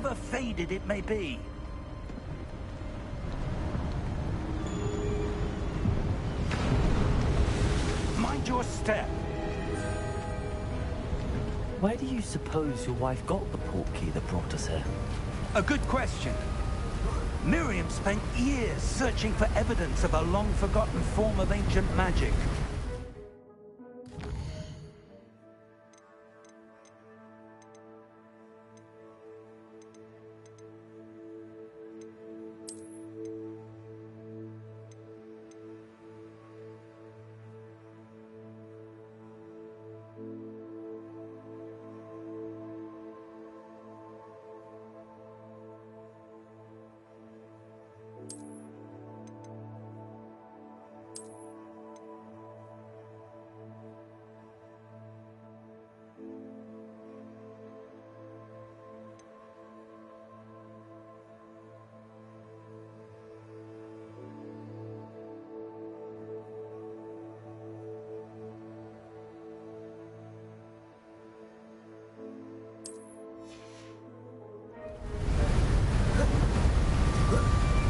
however faded it may be. Mind your step. Where do you suppose your wife got the portkey that brought us here? A good question. Miriam spent years searching for evidence of a long-forgotten form of ancient magic.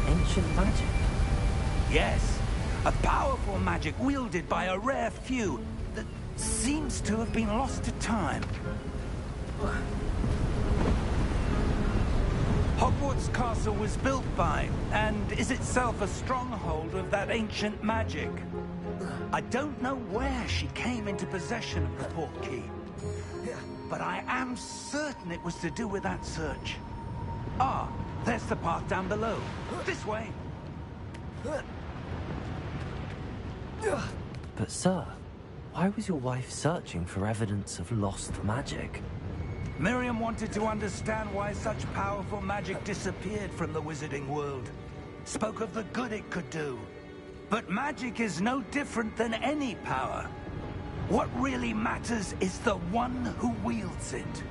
Ancient magic? Yes, a powerful magic wielded by a rare few that seems to have been lost to time. Hogwarts Castle was built by, and is itself a stronghold of that ancient magic. I don't know where she came into possession of the portkey, but I am certain it was to do with that search. Ah, there's the path down below. This way. But sir, why was your wife searching for evidence of lost magic? Miriam wanted to understand why such powerful magic disappeared from the wizarding world. Spoke of the good it could do. But magic is no different than any power. What really matters is the one who wields it.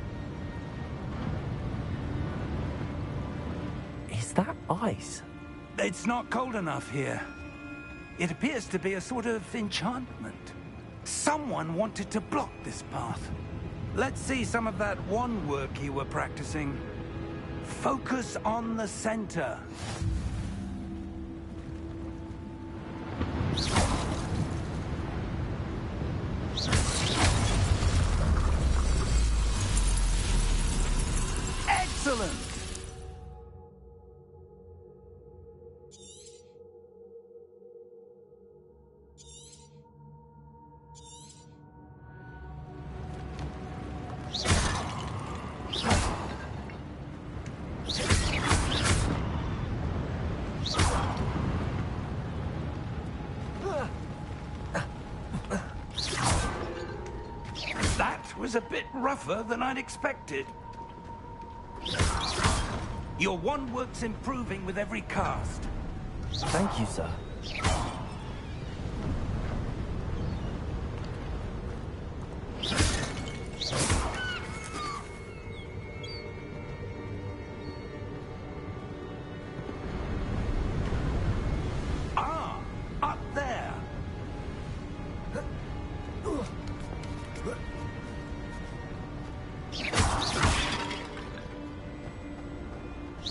Is that ice? It's not cold enough here. It appears to be a sort of enchantment. Someone wanted to block this path. Let's see some of that wand work you were practicing. Focus on the center. Excellent! That was a bit rougher than I'd expected. Your wand work's improving with every cast. Thank you, sir. Ah, up there.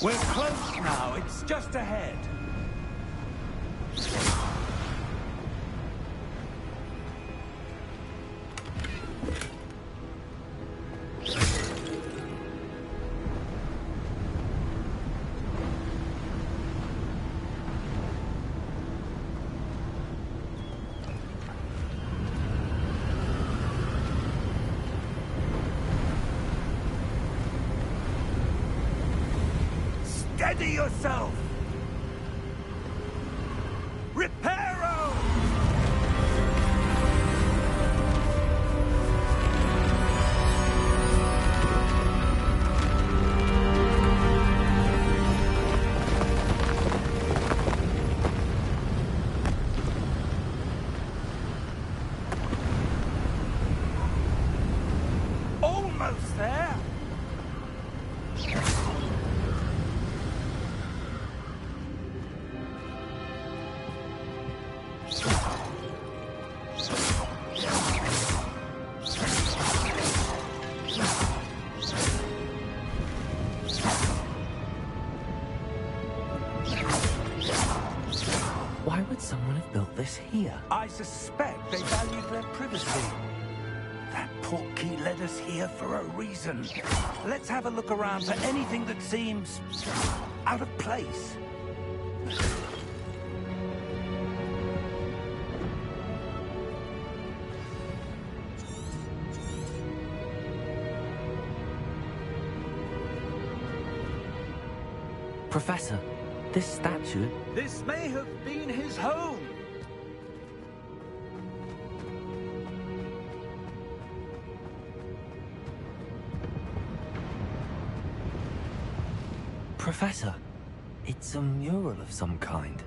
We're close now. It's just ahead. Steady yourself! Reparo! Almost there! have built this here? I suspect they valued their privacy. That portkey led us here for a reason. Let's have a look around for anything that seems out of place. Professor, this statue... This may have been his home. Professor, it's a mural of some kind.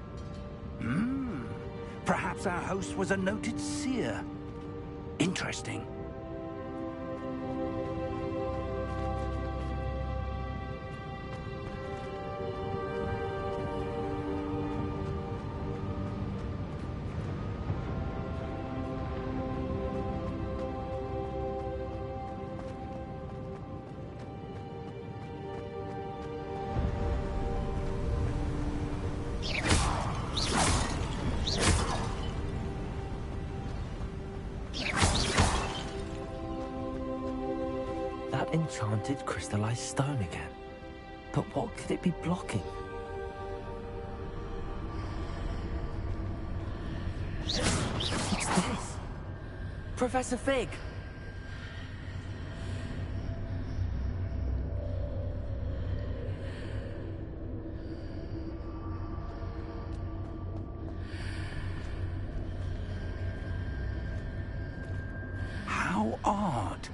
Perhaps our host was a noted seer. Interesting. That enchanted crystallized stone again. But what could it be blocking? What's this? Professor Fig! How odd.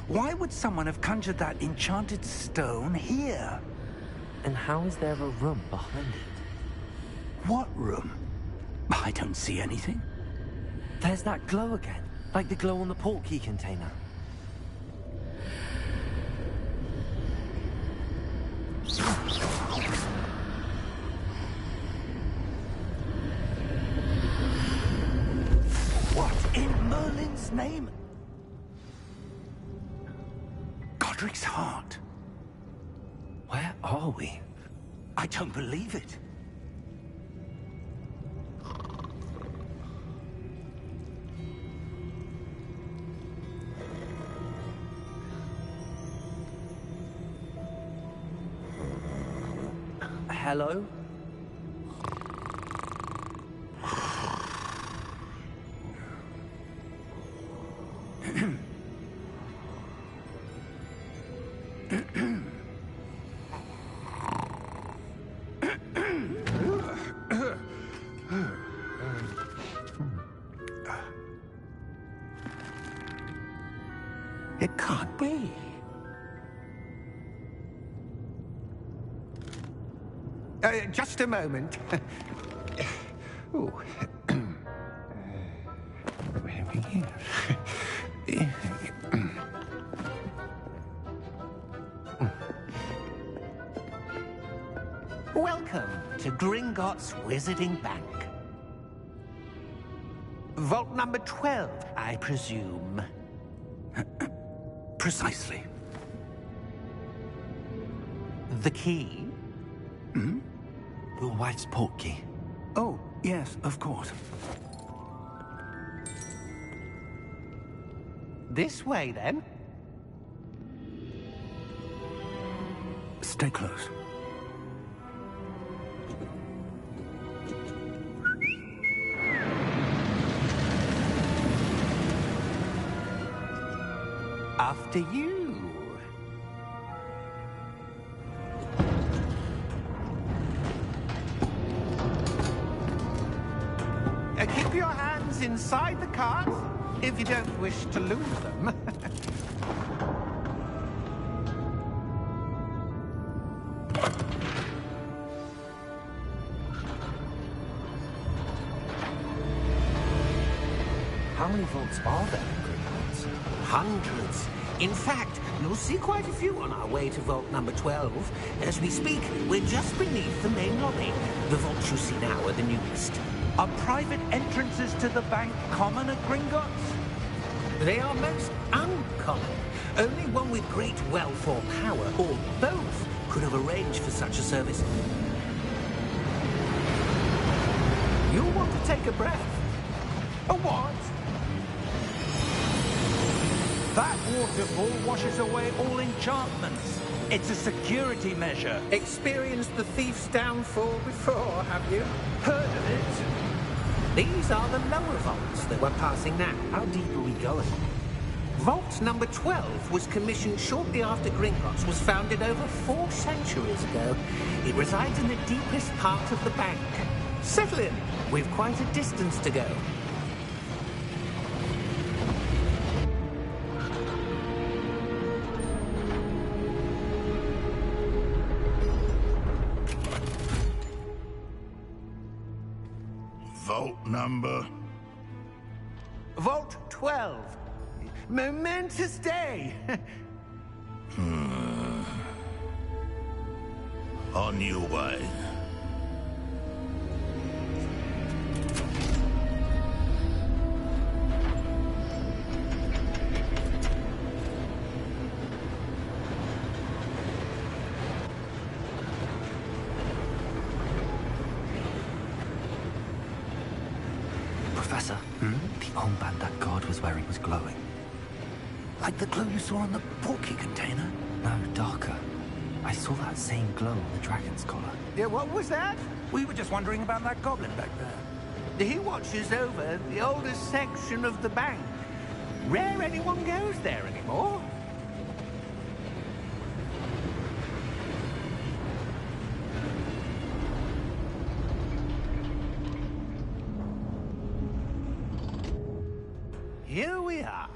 Why would someone have conjured that enchanted stone here? And how is there a room behind it? What room? I don't see anything. There's that glow again, like the glow on the portkey container. What in Merlin's name? Godric's heart. Where are we? I don't believe it. Hello? It can't be. Just a moment. Oh. Where are we here? Welcome to Gringotts Wizarding Bank. Vault number 12, I presume. Precisely. The key? Your wife's portkey. Oh, yes, of course. This way, then. Stay close. After you. Keep your hands inside the cart if you don't wish to lose them. How many vaults are there in Gringotts? Hundreds. In fact, you'll see quite a few on our way to vault number 12. As we speak, we're just beneath the main lobby. The vaults you see now are the newest. Are private entrances to the bank common at Gringotts? They are most uncommon. Only one with great wealth or power, or both, could have arranged for such a service. You'll want to take a breath. A what? That waterfall washes away all enchantments. It's a security measure. Experienced the thief's downfall before, have you? Heard of it? These are the lower vaults that we're passing now. How deep are we going? Vault number 12 was commissioned shortly after Gringotts was founded over 4 centuries ago. It resides in the deepest part of the bank. Settle in. We've quite a distance to go. Vault number? Vault 12. Momentous day. On your way. Professor, the armband that guard was wearing was glowing. Like the glow you saw on the portkey container? No, darker. I saw that same glow on the dragon's collar. Yeah, what was that? We were just wondering about that goblin back there. He watches over the oldest section of the bank. Rare anyone goes there anymore. Here we are.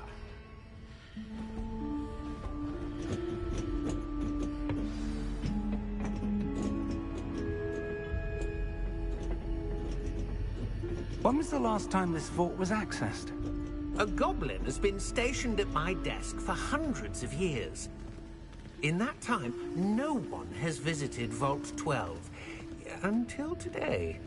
When was the last time this vault was accessed? A goblin has been stationed at my desk for hundreds of years. In that time, no one has visited Vault 12. Until today.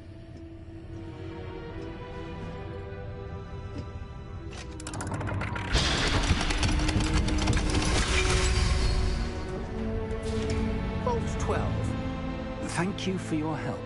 Vault 12. Thank you for your help.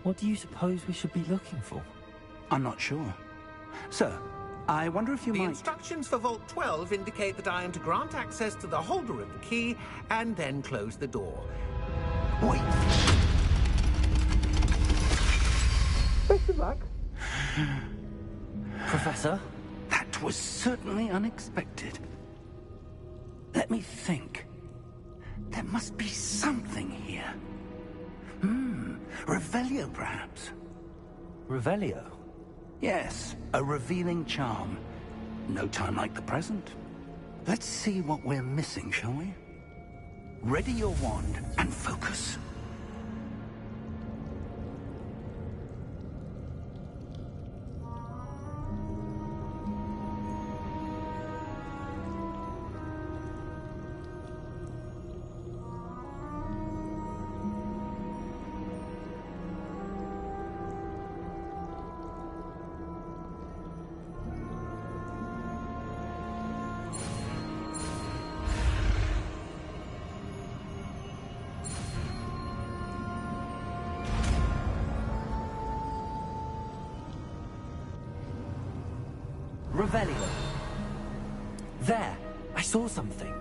What do you suppose we should be looking for? I'm not sure. Sir, I wonder if you The might... instructions for Vault 12 indicate that I am to grant access to the holder of the key and then close the door. Wait! Best of luck. Professor? That was certainly unexpected. Let me think. There must be something here. Revelio, perhaps? Revelio? Yes, a revealing charm. No time like the present. Let's see what we're missing, shall we? Ready your wand and focus. Revelio. There, I saw something.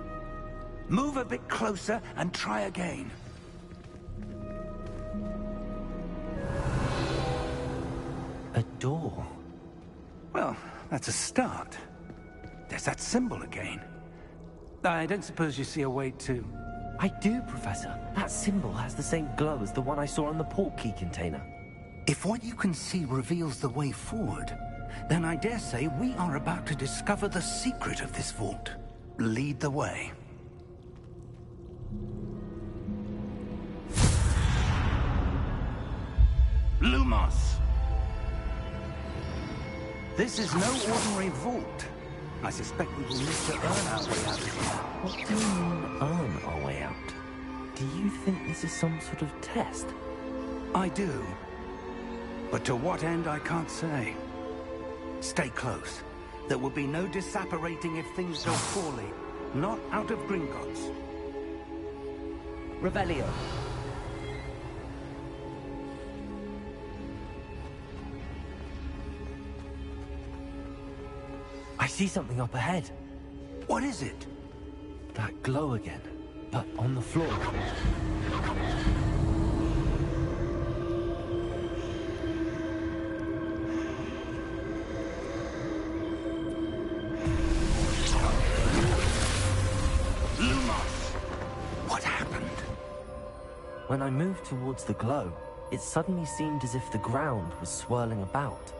Move a bit closer and try again. A door. Well, that's a start. There's that symbol again. I don't suppose you see a way to... I do, Professor. That symbol has the same glow as the one I saw on the portkey container. If what you can see reveals the way forward, then I dare say we are about to discover the secret of this vault. Lead the way. Lumos! This is no ordinary vault. I suspect we will need to earn our way out of here. What do you mean, earn our way out? Do you think this is some sort of test? I do. But to what end, I can't say. Stay close. There will be no disapparating if things go poorly. Not out of Gringotts. Revelio. I see something up ahead. What is it? That glow again, but on the floor. Lumos! What happened? When I moved towards the glow, it suddenly seemed as if the ground was swirling about.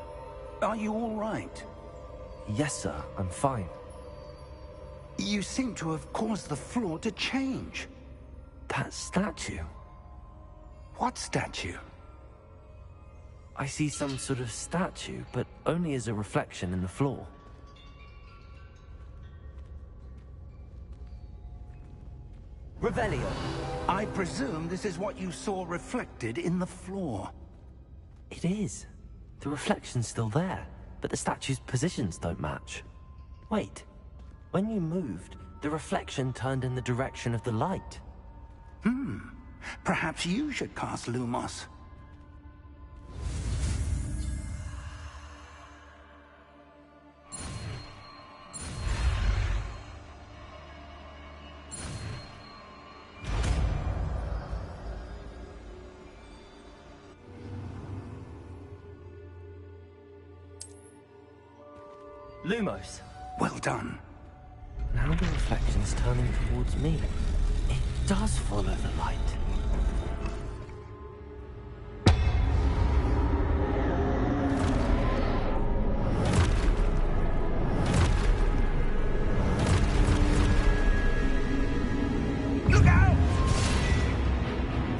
Are you all right? Yes, sir, I'm fine. You seem to have caused the floor to change. That statue. What statue? I see some sort of statue, but only as a reflection in the floor. Revelio. I presume this is what you saw reflected in the floor. It is. The reflection's still there, but the statue's positions don't match. Wait. When you moved, the reflection turned in the direction of the light. Perhaps you should cast Lumos. Lumos. Well done. Now the reflection's turning towards me. It does follow the light. Look out!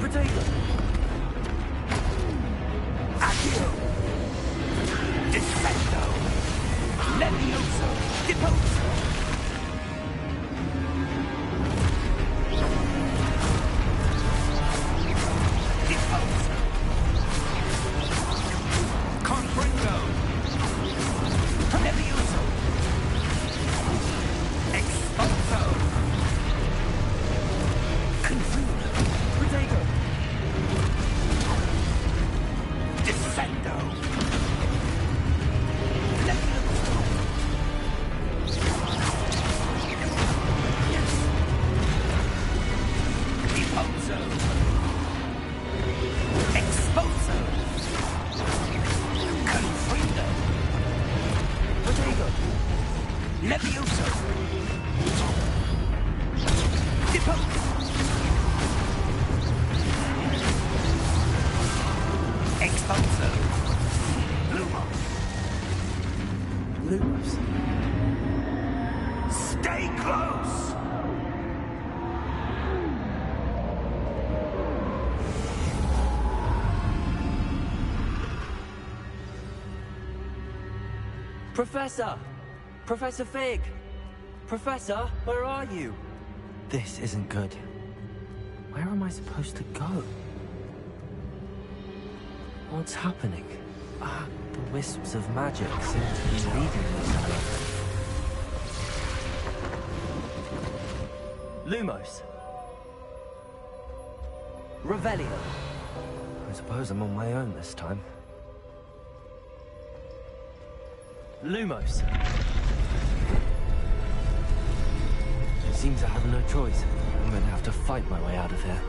Potato! Accio! Descendo! Levioso! Deposo! Deposo! Comprendo! Levioso! Exposo! Confuso! Potato! Descendo! Levioso! Deposo! Exposo! Confundo! Potato! Levioso! Deposo! Exposo! Lumos! Lumos. Stay close! Professor! Professor Fig! Professor, where are you? This isn't good. Where am I supposed to go? What's happening? The wisps of magic seem to be leading me somewhere. Lumos. Revelio. I suppose I'm on my own this time. Lumos. It seems I have no choice. I'm going to have to fight my way out of here.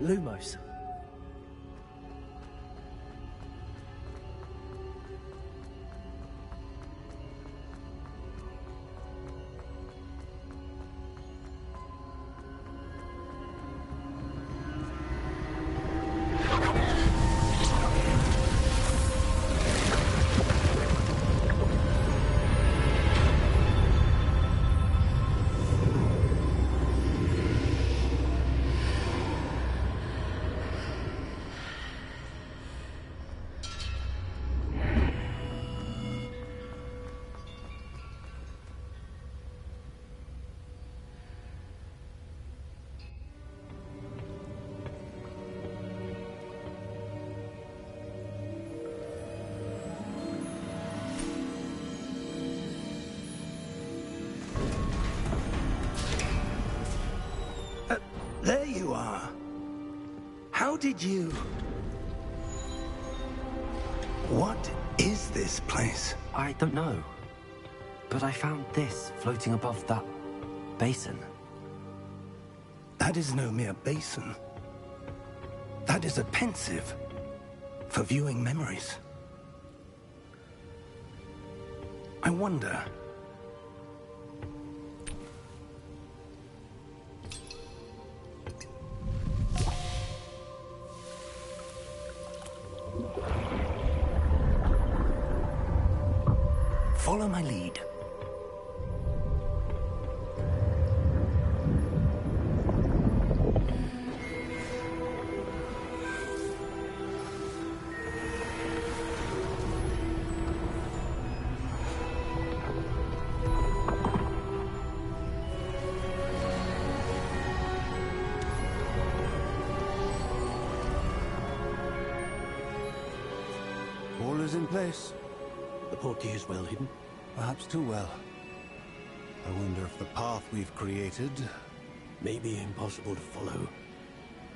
Lumos. There you are. How did you... What is this place? I don't know. But I found this floating above that basin. That is no mere basin. That is a pensive for viewing memories. I wonder... Follow my lead. All is in place. The portkey is well hidden? Perhaps too well. I wonder if the path we've created... May be impossible to follow.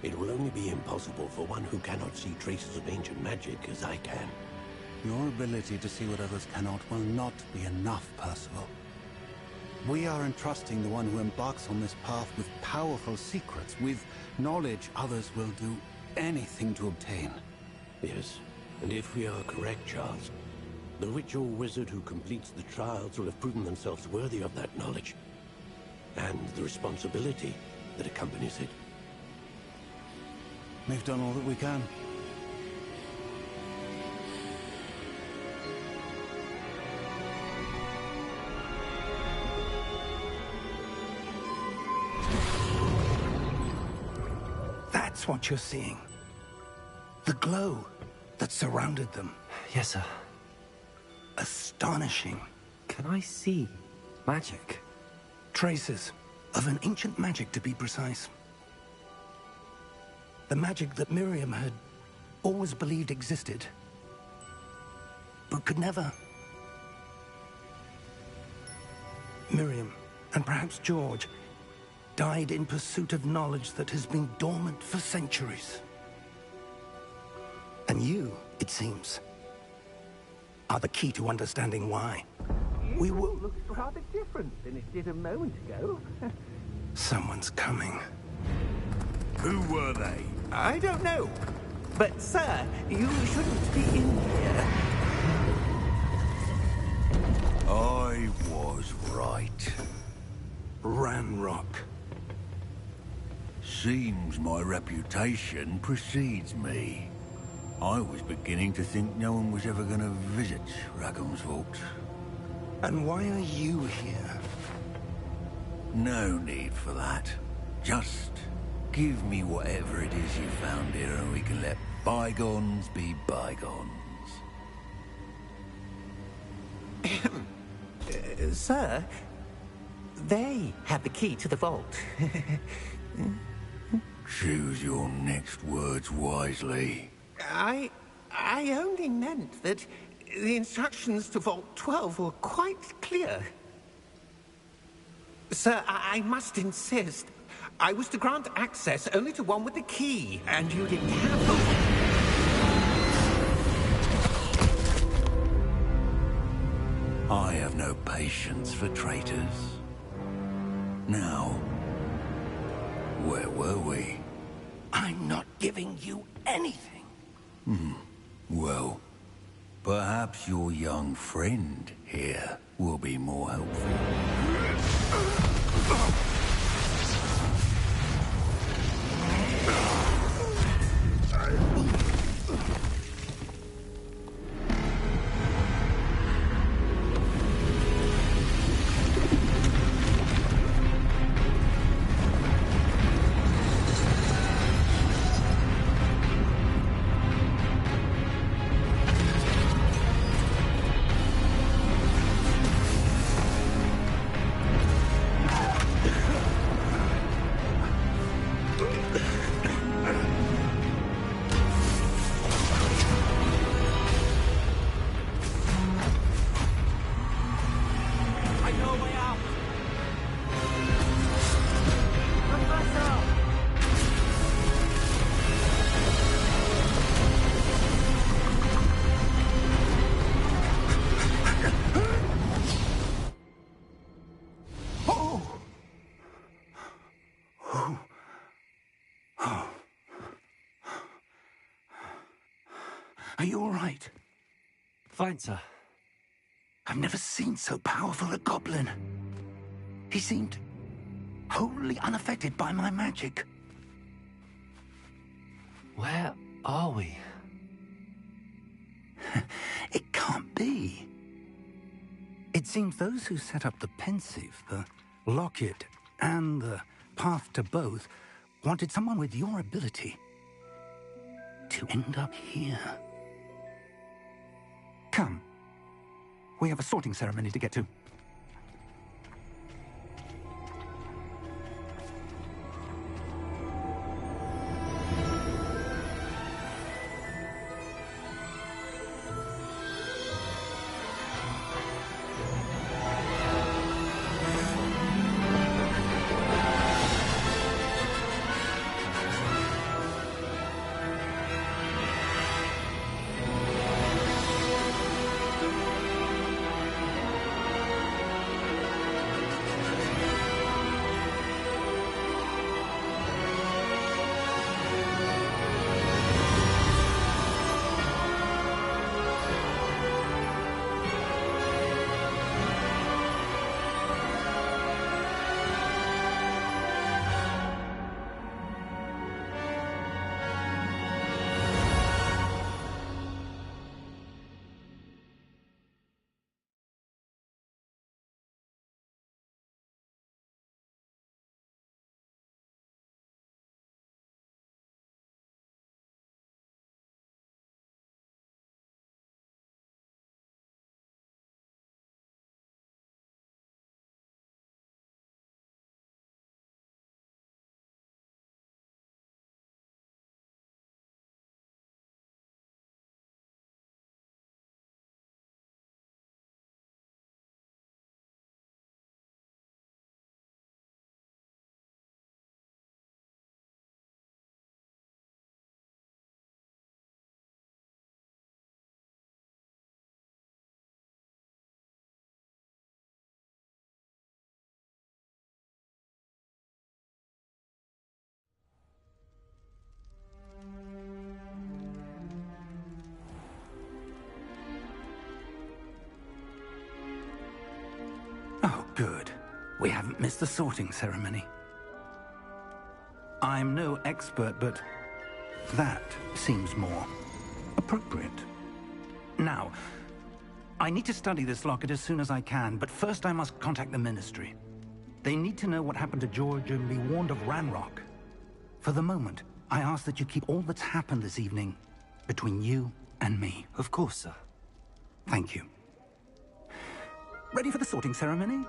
It will only be impossible for one who cannot see traces of ancient magic as I can. Your ability to see what others cannot will not be enough, Percival. We are entrusting the one who embarks on this path with powerful secrets, with knowledge others will do anything to obtain. Yes, and if we are correct, Charles, the witch or wizard who completes the trials will have proven themselves worthy of that knowledge, and the responsibility that accompanies it. We've done all that we can. That's what you're seeing. The glow that surrounded them. Yes, sir. Astonishing. Can I see magic? Traces of an ancient magic, to be precise. The magic that Miriam had always believed existed, but could never. Miriam, and perhaps George, died in pursuit of knowledge that has been dormant for centuries. And you, it seems, are the key to understanding why. We will... looks rather different than it did a moment ago. Someone's coming. Who were they? I don't know. But, sir, you shouldn't be in here. I was right. Ranrock. Seems my reputation precedes me. I was beginning to think no one was ever going to visit Rackham's vault. And why are you here? No need for that. Just give me whatever it is you found here and we can let bygones be bygones. Sir, they have the key to the vault. Choose your next words wisely. I only meant that the instructions to Vault 12 were quite clear. Sir, I must insist. I was to grant access only to one with the key, and you didn't have them. I have no patience for traitors. Now, where were we? I'm not giving you anything. Well, perhaps your young friend here will be more helpful. Are you all right? Fine, sir. I've never seen so powerful a goblin. He seemed wholly unaffected by my magic. Where are we? It can't be. It seems those who set up the pensive, the locket, and the path to both wanted someone with your ability to end up here. Come. We have a sorting ceremony to get to. Oh, good. We haven't missed the sorting ceremony. I'm no expert, but that seems more appropriate. Now, I need to study this locket as soon as I can, but first I must contact the Ministry. They need to know what happened to George and be warned of Ranrock. For the moment, I ask that you keep all that's happened this evening between you and me. Of course, sir. Thank you. Ready for the sorting ceremony?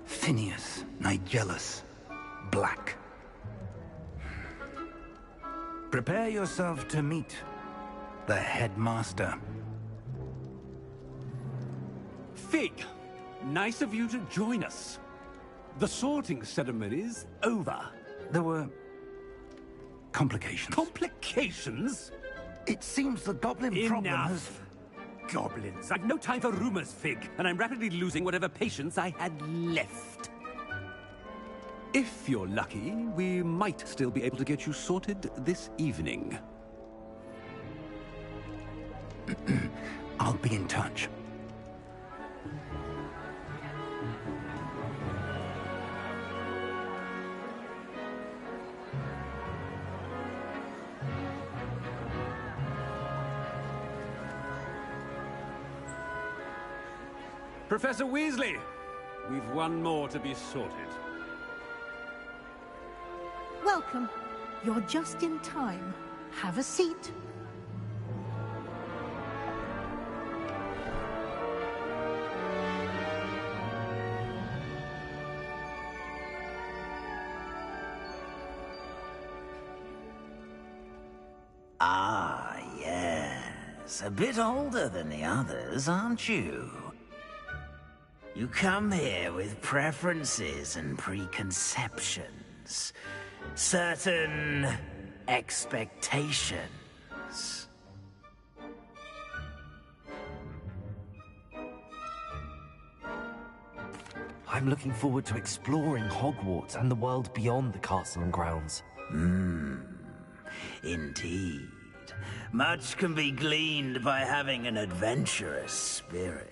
Phineas, Nigellus, Black. Prepare yourself to meet the headmaster. Fig, Nice of you to join us. The sorting ceremony's over. There were complications. Complications? It seems the goblin problem has... Enough! Goblins. I've no time for rumors, Fig, and I'm rapidly losing whatever patience I had left. If you're lucky, we might still be able to get you sorted this evening. I'll be in touch. Professor Weasley, we've one more to be sorted. Welcome. You're just in time. Have a seat. Ah, yes. A bit older than the others, aren't you? You come here with preferences and preconceptions. Certain expectations. I'm looking forward to exploring Hogwarts and the world beyond the castle and grounds. Indeed. Much can be gleaned by having an adventurous spirit.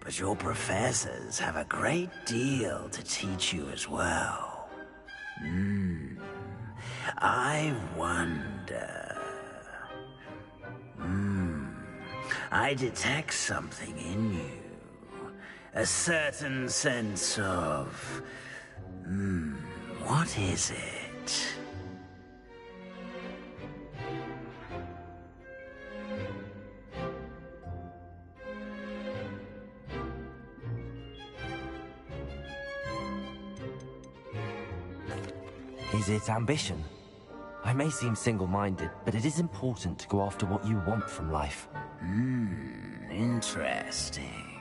But your professors have a great deal to teach you as well. I wonder... I detect something in you. A certain sense of... what is it? Is it ambition? I may seem single-minded, but it is important to go after what you want from life. Interesting.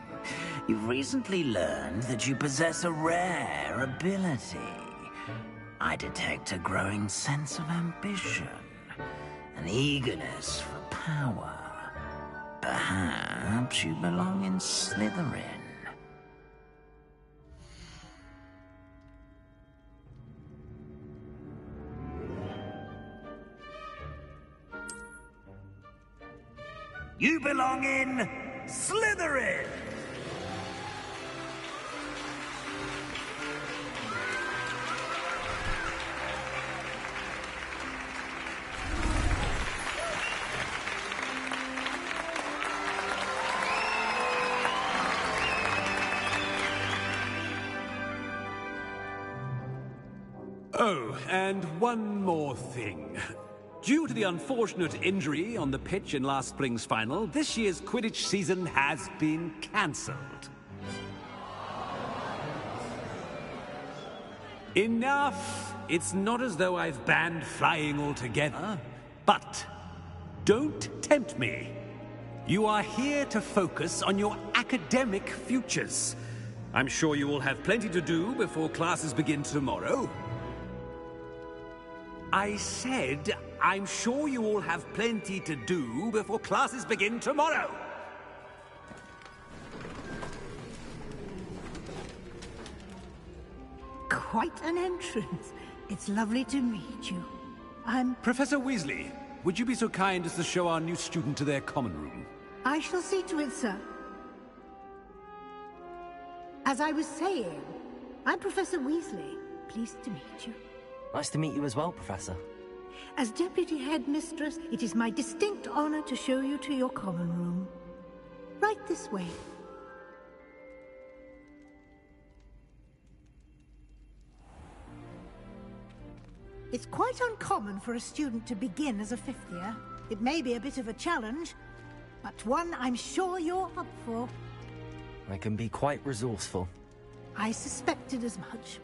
You've recently learned that you possess a rare ability. I detect a growing sense of ambition, an eagerness for power. Perhaps you belong in Slytherin. You belong in Slytherin! Oh, and one more thing. Due to the unfortunate injury on the pitch in last spring's final, this year's Quidditch season has been cancelled. Enough! It's not as though I've banned flying altogether, but don't tempt me. You are here to focus on your academic futures. I'm sure you will have plenty to do before classes begin tomorrow. I said, I'm sure you all have plenty to do before classes begin tomorrow. Quite an entrance. It's lovely to meet you. Professor Weasley, would you be so kind as to show our new student to their common room? I shall see to it, sir. As I was saying, I'm Professor Weasley. Pleased to meet you. Nice to meet you as well, Professor. As Deputy Headmistress, it is my distinct honor to show you to your common room. Right this way. It's quite uncommon for a student to begin as a fifth year. It may be a bit of a challenge, but one I'm sure you're up for. I can be quite resourceful. I suspected as much.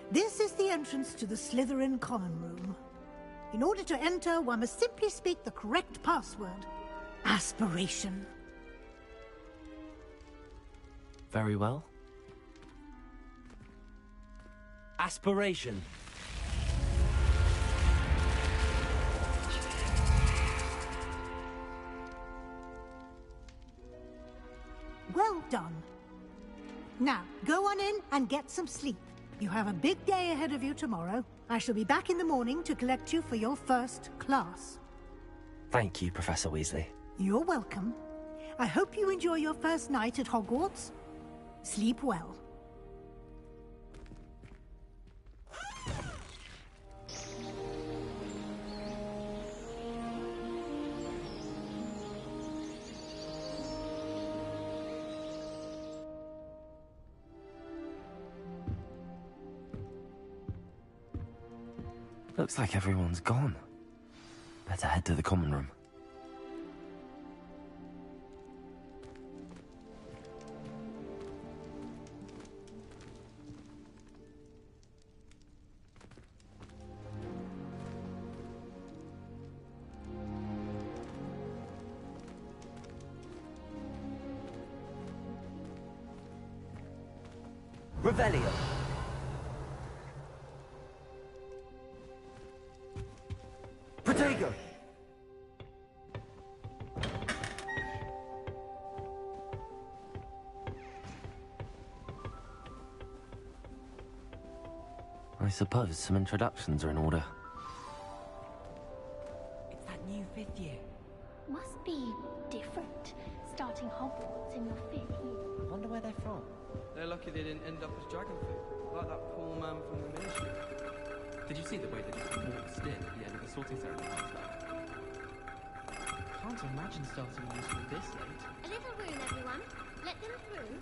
This is the entrance to the Slytherin common room. In order to enter, one must simply speak the correct password. Aspiration. Very well. Aspiration. Well done. Now, go on in and get some sleep. You have a big day ahead of you tomorrow. I shall be back in the morning to collect you for your first class. Thank you, Professor Weasley. You're welcome. I hope you enjoy your first night at Hogwarts. Sleep well. Looks like everyone's gone. Better head to the common room. Revelio. Protego. I suppose some introductions are in order. It's that new 5th year. Must be different, starting Hogwarts in your 5th year. I wonder where they're from. They're lucky they didn't end up as dragon food, like that poor man from the ministry. Did you see the way they just waltzed in at the end of the sorting ceremony last night? Can't imagine starting a new school this late. A little room, everyone. Let them through.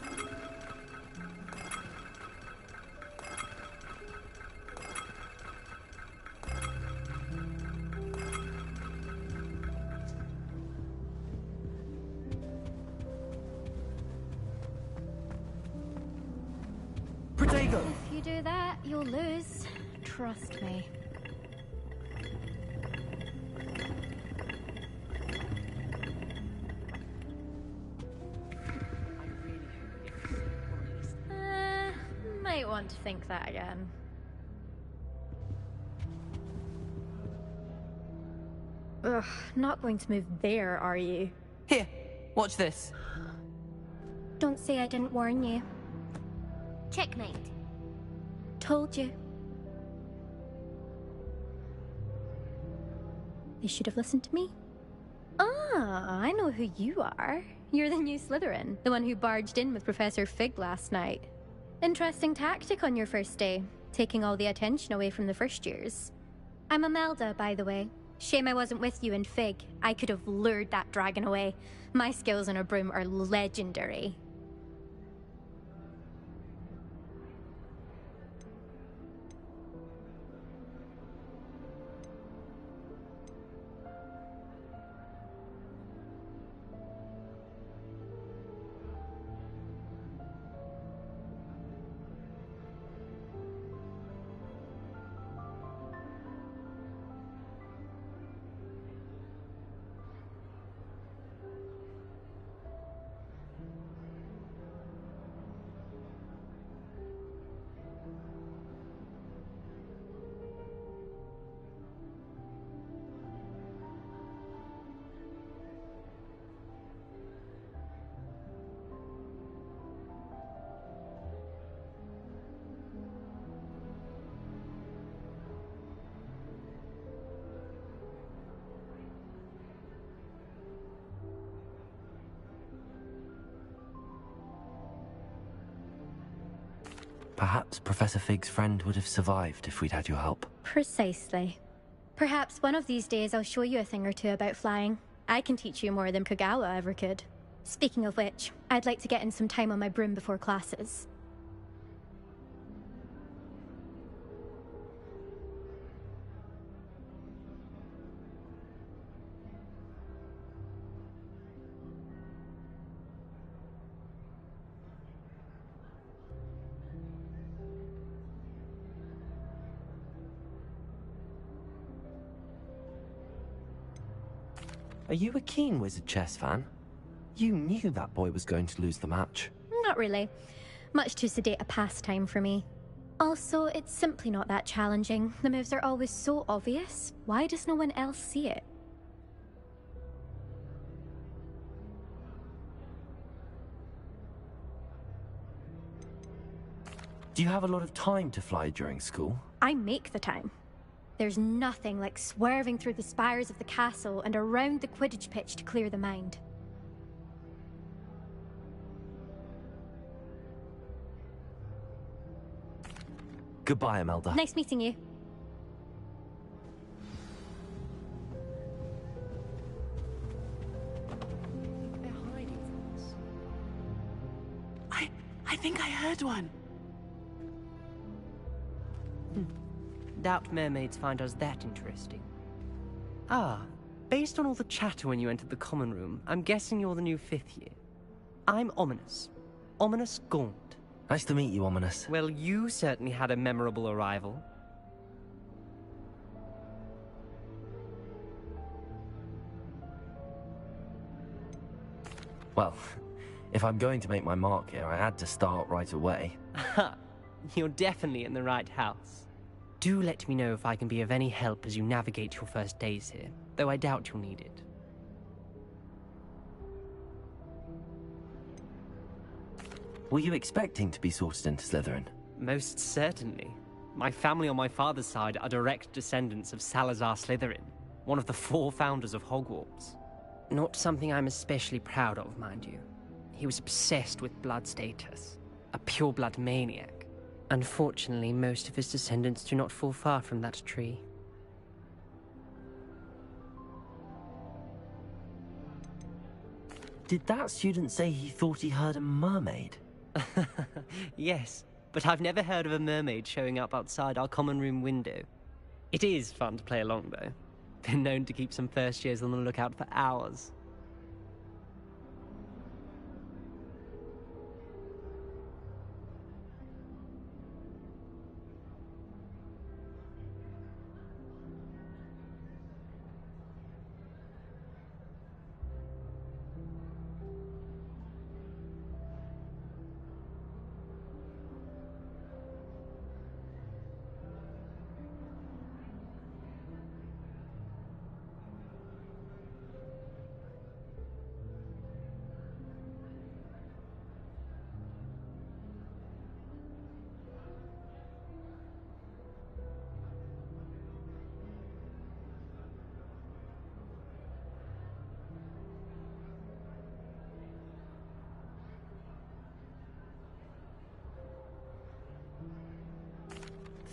Protego! If you do that, you'll lose. Trust me. Might want to think that again. Ugh, not going to move there, are you? Here, watch this. Don't say I didn't warn you. Checkmate. Told you. They should have listened to me. Ah, I know who you are. You're the new Slytherin, the one who barged in with Professor Fig last night. Interesting tactic on your first day, taking all the attention away from the first years. I'm Imelda, by the way. Shame I wasn't with you in Fig. I could have lured that dragon away. My skills on a broom are legendary. Perhaps Professor Fig's friend would have survived if we'd had your help. Precisely. Perhaps one of these days I'll show you a thing or two about flying. I can teach you more than Kogawa ever could. Speaking of which, I'd like to get in some time on my broom before classes. Are you a keen Wizard chess fan? You knew that boy was going to lose the match. Not really. Much too sedate a pastime for me. Also, it's simply not that challenging. The moves are always so obvious. Why does no one else see it? Do you have a lot of time to fly during school? I make the time. There's nothing like swerving through the spires of the castle and around the Quidditch pitch to clear the mind. Goodbye, Imelda. Nice meeting you. They're hiding from us. I think I heard one. Doubt mermaids find us that interesting. Ah, based on all the chatter when you entered the common room, I'm guessing you're the new 5th year. I'm Ominous. Ominous Gaunt. Nice to meet you, Ominous. Well, you certainly had a memorable arrival. Well, if I'm going to make my mark here, I had to start right away. Ha! You're definitely in the right house. Do let me know if I can be of any help as you navigate your first days here, though I doubt you'll need it. Were you expecting to be sorted into Slytherin? Most certainly. My family on my father's side are direct descendants of Salazar Slytherin, one of the 4 founders of Hogwarts. Not something I'm especially proud of, mind you. He was obsessed with blood status, a pure-blood maniac. Unfortunately, most of his descendants do not fall far from that tree. Did that student say he thought he heard a mermaid? Yes, but I've never heard of a mermaid showing up outside our common room window. It is fun to play along, though. Been known to keep some first years on the lookout for hours.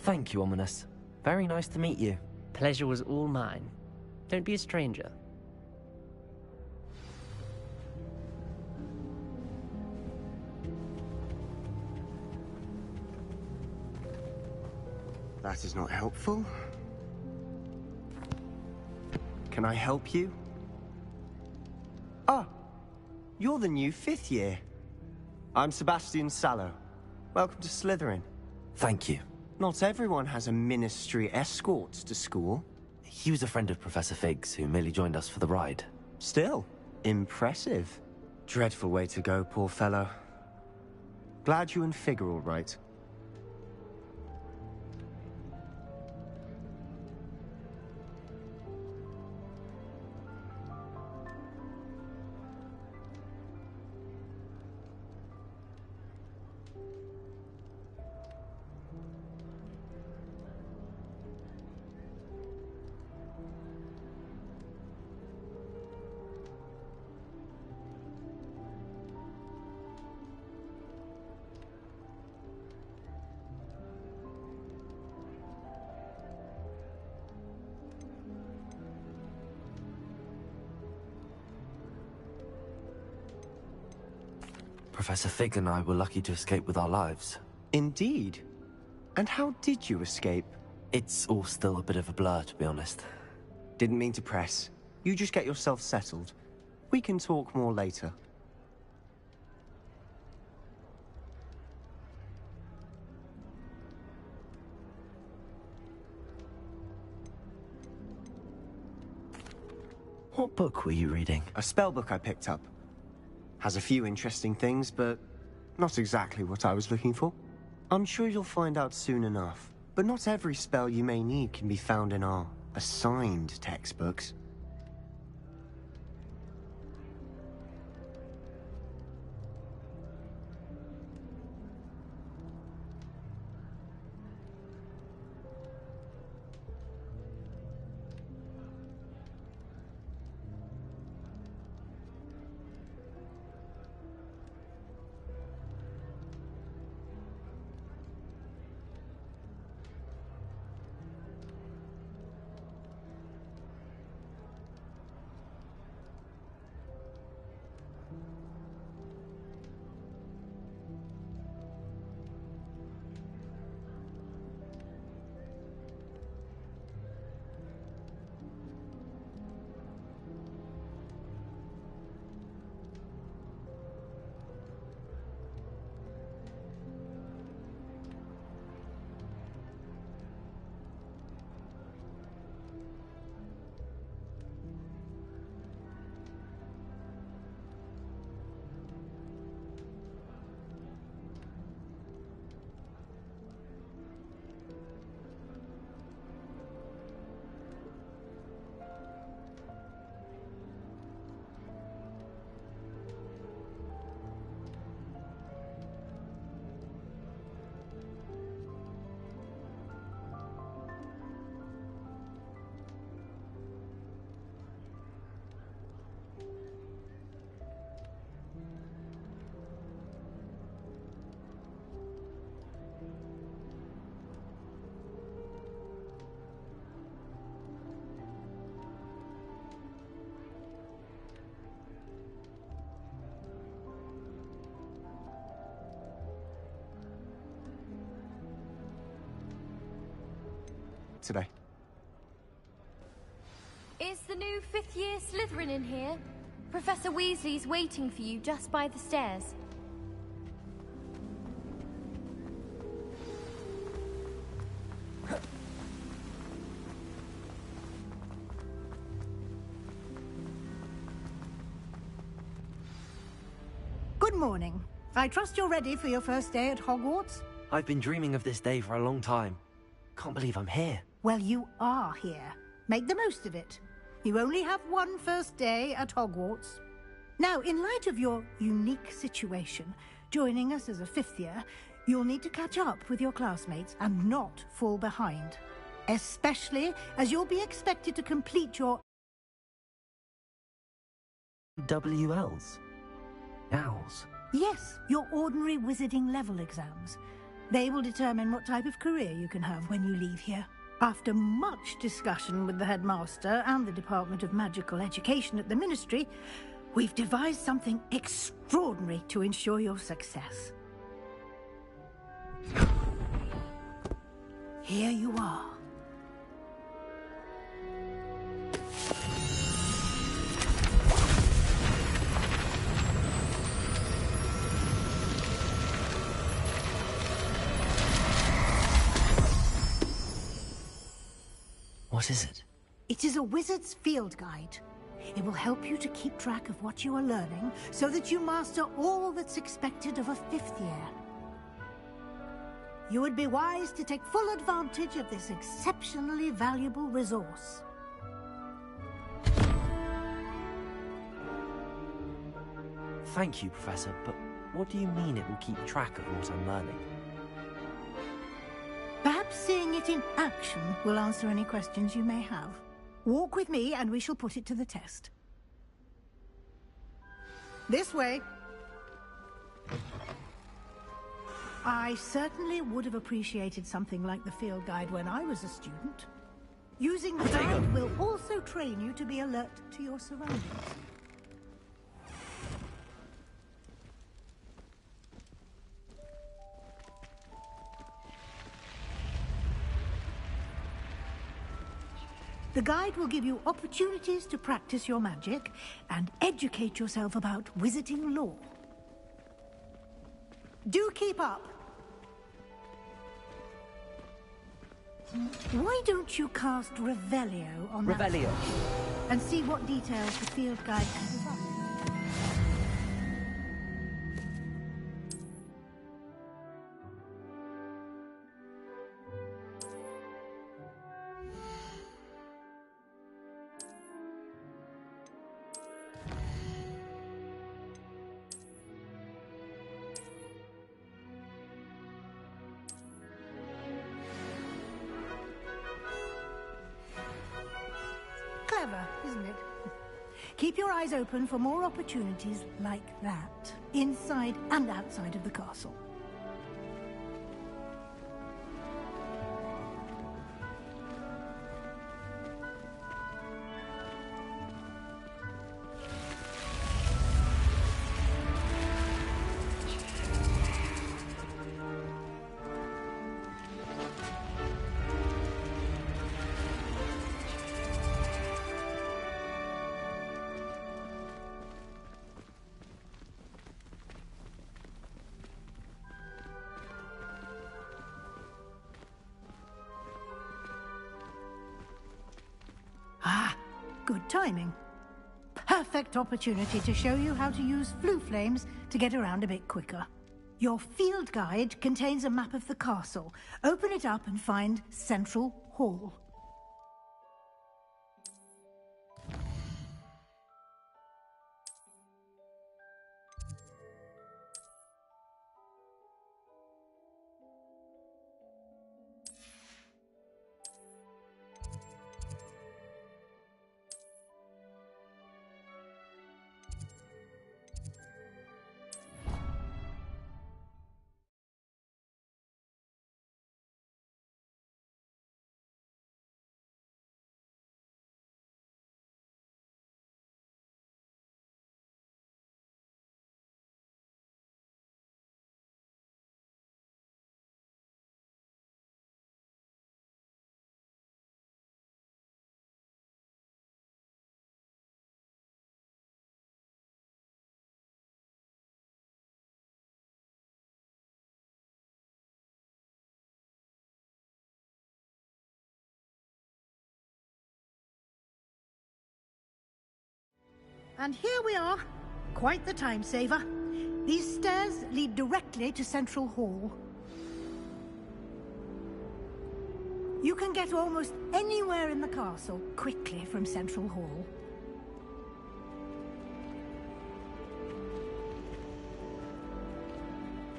Thank you, Ominous. Very nice to meet you. Pleasure was all mine. Don't be a stranger. That is not helpful. Can I help you? Ah, you're the new 5th year. I'm Sebastian Sallow. Welcome to Slytherin. Thank you. Not everyone has a ministry escort to school. He was a friend of Professor Fig's who merely joined us for the ride. Still, impressive. Dreadful way to go, poor fellow. Glad you and Fig are all right. Professor Fig and I were lucky to escape with our lives. Indeed. And how did you escape? It's all still a bit of a blur, to be honest. Didn't mean to press. You just get yourself settled. We can talk more later. What book were you reading? A spell book I picked up. Has a few interesting things, but Not exactly what I was looking for. I'm sure you'll find out soon enough. But not every spell you may need can be found in our assigned textbooks. Today. Is the new fifth-year Slytherin in here? Professor Weasley's waiting for you just by the stairs. Good morning. I trust you're ready for your first day at Hogwarts? I've been dreaming of this day for a long time. Can't believe I'm here. Well, you are here. Make the most of it. You only have one first day at Hogwarts. Now, in light of your unique situation, joining us as a fifth year, you'll need to catch up with your classmates and not fall behind. Especially as you'll be expected to complete your WLs? Owls? Yes, your ordinary wizarding level exams. They will determine what type of career you can have when you leave here. After much discussion with the headmaster and the Department of Magical Education at the Ministry, we've devised something extraordinary to ensure your success. Here you are. What is it? It is a wizard's field guide. It will help you to keep track of what you are learning so that you master all that's expected of a fifth year. You would be wise to take full advantage of this exceptionally valuable resource. Thank you, Professor, but what do you mean it will keep track of what I'm learning? Perhaps seeing it in action will answer any questions you may have. Walk with me and we shall put it to the test. This way. I certainly would have appreciated something like the field guide when I was a student. Using the guide will also train you to be alert to your surroundings. The guide will give you opportunities to practice your magic and educate yourself about wizarding lore. Do keep up. Why don't you cast Revelio on that and see what details the field guide can provide? clever, isn't it? Keep your eyes open for more opportunities like that, inside and outside of the castle. Good timing. Perfect opportunity to show you how to use flue flames to get around a bit quicker. Your field guide contains a map of the castle. Open it up and find Central Hall. And here we are. Quite the time saver. These stairs lead directly to Central Hall. You can get almost anywhere in the castle quickly from Central Hall.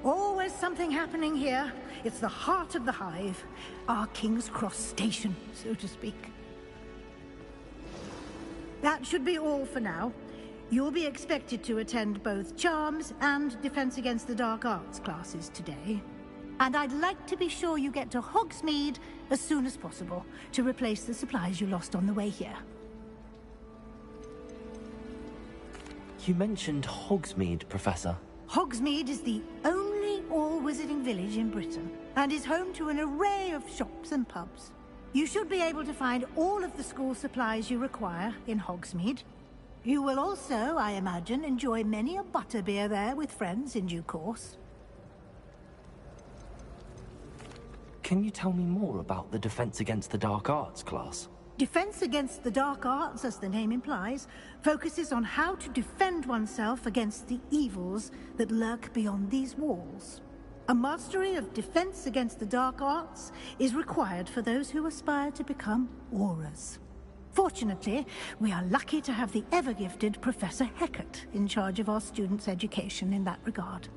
Always something happening here. It's the heart of the hive. Our King's Cross station, so to speak. That should be all for now. You'll be expected to attend both Charms and Defense Against the Dark Arts classes today. And I'd like to be sure you get to Hogsmeade as soon as possible to replace the supplies you lost on the way here. You mentioned Hogsmeade, Professor. Hogsmeade is the only all-wizarding village in Britain and is home to an array of shops and pubs. You should be able to find all of the school supplies you require in Hogsmeade. You will also, I imagine, enjoy many a butterbeer there with friends in due course. Can you tell me more about the Defense Against the Dark Arts class? Defense Against the Dark Arts, as the name implies, focuses on how to defend oneself against the evils that lurk beyond these walls. A mastery of Defense Against the Dark Arts is required for those who aspire to become Aurors. Fortunately, we are lucky to have the ever-gifted Professor Hecat in charge of our students' education in that regard.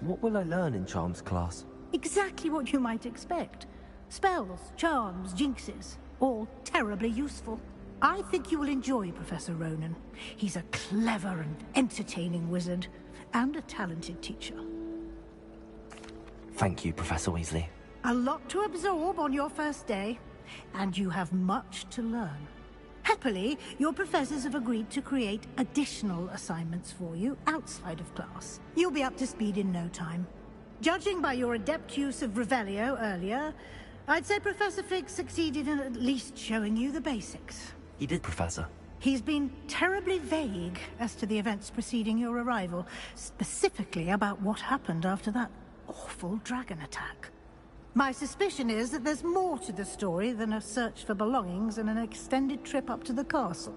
What will I learn in Charms class? Exactly what you might expect. Spells, charms, jinxes, all terribly useful. I think you will enjoy Professor Ronan. He's a clever and entertaining wizard, and a talented teacher. Thank you, Professor Weasley. A lot to absorb on your first day, and you have much to learn. Happily, your professors have agreed to create additional assignments for you outside of class. You'll be up to speed in no time. Judging by your adept use of Revelio earlier, I'd say Professor Fig succeeded in at least showing you the basics. He did, Professor. He's been terribly vague as to the events preceding your arrival, specifically about what happened after that awful dragon attack. My suspicion is that there's more to the story than a search for belongings and an extended trip up to the castle.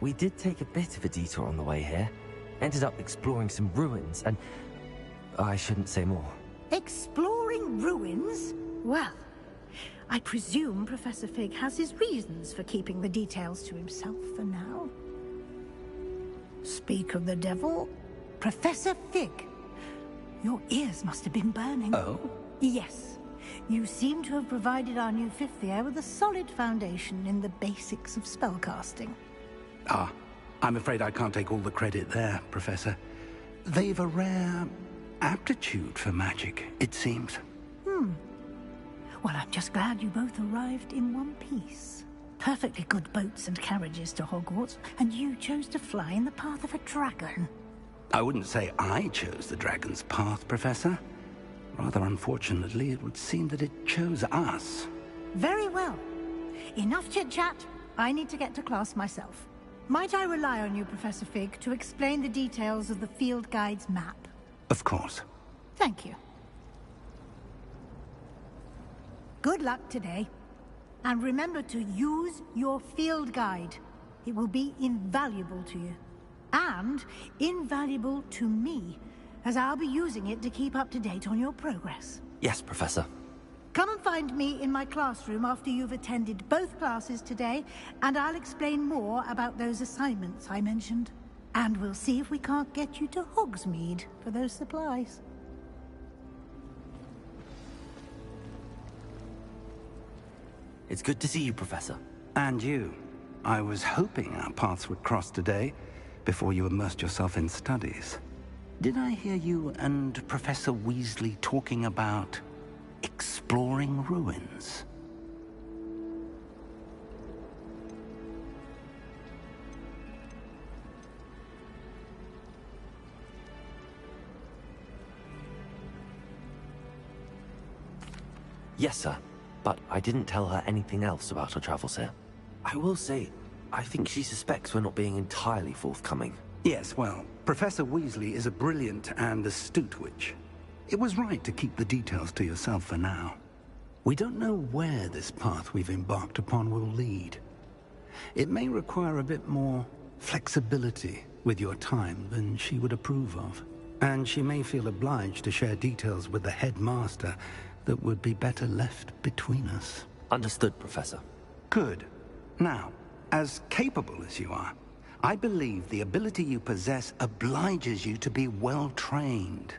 We did take a bit of a detour on the way here. Ended up exploring some ruins, and I shouldn't say more. Exploring ruins? Well, I presume Professor Fig has his reasons for keeping the details to himself for now. Speak of the devil, Professor Fig. Your ears must have been burning. Oh? Yes. You seem to have provided our new fifth year with a solid foundation in the basics of spellcasting. Ah, I'm afraid I can't take all the credit there, Professor. They've a rare aptitude for magic, it seems. Well, I'm just glad you both arrived in one piece. Perfectly good boats and carriages to Hogwarts, and you chose to fly in the path of a dragon. I wouldn't say I chose the dragon's path, Professor. Rather unfortunately, it would seem that it chose us. Very well. Enough chit-chat. I need to get to class myself. Might I rely on you, Professor Fig, to explain the details of the field guide's map? Of course. Thank you. Good luck today. And remember to use your field guide. It will be invaluable to you. And invaluable to me, as I'll be using it to keep up to date on your progress. Yes, Professor. Come and find me in my classroom after you've attended both classes today, and I'll explain more about those assignments I mentioned. And we'll see if we can't get you to Hogsmeade for those supplies. It's good to see you, Professor. And you. I was hoping our paths would cross today, before you immersed yourself in studies. Did I hear you and Professor Weasley talking about exploring ruins? Yes, sir. But I didn't tell her anything else about our travels here. I will say, I think she suspects we're not being entirely forthcoming. Yes, well, Professor Weasley is a brilliant and astute witch. It was right to keep the details to yourself for now. We don't know where this path we've embarked upon will lead. It may require a bit more flexibility with your time than she would approve of. And she may feel obliged to share details with the headmaster that would be better left between us. Understood, Professor. Good. Now, as capable as you are, I believe the ability you possess obliges you to be well-trained.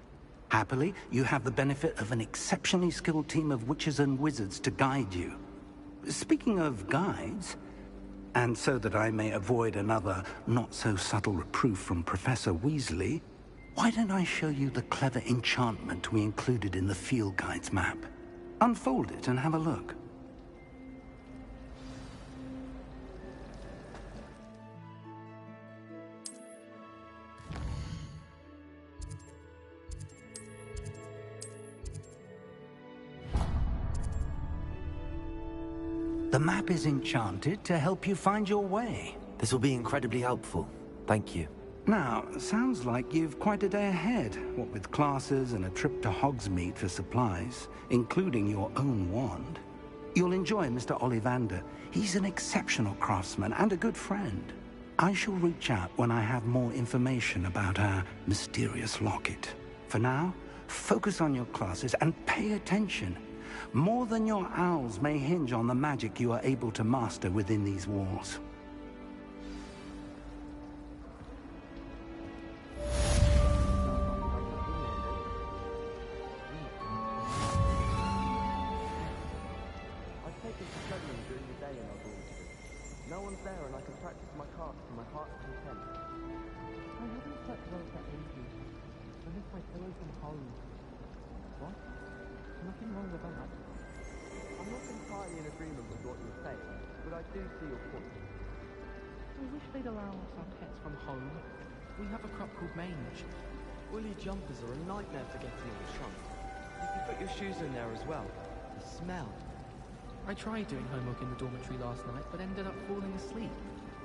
Happily, you have the benefit of an exceptionally skilled team of witches and wizards to guide you. Speaking of guides, and so that I may avoid another not-so-subtle reproof from Professor Weasley, why don't I show you the clever enchantment we included in the field guide's map? Unfold it and have a look. The map is enchanted to help you find your way. This will be incredibly helpful. Thank you. Now, sounds like you've quite a day ahead, what with classes and a trip to Hogsmeade for supplies, including your own wand. You'll enjoy Mr. Ollivander. He's an exceptional craftsman and a good friend. I shall reach out when I have more information about our mysterious locket. For now, focus on your classes and pay attention. More than your owls may hinge on the magic you are able to master within these walls. Jumpers are a nightmare for getting in the trunk. You can put your shoes in there as well. The smell. I tried doing homework in the dormitory last night, but ended up falling asleep.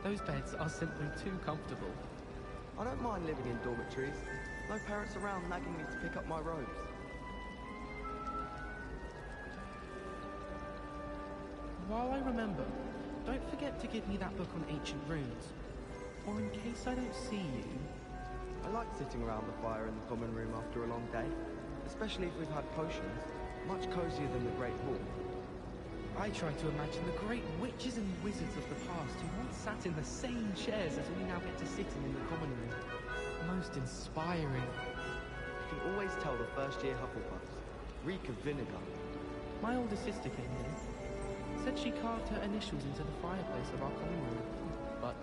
Those beds are simply too comfortable. I don't mind living in dormitories. No parents around nagging me to pick up my robes. While I remember, don't forget to give me that book on ancient runes. Or in case I don't see you... I like sitting around the fire in the common room after a long day, especially if we've had potions. Much cozier than the Great Hall. I try to imagine the great witches and wizards of the past who once sat in the same chairs as we now get to sit in the common room. Most inspiring. You can always tell the first-year Hufflepuffs. Reek of vinegar. My older sister came in. Said she carved her initials into the fireplace of our common room. But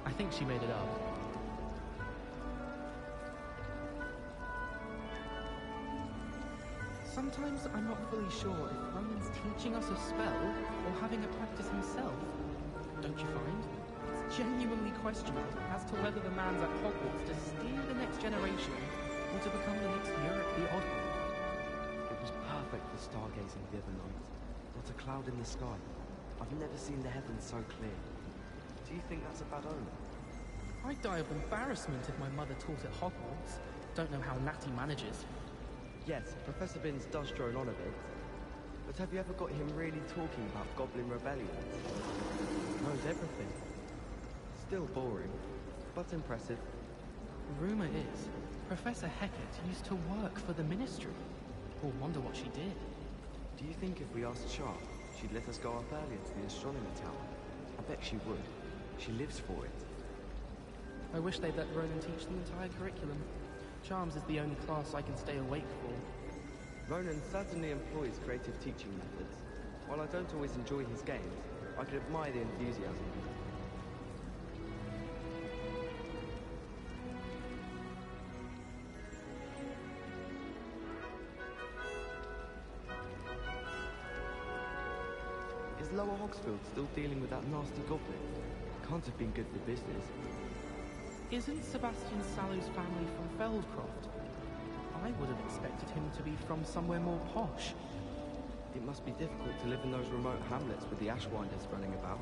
I think she made it up. Sometimes I'm not fully sure if Ronan's teaching us a spell or having a practice himself. Don't you find? It's genuinely questionable as to whether the man's at Hogwarts to steer the next generation or to become the next Yorick the Oddball. It was perfect for stargazing the other night. Not a cloud in the sky. I've never seen the heavens so clear. Do you think that's a bad omen? I'd die of embarrassment if my mother taught at Hogwarts. Don't know how Natty manages. Yes, Professor Binns does drone on a bit. But have you ever got him really talking about Goblin Rebellion? Knows everything. Still boring, but impressive. Rumour is, Professor Hecat used to work for the Ministry. Or wonder what she did. Do you think if we asked Sharp, she'd let us go up earlier to the astronomy tower? I bet she would. She lives for it. I wish they'd let Ronan teach the entire curriculum. Charms is the only class I can stay awake for. Ronan certainly employs creative teaching methods. While I don't always enjoy his games, I can admire the enthusiasm. Is Lower Hogsfield still dealing with that nasty goblin? Can't have been good for business. Isn't Sebastian Sallow's family from Feldcroft? I would have expected him to be from somewhere more posh. It must be difficult to live in those remote hamlets with the Ashwinders running about.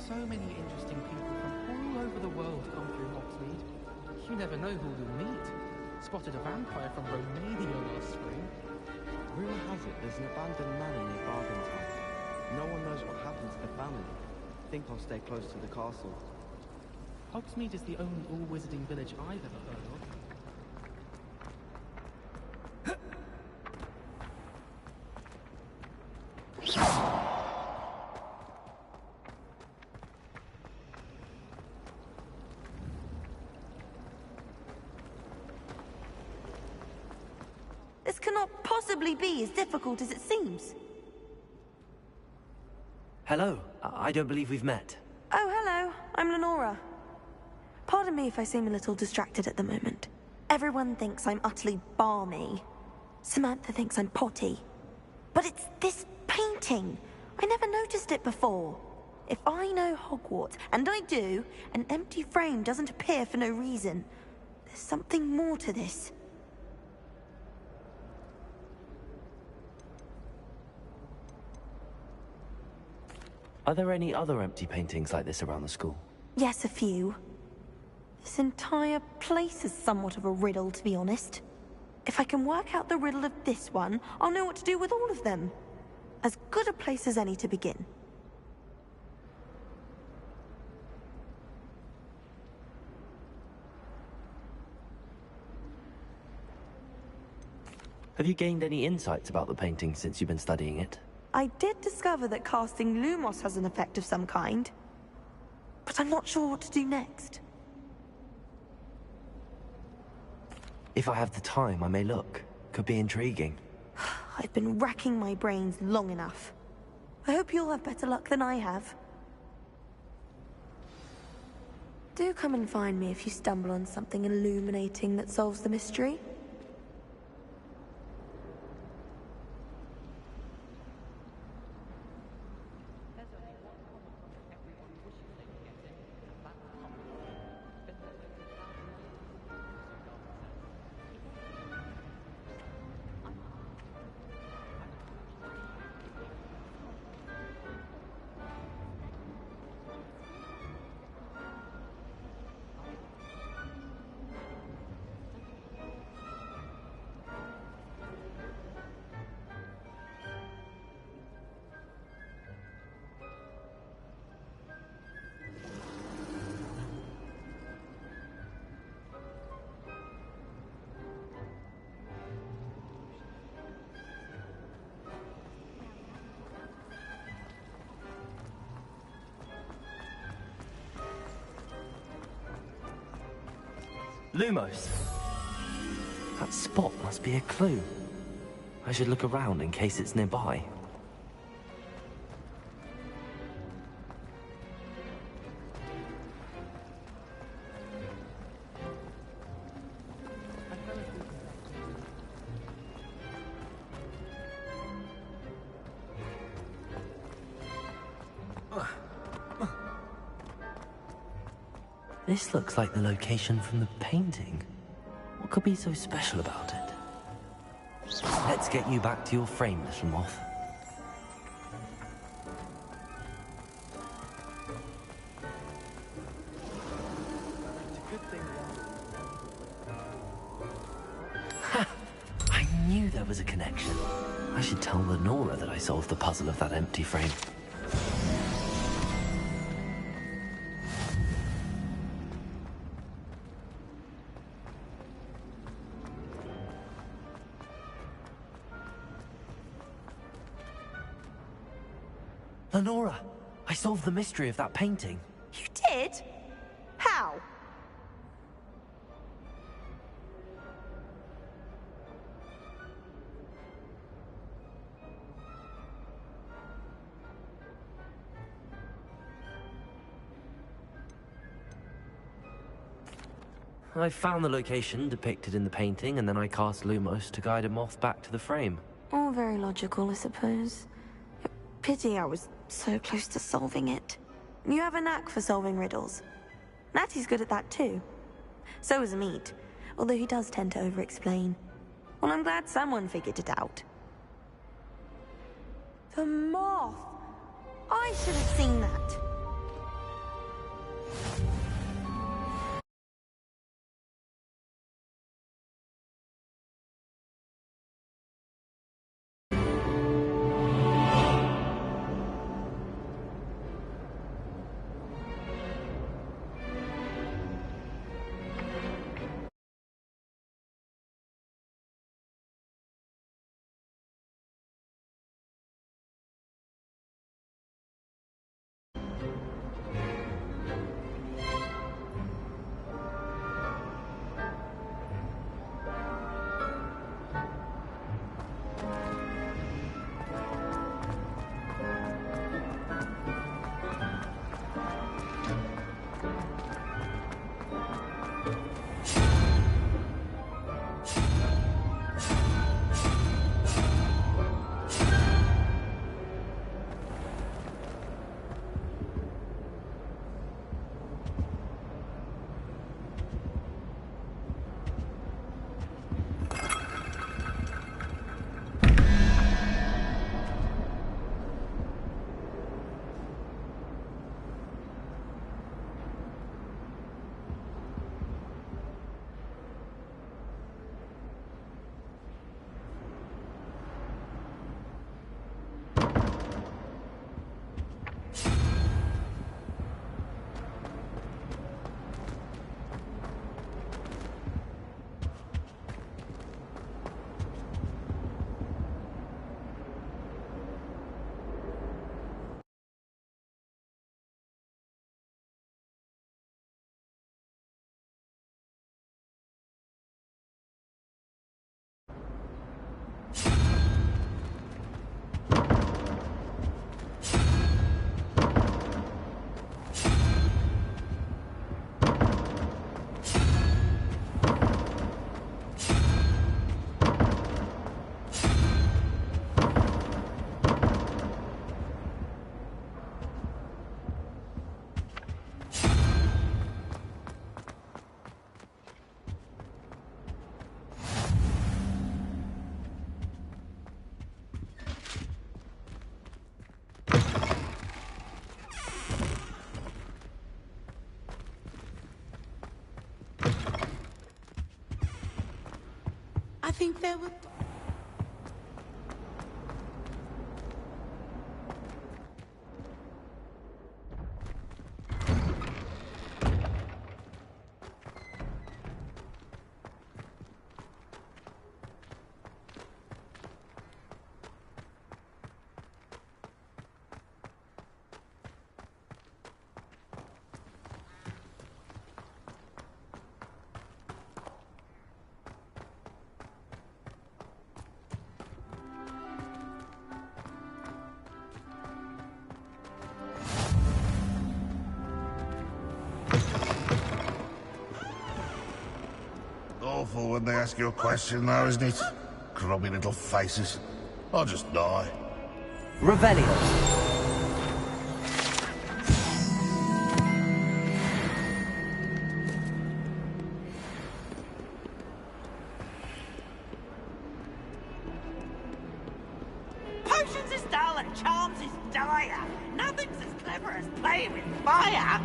So many interesting people from all over the world come through Hogsmeade. You never know who you'll meet. Spotted a vampire from Romania last spring. Rumour has it there's an abandoned manor near Bargaintown. No one knows what happened to the family. Think I'll stay close to the castle. Hogsmeade is the only all-wizarding village I've ever heard of. This cannot possibly be as difficult as it seems. Hello. I don't believe we've met. Oh, hello. I'm Lenora. Pardon me if I seem a little distracted at the moment. Everyone thinks I'm utterly balmy. Samantha thinks I'm potty. But it's this painting. I never noticed it before. If I know Hogwarts, and I do, an empty frame doesn't appear for no reason. There's something more to this. Are there any other empty paintings like this around the school? Yes, a few. This entire place is somewhat of a riddle, to be honest. If I can work out the riddle of this one, I'll know what to do with all of them. As good a place as any to begin. Have you gained any insights about the painting since you've been studying it? I did discover that casting Lumos has an effect of some kind. But I'm not sure what to do next. If I have the time, I may look. Could be intriguing. I've been racking my brains long enough. I hope you'll have better luck than I have. Do come and find me if you stumble on something illuminating that solves the mystery. Lumos! That spot must be a clue. I should look around in case it's nearby. This looks like the location from the painting. What could be so special about it? Let's get you back to your frame, little moth. Ha! I knew there was a connection. I should tell Lenora that I solved the puzzle of that empty frame. Lenora, I solved the mystery of that painting. You did? How? I found the location depicted in the painting, and then I cast Lumos to guide a moth back to the frame. All very logical, I suppose. Pity I was so close to solving it. You have a knack for solving riddles. Natty's good at that too. So is Amit, although he does tend to over-explain. Well, I'm glad someone figured it out. The moth! I should have seen that. I think there were... awful when they ask you a question, though, isn't it? Grubby little faces. I'll just die. Revelio. Potions is dull and charms is dire. Nothing's as clever as playing with fire.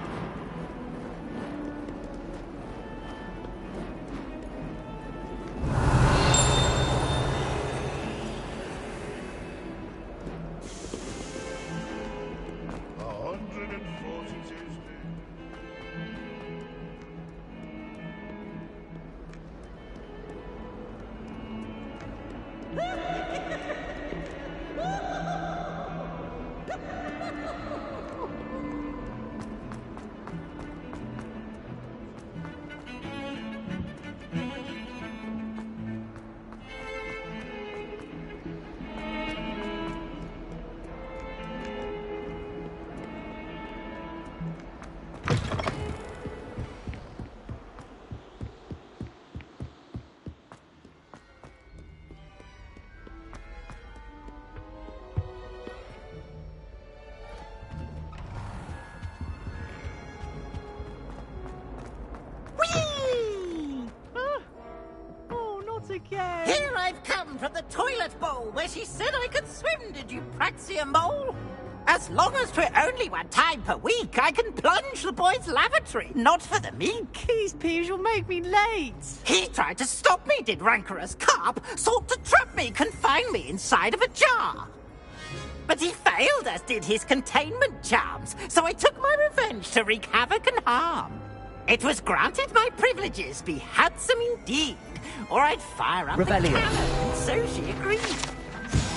Again. Here I've come from the toilet bowl where she said I could swim, did you praxia mole? As long as 'twere only one time per week, I can plunge the boy's lavatory, not for the meek. These peeves will make me late. He tried to stop me, did rancorous carp, sought to trap me, confine me inside of a jar. But he failed, as did his containment charms, so I took my revenge to wreak havoc and harm. It was granted my privileges be handsome indeed, or I'd fire up Revelio. the cannon, and so she agreed.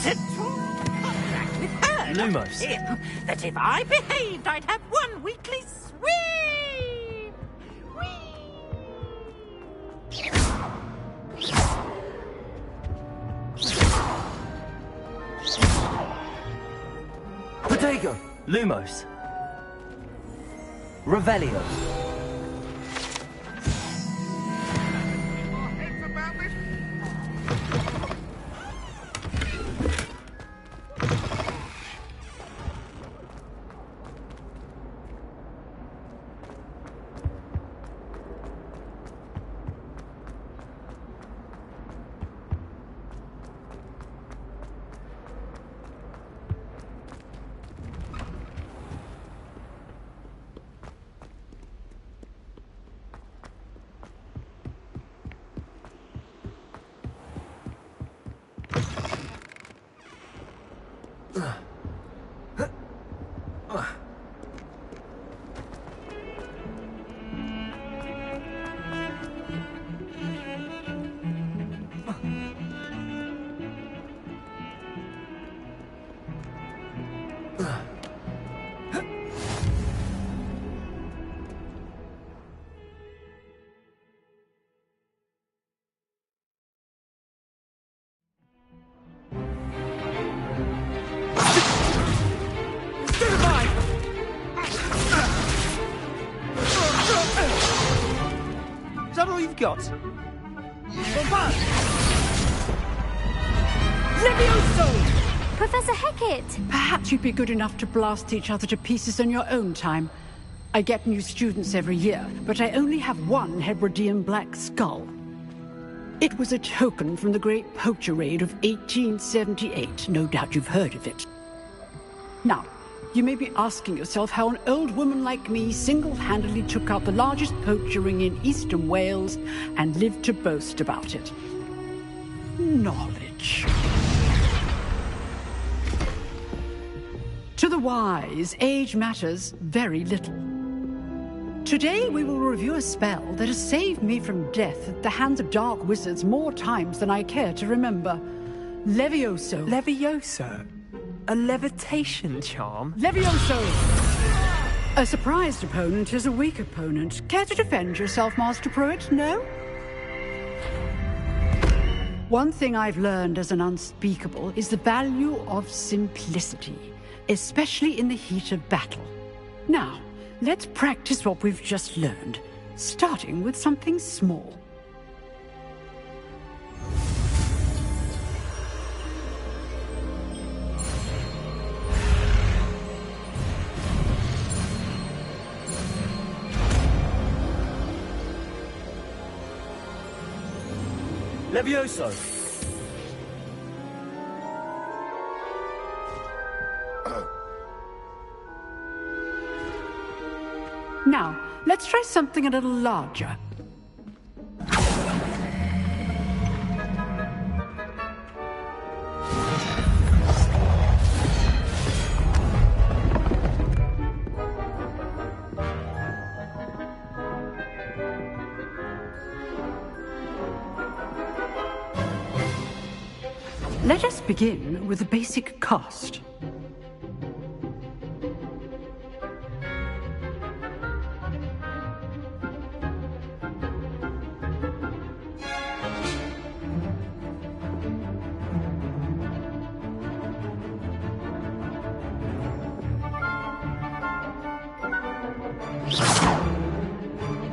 To draw a contract with her, not with Lumos. him, that if I behaved, I'd have one weekly swim. Protego. Lumos. Revelio. Is that all you've got? Levioso! Professor Hecat! Perhaps you'd be good enough to blast each other to pieces in your own time. I get new students every year, but I only have one Hebridean black skull. It was a token from the Great Poacher Raid of 1878. No doubt you've heard of it. Now, you may be asking yourself how an old woman like me single-handedly took out the largest poacher ring in eastern Wales and lived to boast about it. Knowledge. To the wise, age matters very little. Today we will review a spell that has saved me from death at the hands of dark wizards more times than I care to remember. Levioso. Levioso? A levitation charm? Levioso! A surprised opponent is a weak opponent. Care to defend yourself, Master Pruitt? No? One thing I've learned as an unspeakable is the value of simplicity, especially in the heat of battle. Now, let's practice what we've just learned, starting with something small. Levioso! Now, let's try something a little larger. Let us begin with the basic cast.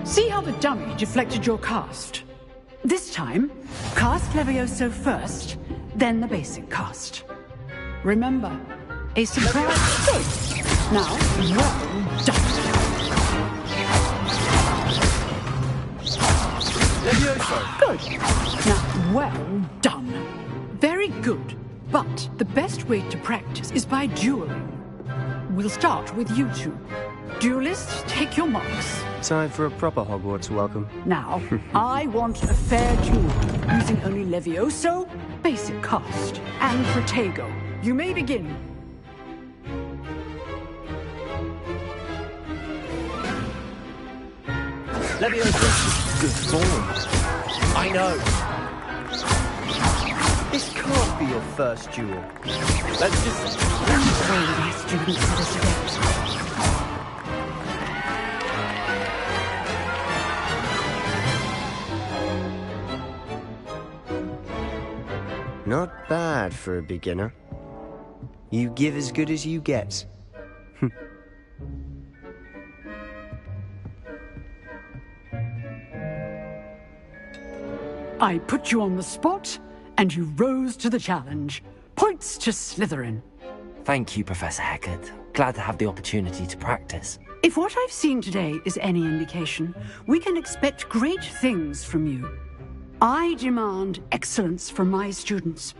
See how the dummy deflected your cast? This time, cast Levioso first, then the basic cast. Remember, a surprise. Good. Now, well done. Levioso! Good. Now, well done. Very good. But the best way to practice is by dueling. We'll start with you two. Duelists, take your marks. Time for a proper Hogwarts welcome. Now, I want a fair duel, using only Levioso, basic cast, and Protego. You may begin. Levioso! Good form. I know. This can't be your first duel. Let's just... Way less students for this event. Not bad for a beginner. You give as good as you get. I put you on the spot, and you rose to the challenge. Points to Slytherin. Thank you, Professor Hecat. Glad to have the opportunity to practice. If what I've seen today is any indication, we can expect great things from you. I demand excellence from my students.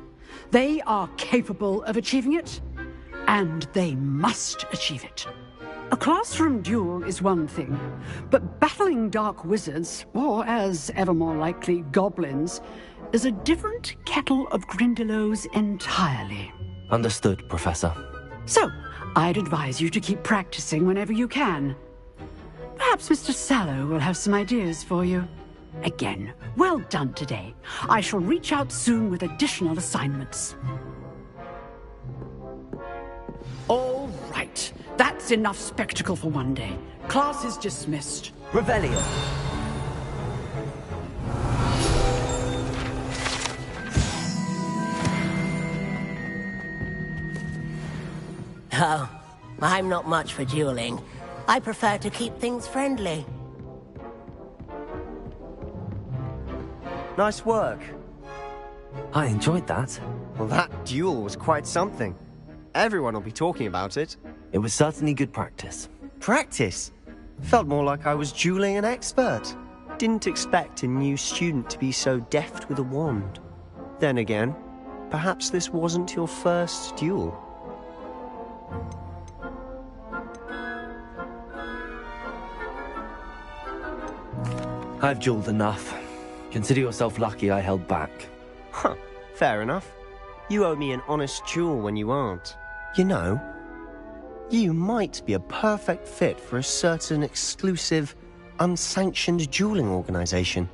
They are capable of achieving it, and they must achieve it. A classroom duel is one thing, but battling dark wizards, or as ever more likely, goblins, is a different kettle of Grindylows entirely. Understood, Professor. So, I'd advise you to keep practicing whenever you can. Perhaps Mr. Sallow will have some ideas for you. Again, well done today. I shall reach out soon with additional assignments. All right. That's enough spectacle for one day. Class is dismissed. Revelio. Oh, I'm not much for dueling. I prefer to keep things friendly. Nice work. I enjoyed that. Well, that duel was quite something. Everyone will be talking about it. It was certainly good practice. Practice? Felt more like I was dueling an expert. Didn't expect a new student to be so deft with a wand. Then again, perhaps this wasn't your first duel. I've dueled enough. Consider yourself lucky I held back. Huh, fair enough. You owe me an honest duel when you aren't. You know, you might be a perfect fit for a certain exclusive, unsanctioned dueling organization.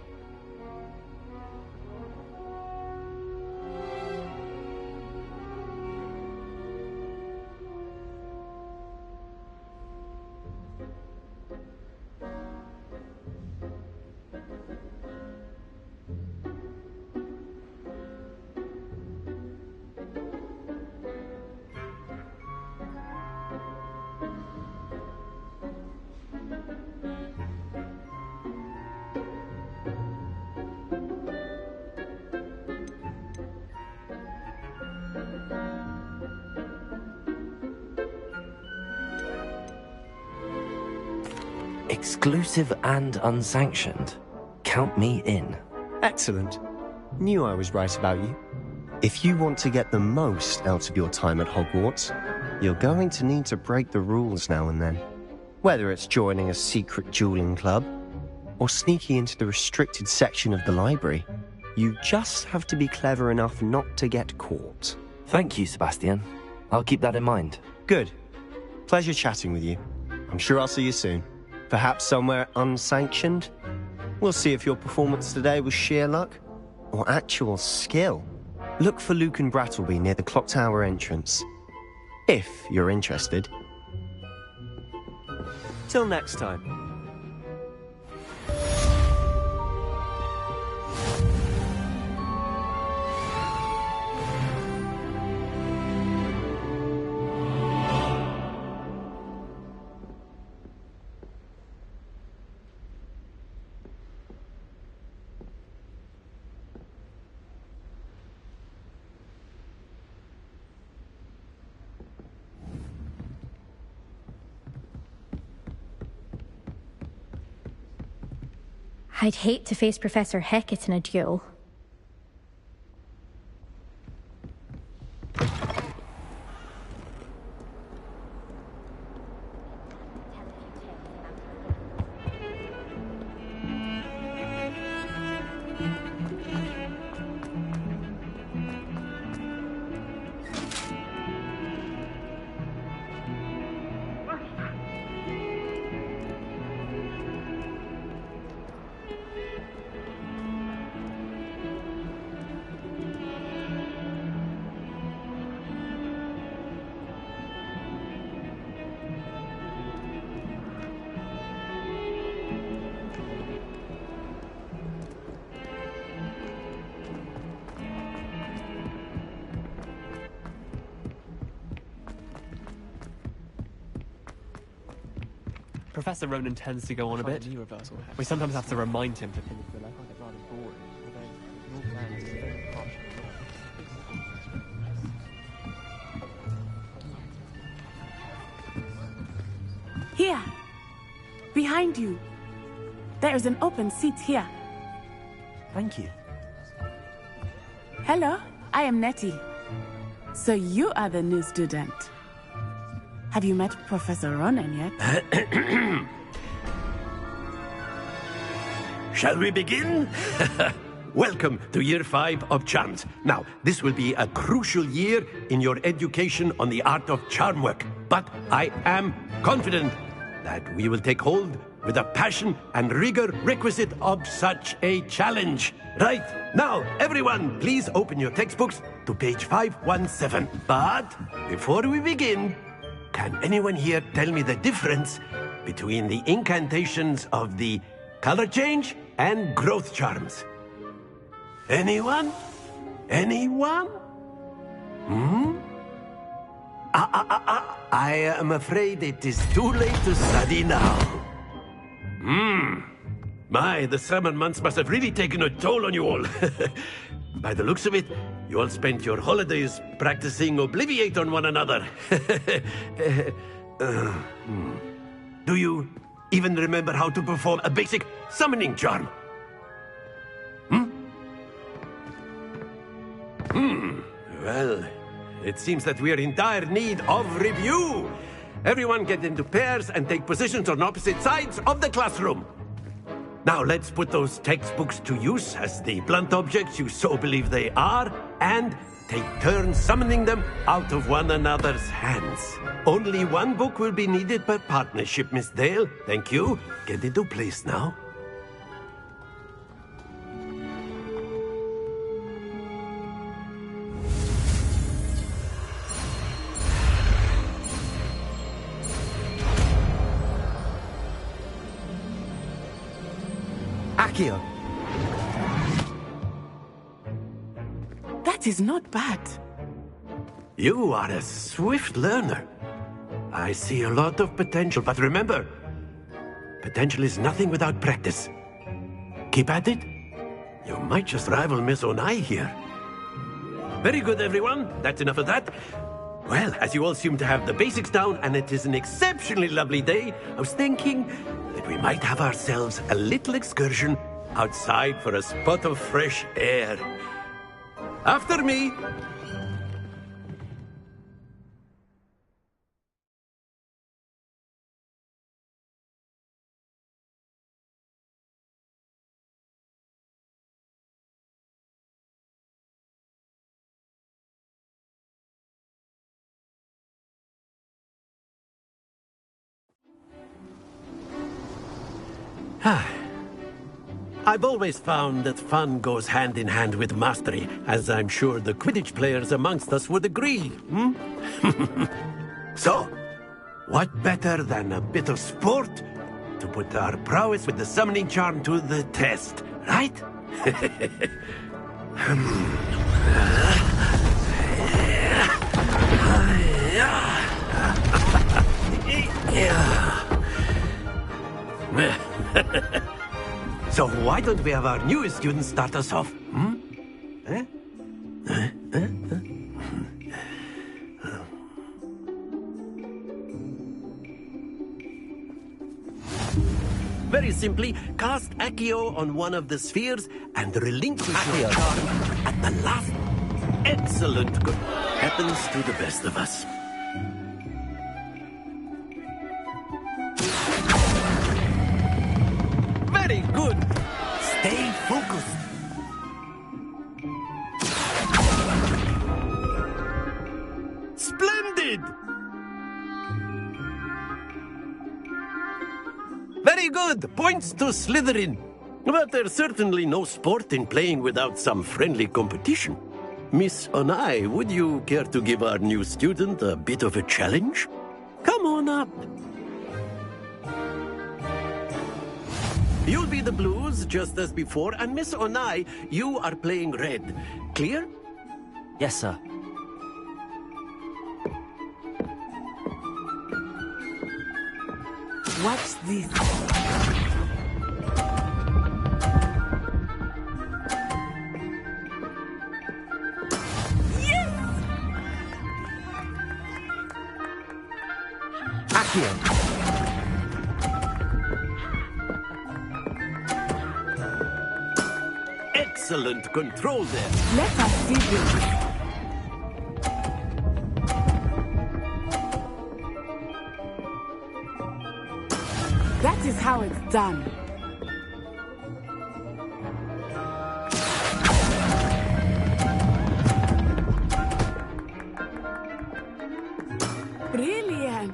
Exclusive and unsanctioned. Count me in. Excellent. Knew I was right about you. If you want to get the most out of your time at Hogwarts, you're going to need to break the rules now and then. Whether it's joining a secret dueling club, or sneaking into the restricted section of the library, you just have to be clever enough not to get caught. Thank you, Sebastian. I'll keep that in mind. Good. Pleasure chatting with you. I'm sure I'll see you soon. Perhaps somewhere unsanctioned? We'll see if your performance today was sheer luck or actual skill. Look for Luke and Brattleby near the clock tower entrance. If you're interested. Till next time. I'd hate to face Professor Hecat in a duel. Professor Ronan tends to go on a bit. We sometimes have to remind him to finish the lesson. Here! Behind you! There is an open seat here. Thank you. Hello, I am Nettie. So you are the new student. Have you met Professor Ronan yet? Shall we begin? Welcome to Year 5 of Charms. Now, this will be a crucial year in your education on the art of charm work. But I am confident that we will take hold with the passion and rigor requisite of such a challenge. Right, now, everyone, please open your textbooks to page 517. But before we begin, can anyone here tell me the difference between the incantations of the color change and growth charms? Anyone? Anyone? I am afraid it is too late to study now. My, the summer months must have really taken a toll on you all. By the looks of it, you all spent your holidays practicing Obliviate on one another. Do you even remember how to perform a basic summoning charm? Well, it seems that we are in dire need of review. Everyone get into pairs and take positions on opposite sides of the classroom. Now let's put those textbooks to use as the blunt objects you so believe they are, and take turns summoning them out of one another's hands. Only one book will be needed per partnership, Miss Dale. Thank you. Get into place now. Accio. That is not bad. You are a swift learner. I see a lot of potential, but remember, potential is nothing without practice. Keep at it. You might just rival Miss Onai here. Very good, everyone. That's enough of that. Well, as you all seem to have the basics down, and it is an exceptionally lovely day, I was thinking that we might have ourselves a little excursion outside for a spot of fresh air. After me! I've always found that fun goes hand in hand with mastery, as I'm sure the Quidditch players amongst us would agree, So, what better than a bit of sport to put our prowess with the summoning charm to the test, right? So why don't we have our newest student start us off? Very simply, cast Accio on one of the spheres and relinquish your charm at the last. Excellent. Good. Happens to the best of us. Very good. Stay focused. Splendid! Very good. Points to Slytherin. But there's certainly no sport in playing without some friendly competition. Miss Onai, would you care to give our new student a bit of a challenge? Come on up. You'll be the blues, just as before, and Miss Onai, you are playing red. Clear? Yes, sir. Watch this. Yes! Accio. Excellent control there. Let us see this. That is how it's done. Brilliant.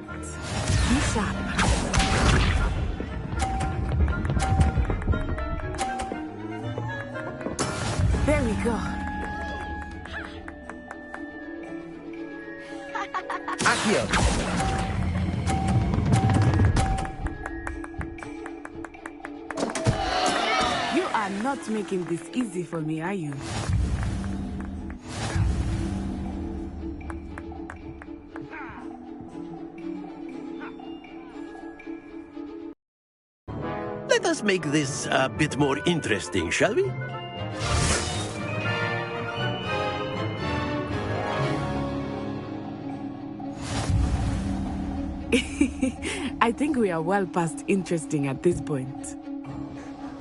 Be sharp. There we go. Accio. You are not making this easy for me, are you? Let us make this a bit more interesting, shall we? I think we are well past interesting at this point.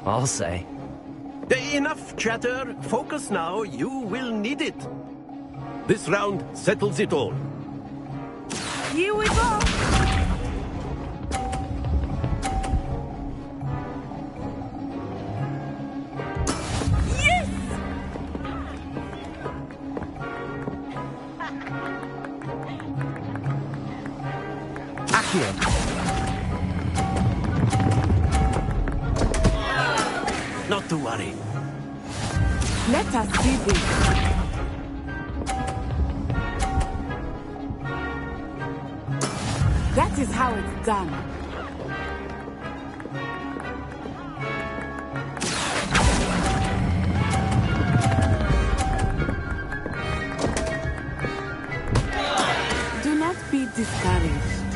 I'll say. Enough chatter. Focus now. You will need it. This round settles it all. Here we go. Yes! Accio. Not to worry. Let us see this. That is how it's done. Do not be discouraged.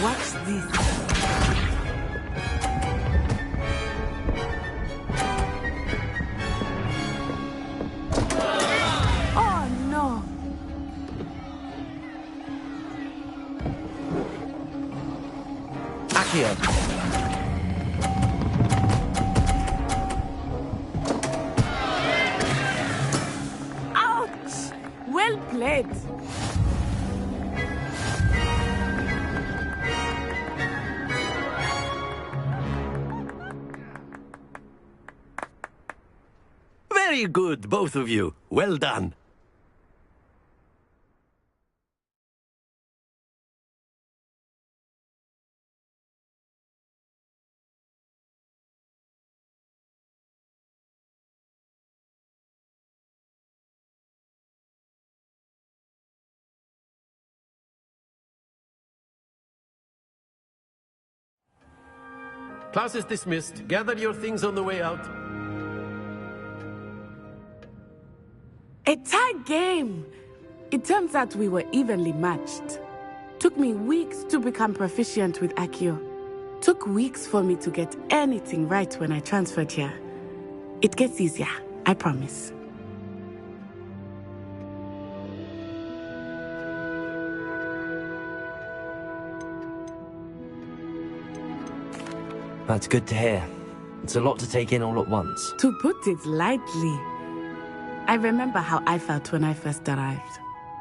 Watch this. Accio. Well played. Very good, both of you. Well done. Class is dismissed. Gather your things on the way out. A tie game! It turns out we were evenly matched. Took me weeks to become proficient with Accio. Took weeks for me to get anything right when I transferred here. It gets easier, I promise. That's good to hear. It's a lot to take in all at once. To put it lightly, I remember how I felt when I first arrived.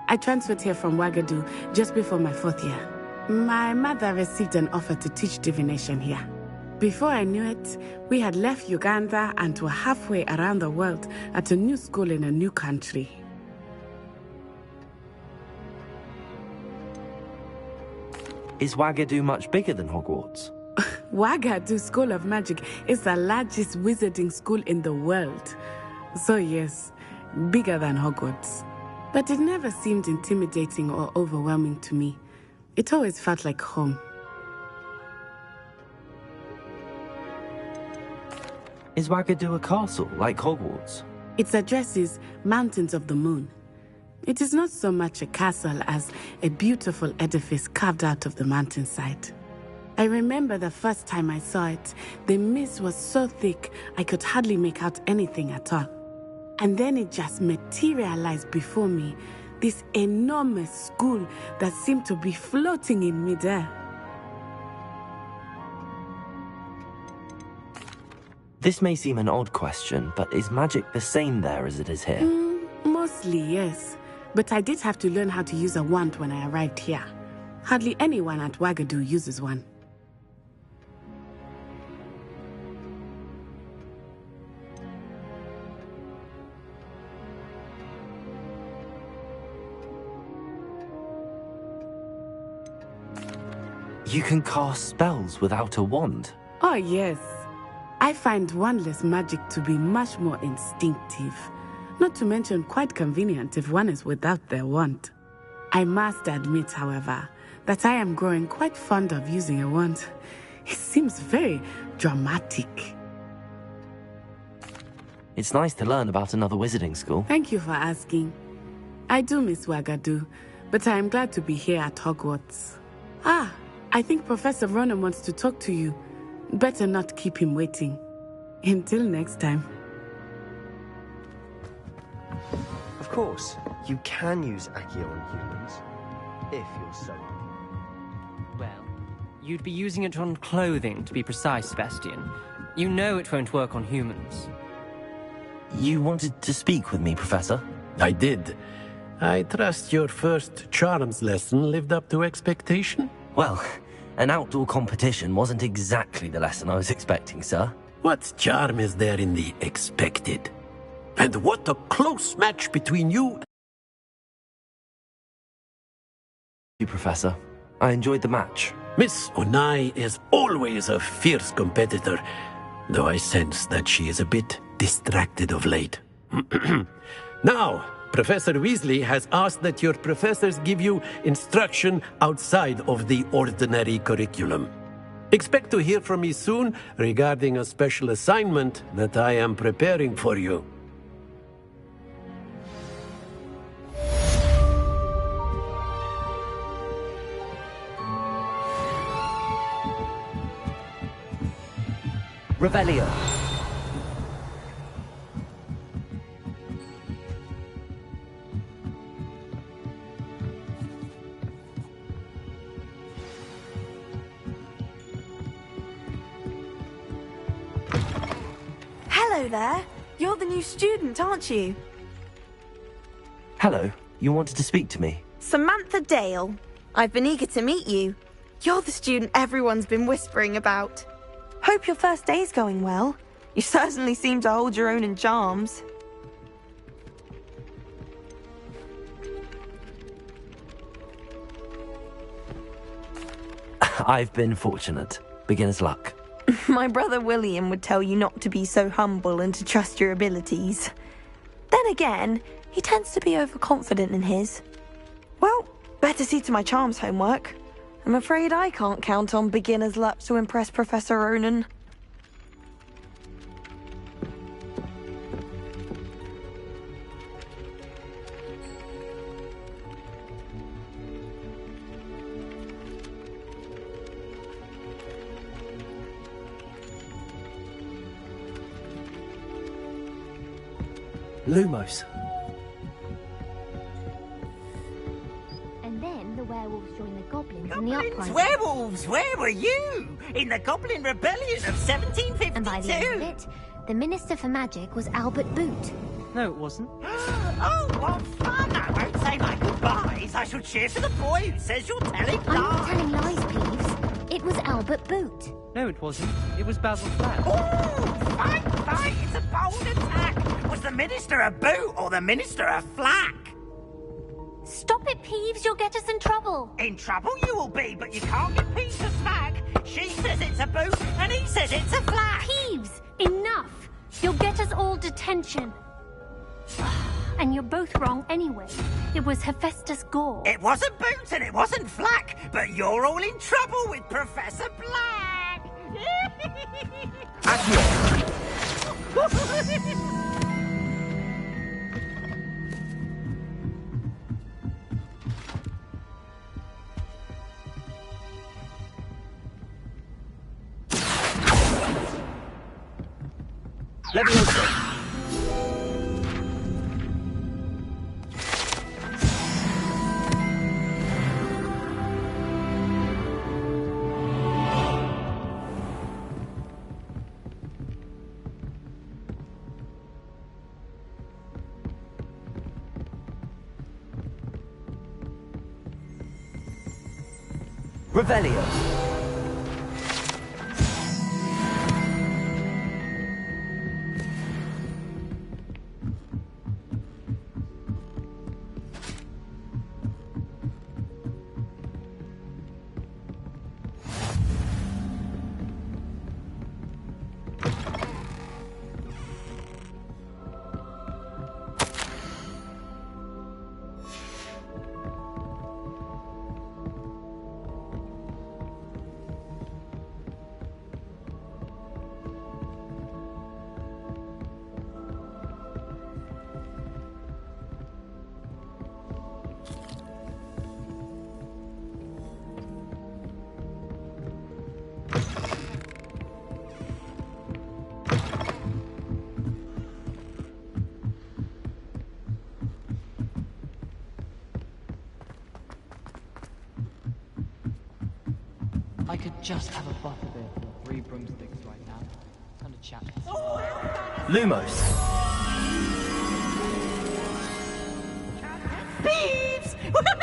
I transferred here from Wagadu just before my 4th year. My mother received an offer to teach divination here. Before I knew it, we had left Uganda and were halfway around the world at a new school in a new country. Is Wagadu much bigger than Hogwarts? Wagadu School of Magic is the largest wizarding school in the world. So yes, bigger than Hogwarts. But it never seemed intimidating or overwhelming to me. It always felt like home. Is Wagadu a castle, like Hogwarts? Its address is Mountains of the Moon. It is not so much a castle as a beautiful edifice carved out of the mountainside. I remember the first time I saw it, the mist was so thick I could hardly make out anything at all. And then it just materialized before me, this enormous school that seemed to be floating in midair. This may seem an odd question, but is magic the same there as it is here? Mostly, yes. But I did have to learn how to use a wand when I arrived here. Hardly anyone at Wagadu uses one. You can cast spells without a wand? Oh, yes. I find wandless magic to be much more instinctive. Not to mention quite convenient if one is without their wand. I must admit, however, that I am growing quite fond of using a wand. It seems very dramatic. It's nice to learn about another wizarding school. Thank you for asking. I do miss Wagadu, but I am glad to be here at Hogwarts. I think Professor Ronan wants to talk to you. Better not keep him waiting. Until next time. Of course, you can use Accio on humans, if you're so... Well, you'd be using it on clothing, to be precise, Sebastian. You know it won't work on humans. You wanted to speak with me, Professor? I did. I trust your first charms lesson lived up to expectation? Well, an outdoor competition wasn't exactly the lesson I was expecting, sir. What charm is there in the expected? And what a close match between you... Professor. I enjoyed the match. Miss Onai is always a fierce competitor, though I sense that she is a bit distracted of late. Now, Professor Weasley has asked that your professors give you instruction outside of the ordinary curriculum. Expect to hear from me soon regarding a special assignment that I am preparing for you. Revelio. Hello there. You're the new student, aren't you? Hello. You wanted to speak to me? Samantha Dale. I've been eager to meet you. You're the student everyone's been whispering about. Hope your first day's going well. You certainly seem to hold your own in charms. I've been fortunate. Beginner's luck. My brother William would tell you not to be so humble and to trust your abilities. Then again, he tends to be overconfident in his. Well, better see to my charms homework. I'm afraid I can't count on beginner's luck to impress Professor Ronan. Lumos. And then the werewolves joined the goblins in the uprising. Werewolves, where were you? In the Goblin Rebellion of 1752? And by the end of it, the Minister for Magic was Albert Boot. No, it wasn't. Oh, what fun! I won't say my goodbyes. I shall cheer for the boy who says you're telling lies. I'm not telling lies, Peeves. It was Albert Boot. No, it wasn't. It was Basil Flack. Oh, fight! It's a bold attack. Was the Minister a boot or the Minister a flack? Stop it, Peeves. You'll get us in trouble. In trouble you will be, but you can't get Peeves to smack. She says it's a boot, and he says it's a flack. Peeves, enough. You'll get us all detention. And you're both wrong anyway. It was Hephaestus Gore. It wasn't boot and it wasn't flack, but you're all in trouble with Professor Black. Leviosa. Revelio. I could just have a butterbeer for 3 broomsticks right now. And a chat. Lumos. Thieves! Woohoo!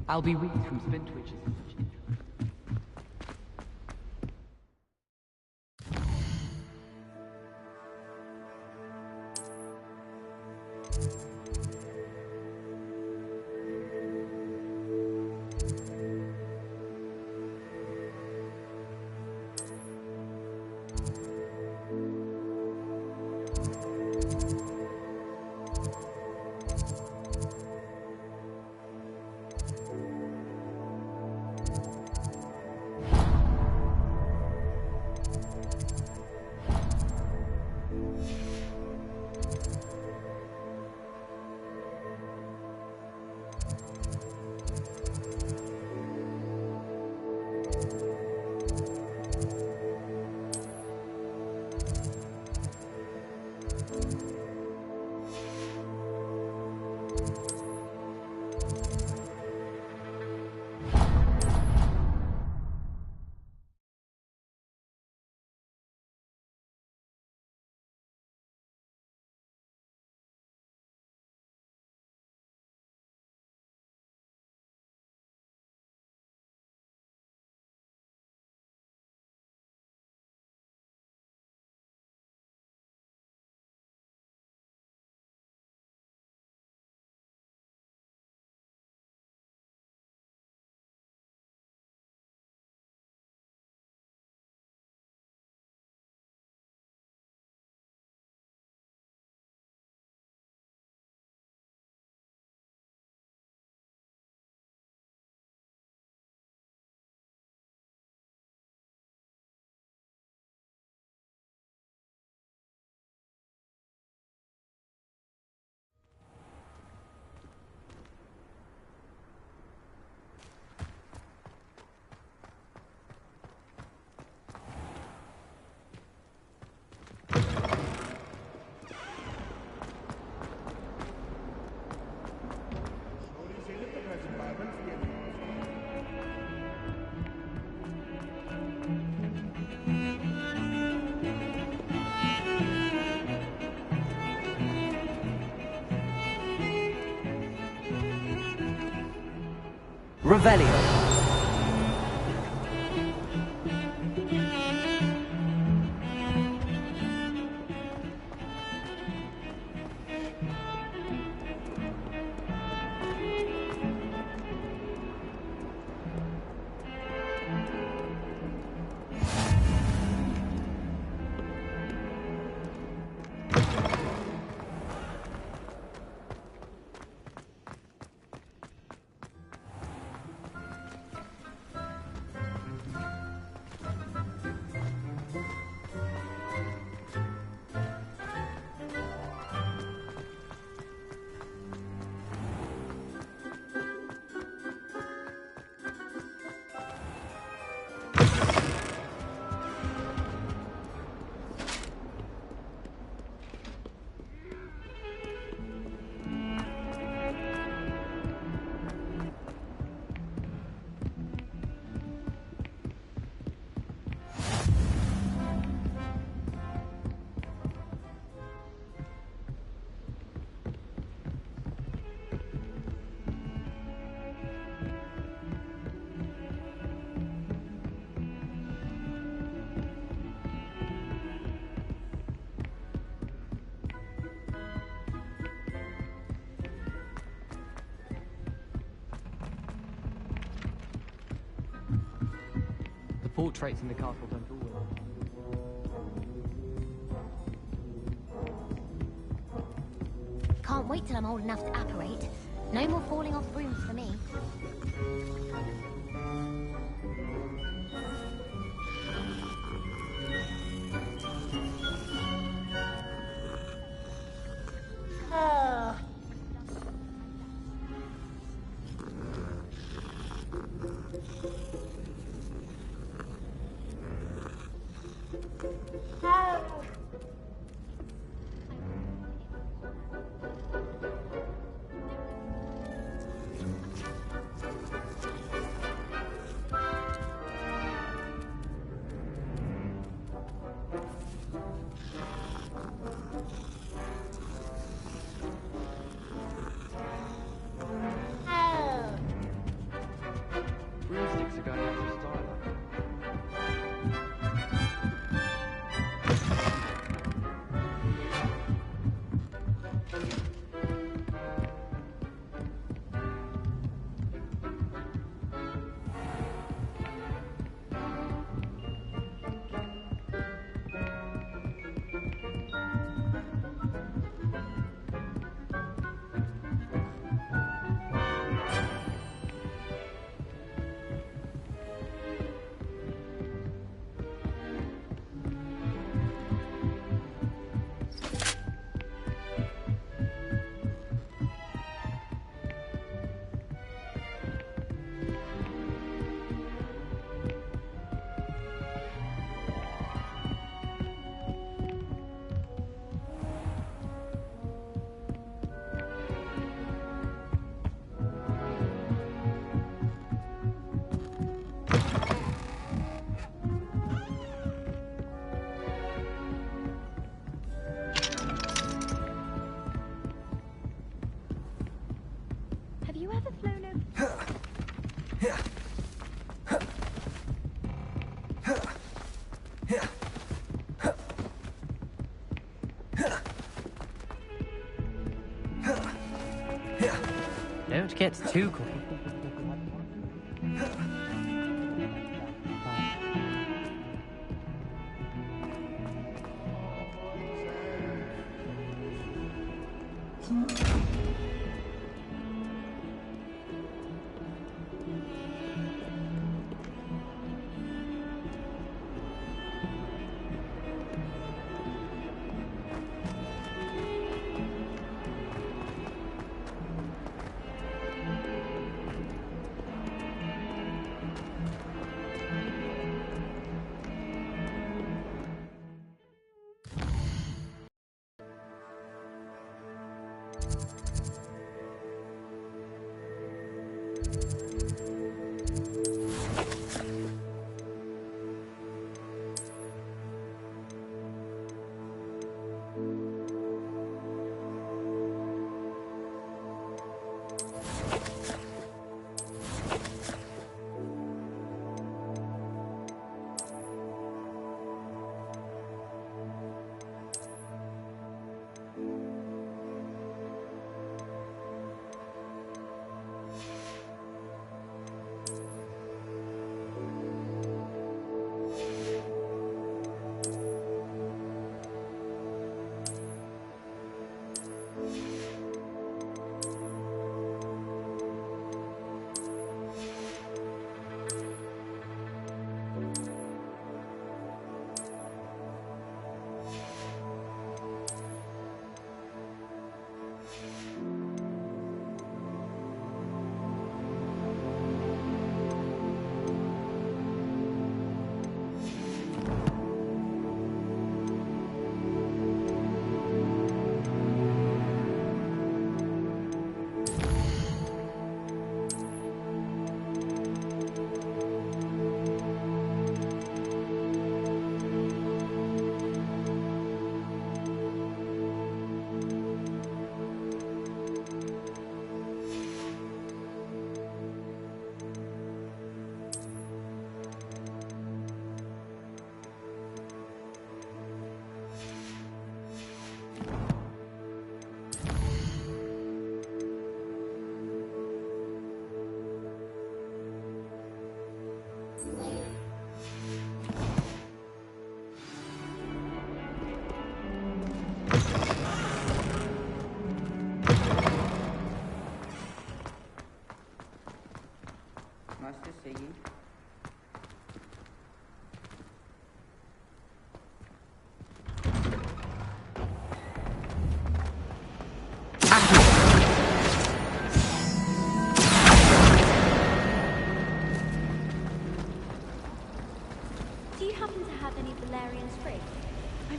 I'll be weak from spin twitches and such injuries. Revelio. Portraits in the castle don't always. Can't wait till I'm old enough to apparate. No more falling off brooms for me. Broomsticks are going out of style. Have you ever flown over? Don't get too cool.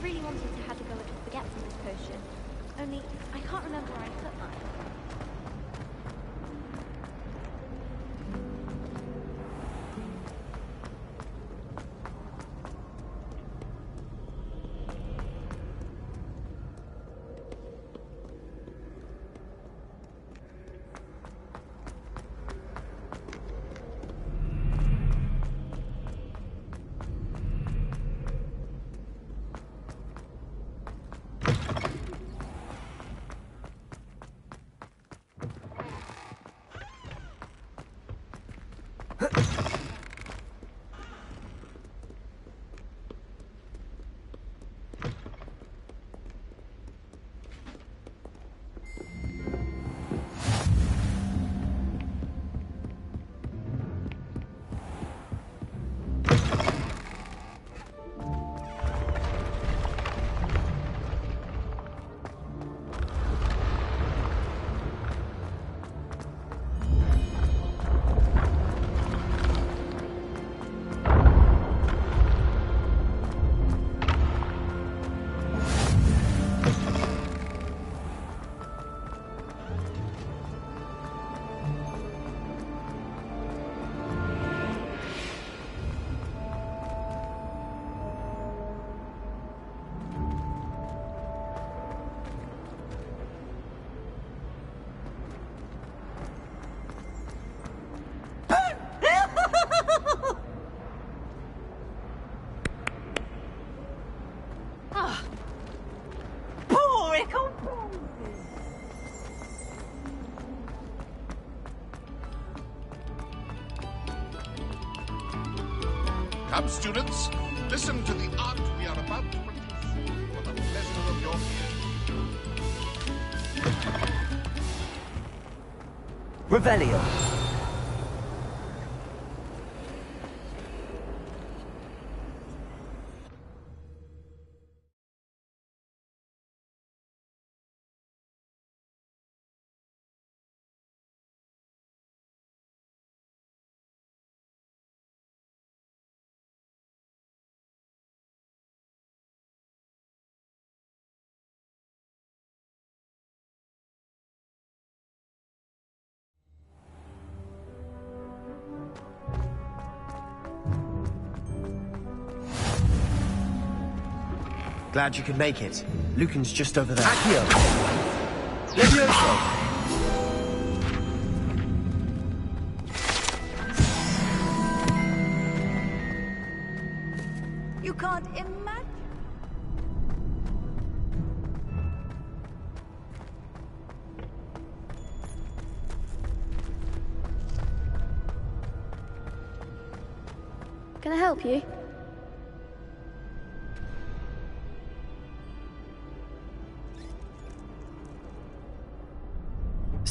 really wanted to have a go at the forgetfulness potion. Only, I can't remember where I put mine. Come, students, listen to the art we are about to produce for the pleasure of your ears. Revelio. Glad you could make it. Lucan's just over there. Accio! Levioso! You can't imagine. Can I help you?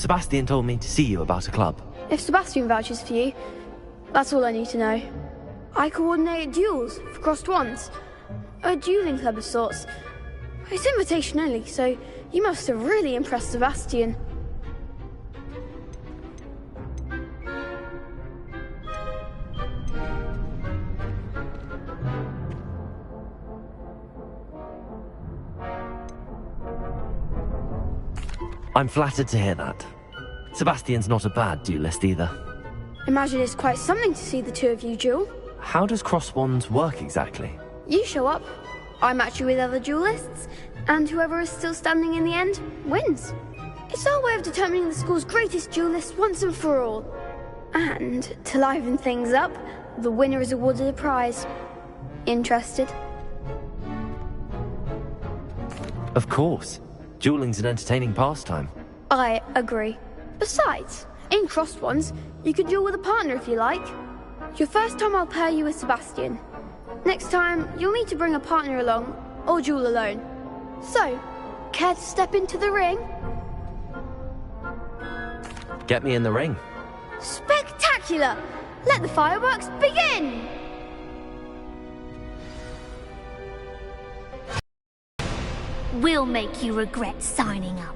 Sebastian told me to see you about a club. If Sebastian vouches for you, that's all I need to know. I coordinate duels for crossed wands. A dueling club of sorts. It's invitation only, so you must have really impressed Sebastian. I'm flattered to hear that. Sebastian's not a bad duelist either. Imagine it's quite something to see the two of you duel. How does cross wands work exactly? You show up, I match you with other duelists, and whoever is still standing in the end wins. It's our way of determining the school's greatest duelist once and for all. And to liven things up, the winner is awarded a prize. Interested? Of course. Dueling's an entertaining pastime. I agree. Besides, in crossed ones, you can duel with a partner if you like. Your first time I'll pair you with Sebastian. Next time, you'll need to bring a partner along, or duel alone. So, care to step into the ring? Get me in the ring. Spectacular! Let the fireworks begin! We'll make you regret signing up.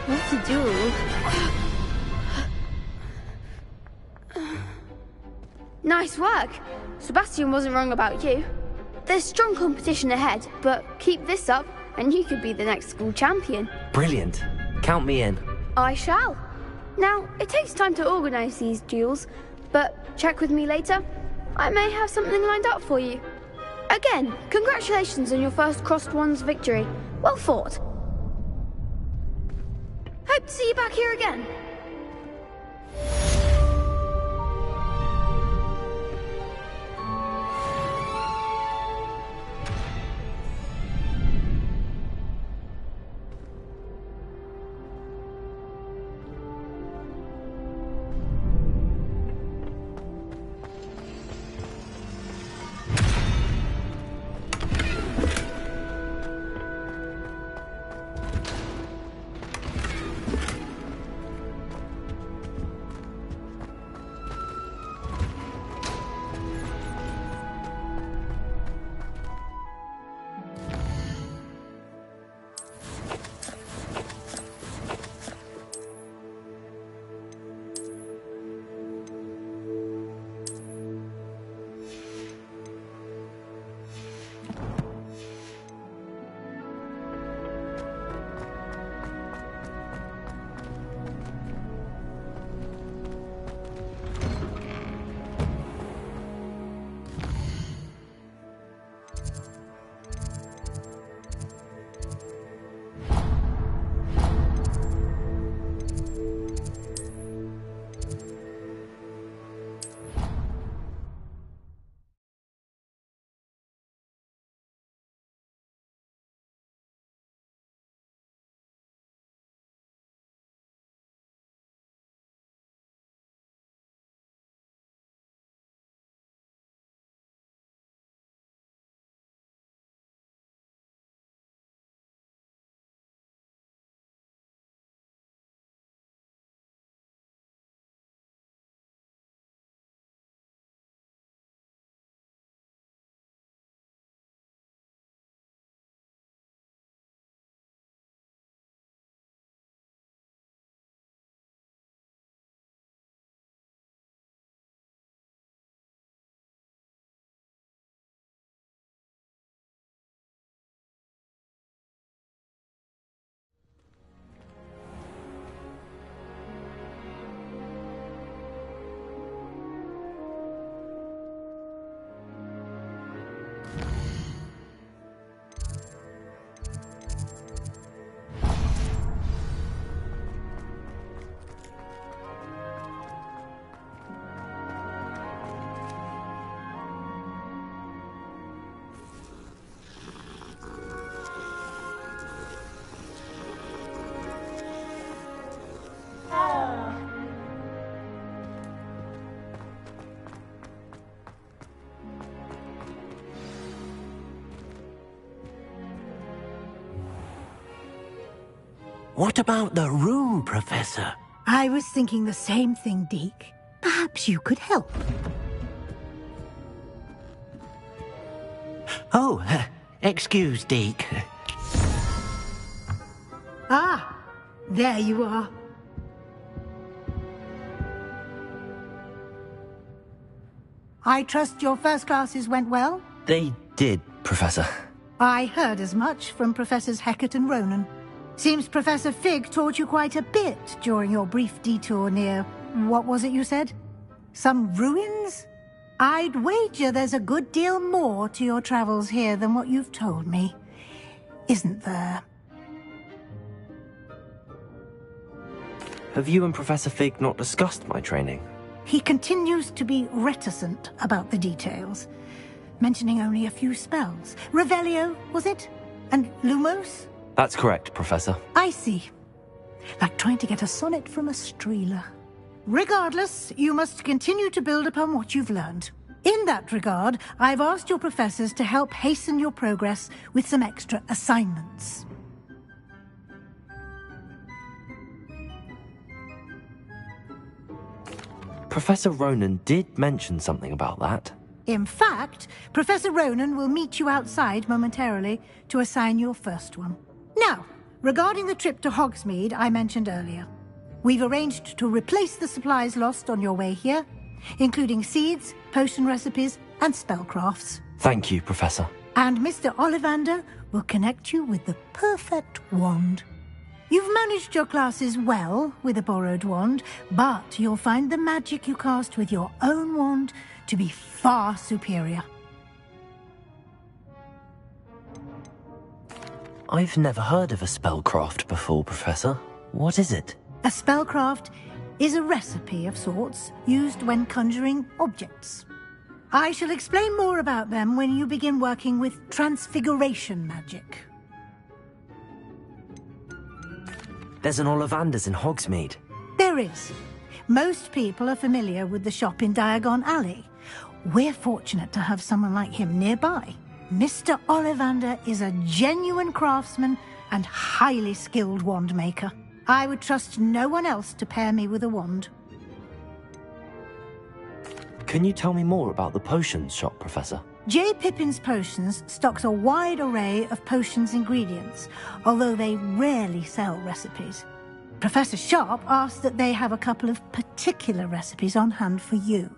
What to do? Nice work. Sebastian wasn't wrong about you. There's strong competition ahead, but keep this up and you could be the next school champion. Brilliant. Count me in. I shall. Now, it takes time to organize these duels, but check with me later. I may have something lined up for you. Again, congratulations on your first Crossed Wands victory. Well fought. Hope to see you back here again. What about the room, Professor? I was thinking the same thing, Deke. Perhaps you could help. Oh, excuse, Deke. Ah, there you are. I trust your first classes went well? They did, Professor. I heard as much from Professors Hecat and Ronan. Seems Professor Fig taught you quite a bit during your brief detour near... what was it you said? Some ruins? I'd wager there's a good deal more to your travels here than what you've told me. Isn't there? Have you and Professor Fig not discussed my training? He continues to be reticent about the details, mentioning only a few spells. Revelio, was it? And Lumos? That's correct, Professor. I see. Like trying to get a sonnet from a streeler. Regardless, you must continue to build upon what you've learned. In that regard, I've asked your professors to help hasten your progress with some extra assignments. Professor Ronan did mention something about that. In fact, Professor Ronan will meet you outside momentarily to assign your first one. Now, regarding the trip to Hogsmeade I mentioned earlier, we've arranged to replace the supplies lost on your way here, including seeds, potion recipes, and spellcrafts. Thank you, Professor. And Mr. Ollivander will connect you with the perfect wand. You've managed your classes well with a borrowed wand, but you'll find the magic you cast with your own wand to be far superior. I've never heard of a spellcraft before, Professor. What is it? A spellcraft is a recipe of sorts used when conjuring objects. I shall explain more about them when you begin working with transfiguration magic. There's an Ollivander's in Hogsmeade. There is. Most people are familiar with the shop in Diagon Alley. We're fortunate to have someone like him nearby. Mr. Ollivander is a genuine craftsman and highly skilled wand maker. I would trust no one else to pair me with a wand. Can you tell me more about the potions shop, Professor? J. Pippin's Potions stocks a wide array of potions ingredients, although they rarely sell recipes. Professor Sharp asked that they have a couple of particular recipes on hand for you.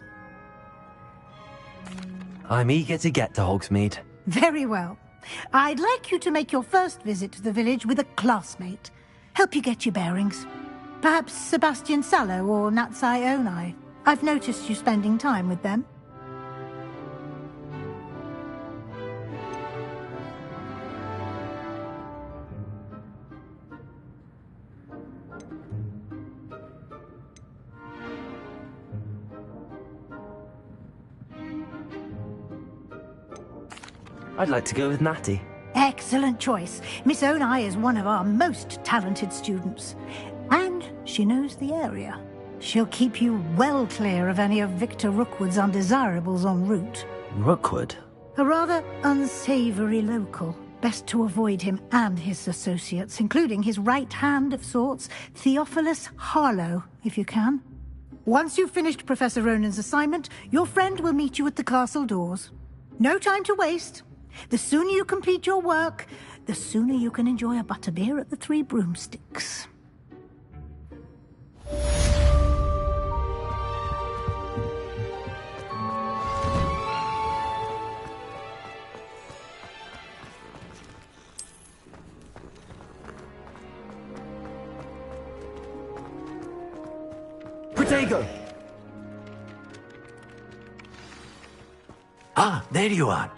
I'm eager to get to Hogsmeade. Very well. I'd like you to make your first visit to the village with a classmate. Help you get your bearings. Perhaps Sebastian Sallow or Natsai Onai. I've noticed you spending time with them. I'd like to go with Natty. Excellent choice. Miss Onai is one of our most talented students. And she knows the area. She'll keep you well clear of any of Victor Rookwood's undesirables en route. Rookwood? A rather unsavory local. Best to avoid him and his associates, including his right hand of sorts, Theophilus Harlow, if you can. Once you've finished Professor Ronan's assignment, your friend will meet you at the castle doors. No time to waste. The sooner you complete your work, the sooner you can enjoy a butterbeer at the Three Broomsticks. Protego! Ah, there you are.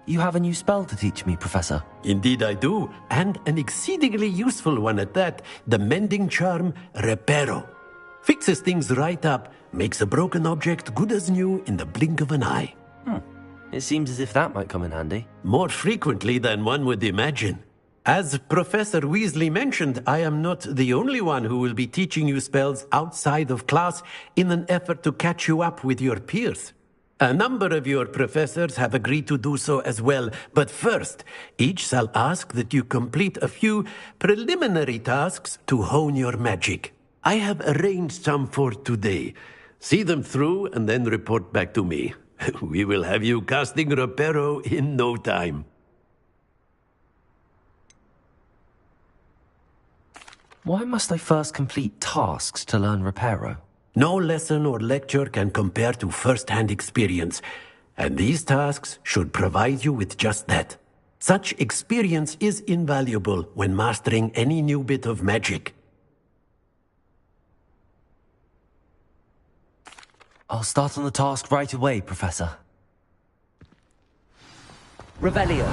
You have a new spell to teach me, Professor. Indeed I do, and an exceedingly useful one at that, the mending charm Reparo. Fixes things right up, makes a broken object good as new in the blink of an eye. It seems as if that might come in handy. More frequently than one would imagine. As Professor Weasley mentioned, I am not the only one who will be teaching you spells outside of class in an effort to catch you up with your peers. A number of your professors have agreed to do so as well, but first, each shall ask that you complete a few preliminary tasks to hone your magic. I have arranged some for today. See them through and then report back to me. We will have you casting Reparo in no time. Why must I first complete tasks to learn Reparo? No lesson or lecture can compare to first-hand experience, and these tasks should provide you with just that. Such experience is invaluable when mastering any new bit of magic. I'll start on the task right away, Professor. Revelio.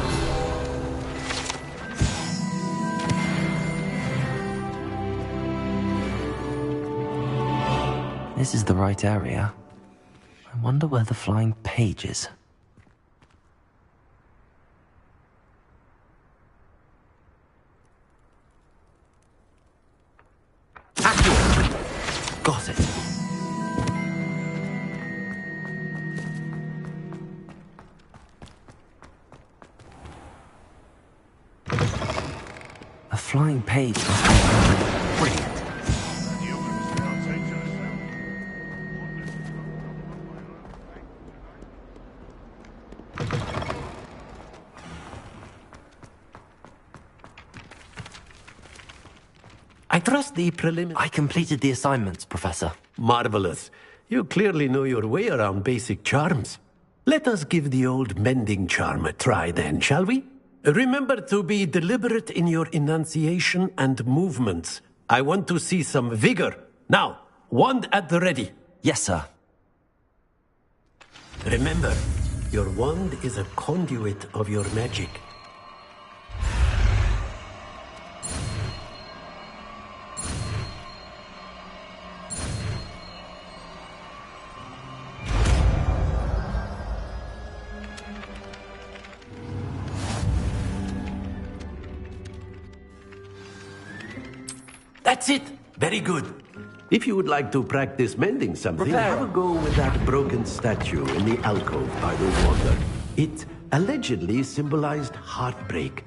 This is the right area. I wonder where the flying page is. Got it. A flying page must be brilliant. I trust the preliminary... I completed the assignments, Professor. Marvelous. You clearly know your way around basic charms. Let us give the old mending charm a try then, shall we? Remember to be deliberate in your enunciation and movements. I want to see some vigor. Now, wand at the ready. Yes, sir. Remember, your wand is a conduit of your magic. That's it! Very good. If you would like to practice mending something, have a go with that broken statue in the alcove by the water. It allegedly symbolized heartbreak.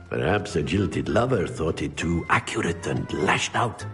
Perhaps a jilted lover thought it too accurate and lashed out.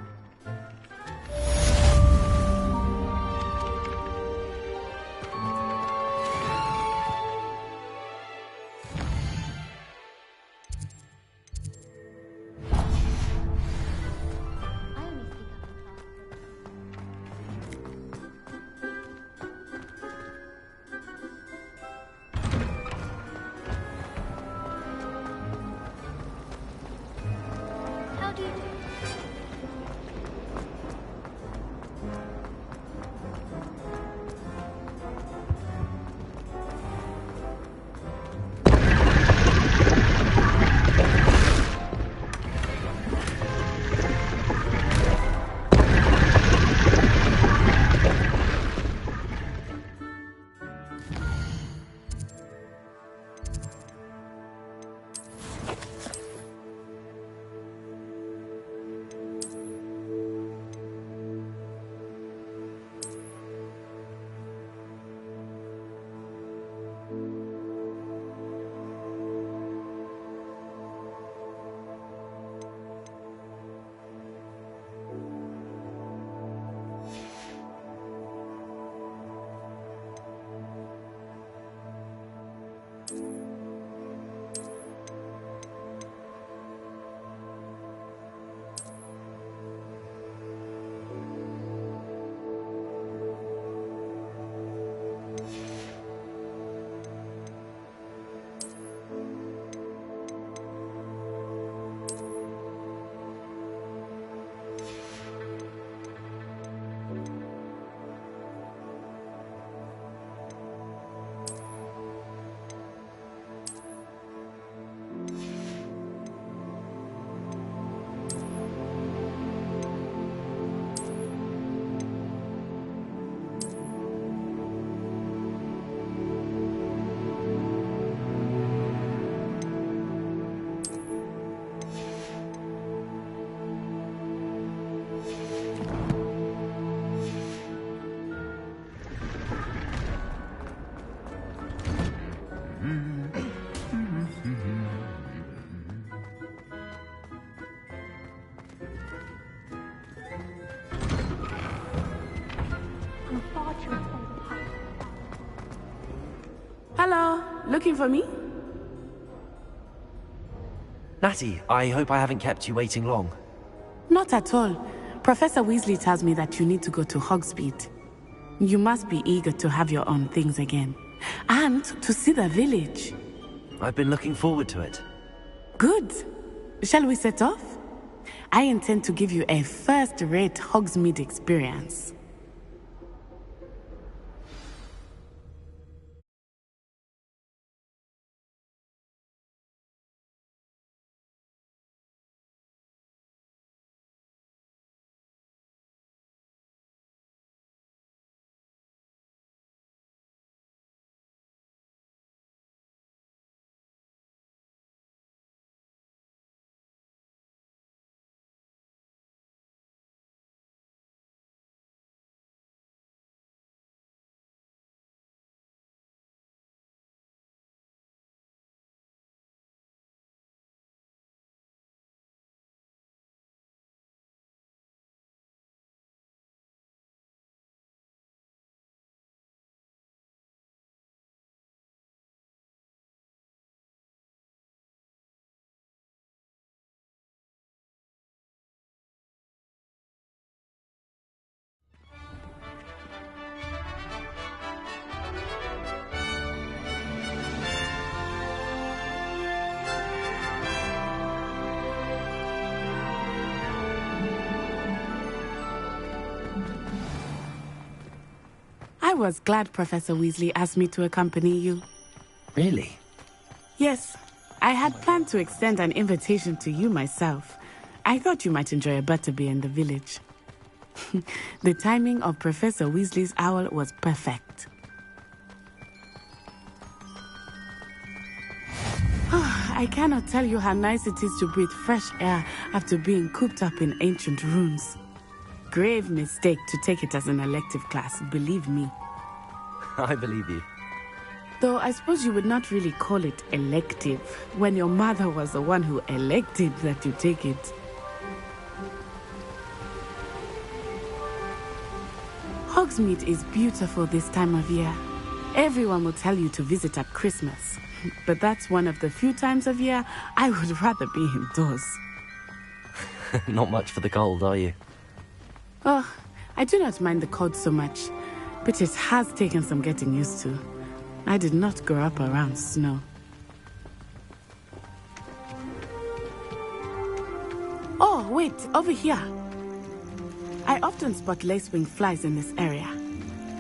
Hello, looking for me? Natty, I hope I haven't kept you waiting long. Not at all. Professor Weasley tells me that you need to go to Hogsmeade. You must be eager to have your own things again. And to see the village. I've been looking forward to it. Good. Shall we set off? I intend to give you a first-rate Hogsmeade experience. was glad Professor Weasley asked me to accompany you. Really? Yes, I had planned to extend an invitation to you myself. I thought you might enjoy a butterbeer in the village. The timing of Professor Weasley's owl was perfect. I cannot tell you how nice it is to breathe fresh air after being cooped up in ancient ruins. Grave mistake to take it as an elective class, believe me. I believe you. Though I suppose you would not really call it elective when your mother was the one who elected that you take it. Hogsmeade is beautiful this time of year. Everyone will tell you to visit at Christmas. But that's one of the few times of year I would rather be indoors. Not much for the cold, are you? Oh, I do not mind the cold so much, but it has taken some getting used to. I did not grow up around snow. Oh, wait, over here. I often spot lacewing flies in this area.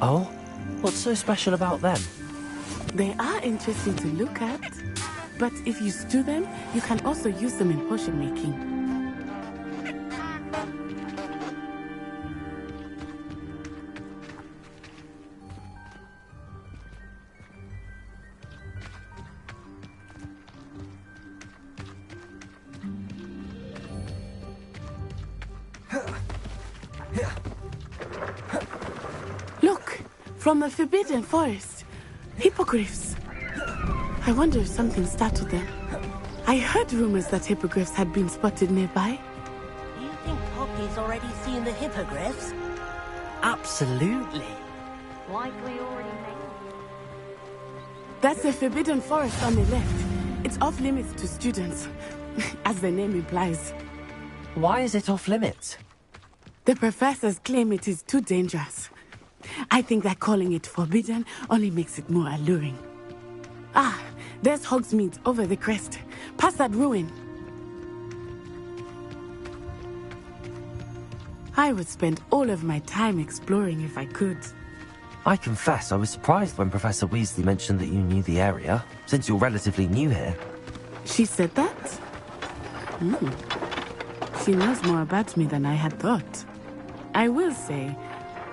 Oh? What's so special about them? They are interesting to look at, but if you stew them, you can also use them in potion making. Look, from the Forbidden Forest. Hippogriffs. I wonder if something startled them. I heard rumors that hippogriffs had been spotted nearby. You think Poppy's already seen the hippogriffs? Absolutely. Likely already made. That's the Forbidden Forest on the left. It's off limits to students, as the name implies. Why is it off limits? The professors claim it is too dangerous. I think that calling it forbidden only makes it more alluring. Ah, there's Hogsmeade over the crest, past that ruin. I would spend all of my time exploring if I could. I confess I was surprised when Professor Weasley mentioned that you knew the area, since you're relatively new here. She said that? She knows more about me than I had thought. I will say,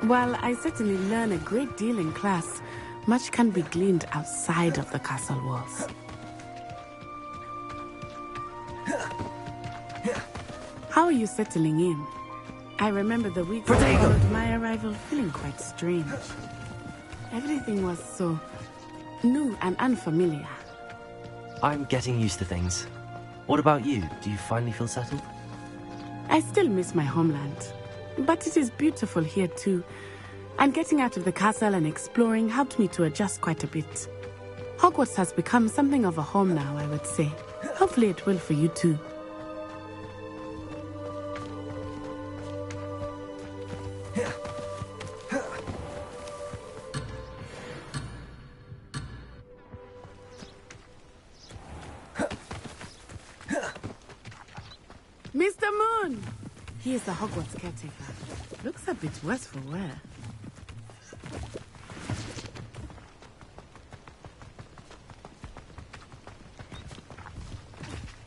while I certainly learn a great deal in class, much can be gleaned outside of the castle walls. How are you settling in? I remember the week that followed my arrival feeling quite strange. Everything was so new and unfamiliar. I'm getting used to things. What about you? Do you finally feel settled? I still miss my homeland. But it is beautiful here too. And getting out of the castle and exploring helped me to adjust quite a bit. Hogwarts has become something of a home now, I would say. Hopefully it will for you too. Mr. Moon! He is the Hogwarts caretaker. Looks a bit worse for wear.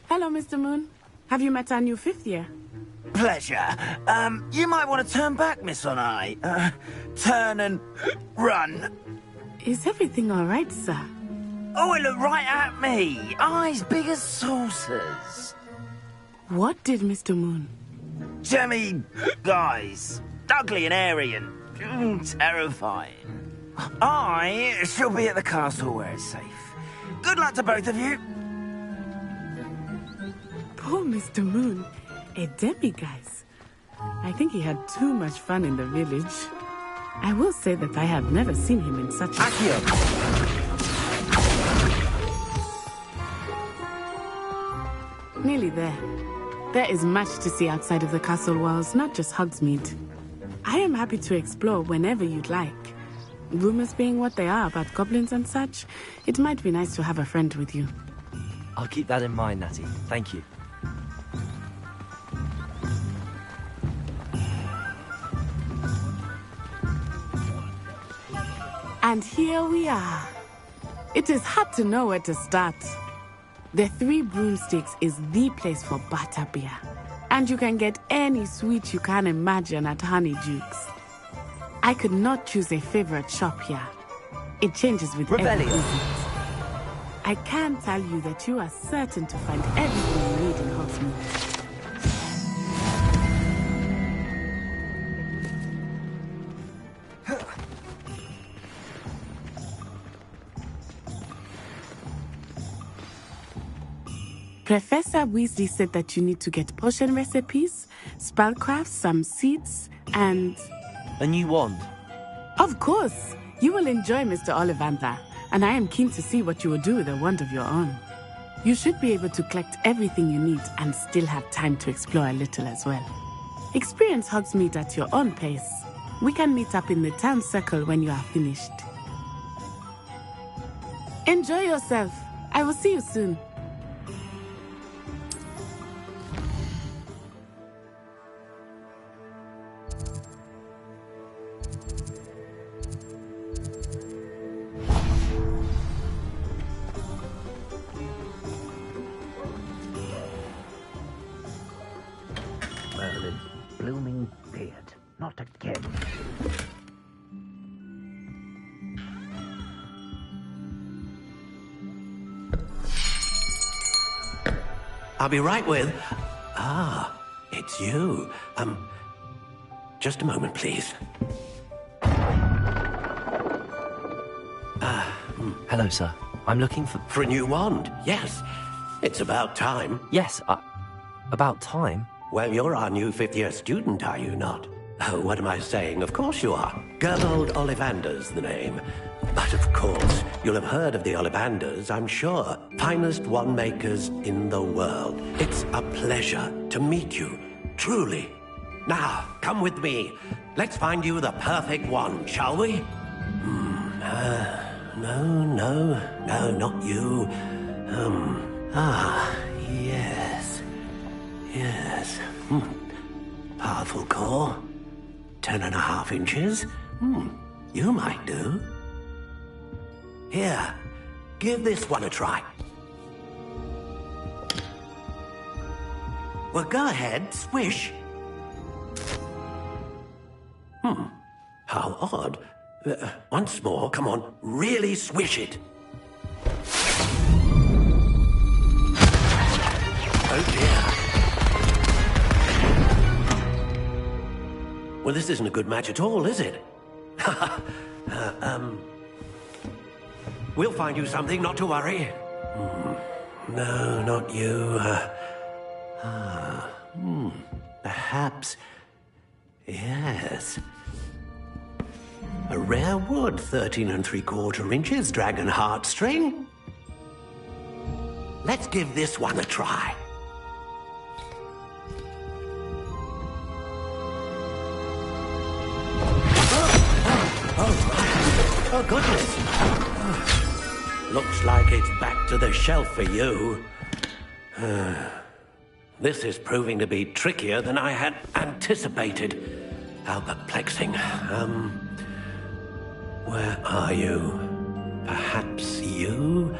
Hello, Mr. Moon. Have you met our new fifth year? Pleasure. You might want to turn back, Miss Onai. Turn and run. Is everything all right, sir? Oh, it looked right at me. Eyes big as saucers. What did Mr. Moon? Jemmy guys. Ugly and airy and terrifying. I shall be at the castle where it's safe. Good luck to both of you. Poor Mr. Moon. A demiguise. I think he had too much fun in the village. I will say that I have never seen him in such a... Nearly there. There is much to see outside of the castle walls, not just Hogsmeade. I am happy to explore whenever you'd like. Rumors being what they are about goblins and such, it might be nice to have a friend with you. I'll keep that in mind, Natty. Thank you. And here we are. It is hard to know where to start. The Three Broomsticks is the place for butterbeer. And you can get any sweet you can imagine at Honeydukes. I could not choose a favorite shop here. It changes with every Rebellion. visit. I can tell you that you are certain to find everything you need in Hogsmeade. Professor Weasley said that you need to get potion recipes, spellcrafts, some seeds, and... A new wand. Of course! You will enjoy Mr. Ollivander, and I am keen to see what you will do with a wand of your own. You should be able to collect everything you need and still have time to explore a little as well. Experience Hogsmeade at your own pace. We can meet up in the town circle when you are finished. Enjoy yourself. I will see you soon. Merlin's blooming beard. Not again. I'll be right with... Ah, it's you. Just a moment, please. Hello, sir. I'm looking for... For a new wand, yes. It's about time. Yes, about time? Well, you're our new fifth-year student, are you not? Oh, what am I saying? Of course you are. Gerbold Ollivander's the name. But of course, you'll have heard of the Ollivanders, I'm sure. Finest wand makers in the world. It's a pleasure to meet you, truly. Now, come with me. Let's find you the perfect wand, shall we? No, not you. Yes. Powerful core. 10.5 inches. You might do. Here, give this one a try. Well, go ahead, swish. How odd. Once more, come on, really swish it. Oh dear. Well, this isn't a good match at all, is it? We'll find you something, not to worry. No, not you. Perhaps... Yes. A rare wood, 13 3/4 inches, dragon heartstring. Let's give this one a try. Oh, goodness. Looks like it's back to the shelf for you. This is proving to be trickier than I had anticipated. How perplexing. Where are you? Perhaps you?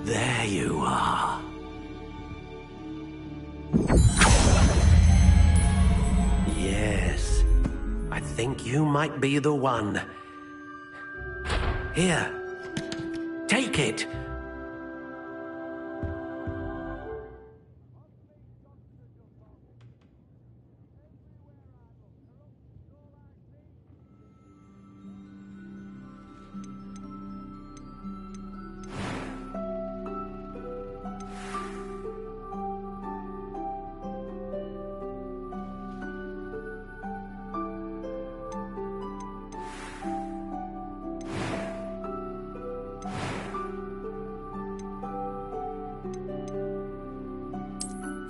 There you are. Yes, I think you might be the one. Here, take it.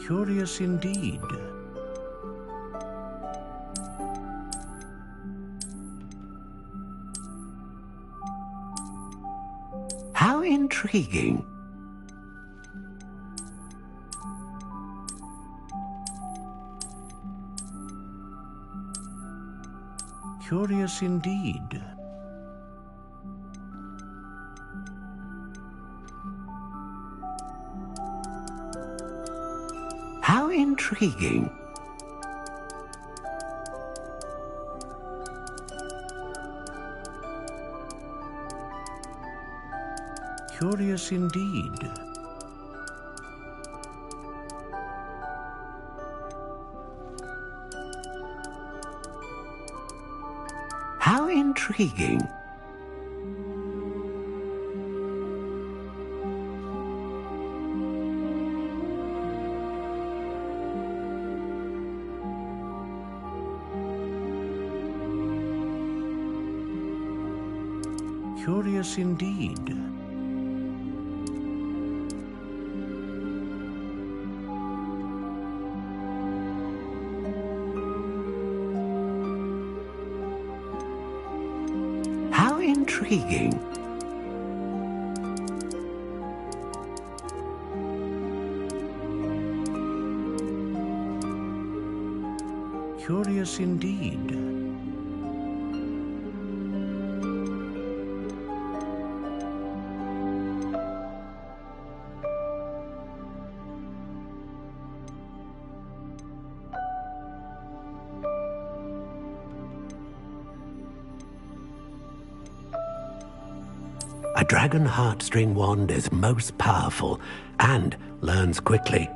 Curious indeed. How intriguing. Curious indeed. How intriguing. Curious indeed. How intriguing. Curious indeed. How intriguing. Curious indeed. A dragon heartstring wand is most powerful and learns quickly.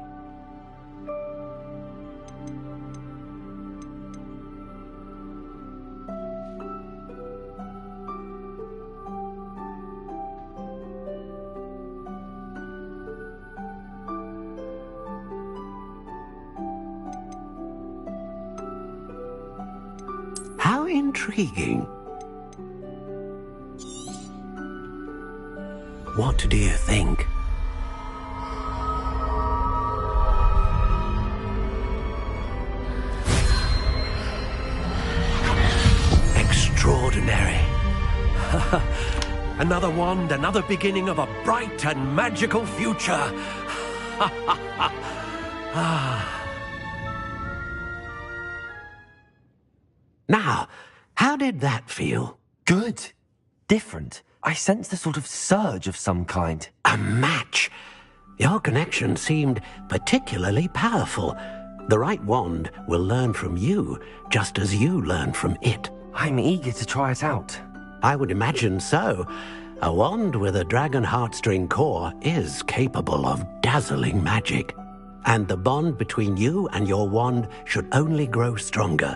How intriguing. What do you think? Extraordinary. Another wand, another beginning of a bright and magical future. Now, how did that feel? Good. Different. I sensed a sort of surge of some kind. A match. Your connection seemed particularly powerful. The right wand will learn from you, just as you learn from it. I'm eager to try it out. I would imagine so. A wand with a dragon heartstring core is capable of dazzling magic. And the bond between you and your wand should only grow stronger.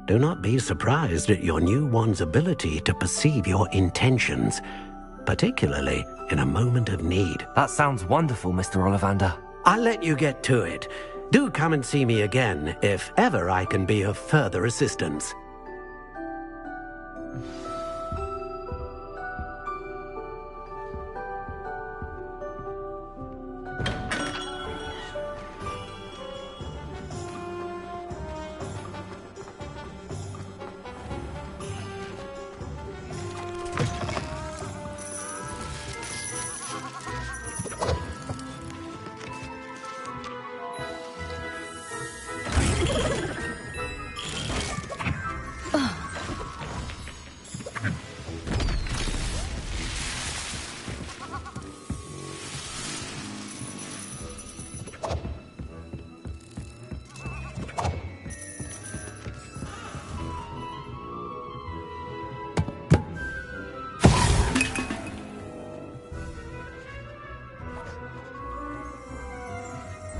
Do not be surprised at your new wand's ability to perceive your intentions, particularly in a moment of need. That sounds wonderful, Mr. Ollivander. I'll let you get to it. Do come and see me again if ever I can be of further assistance.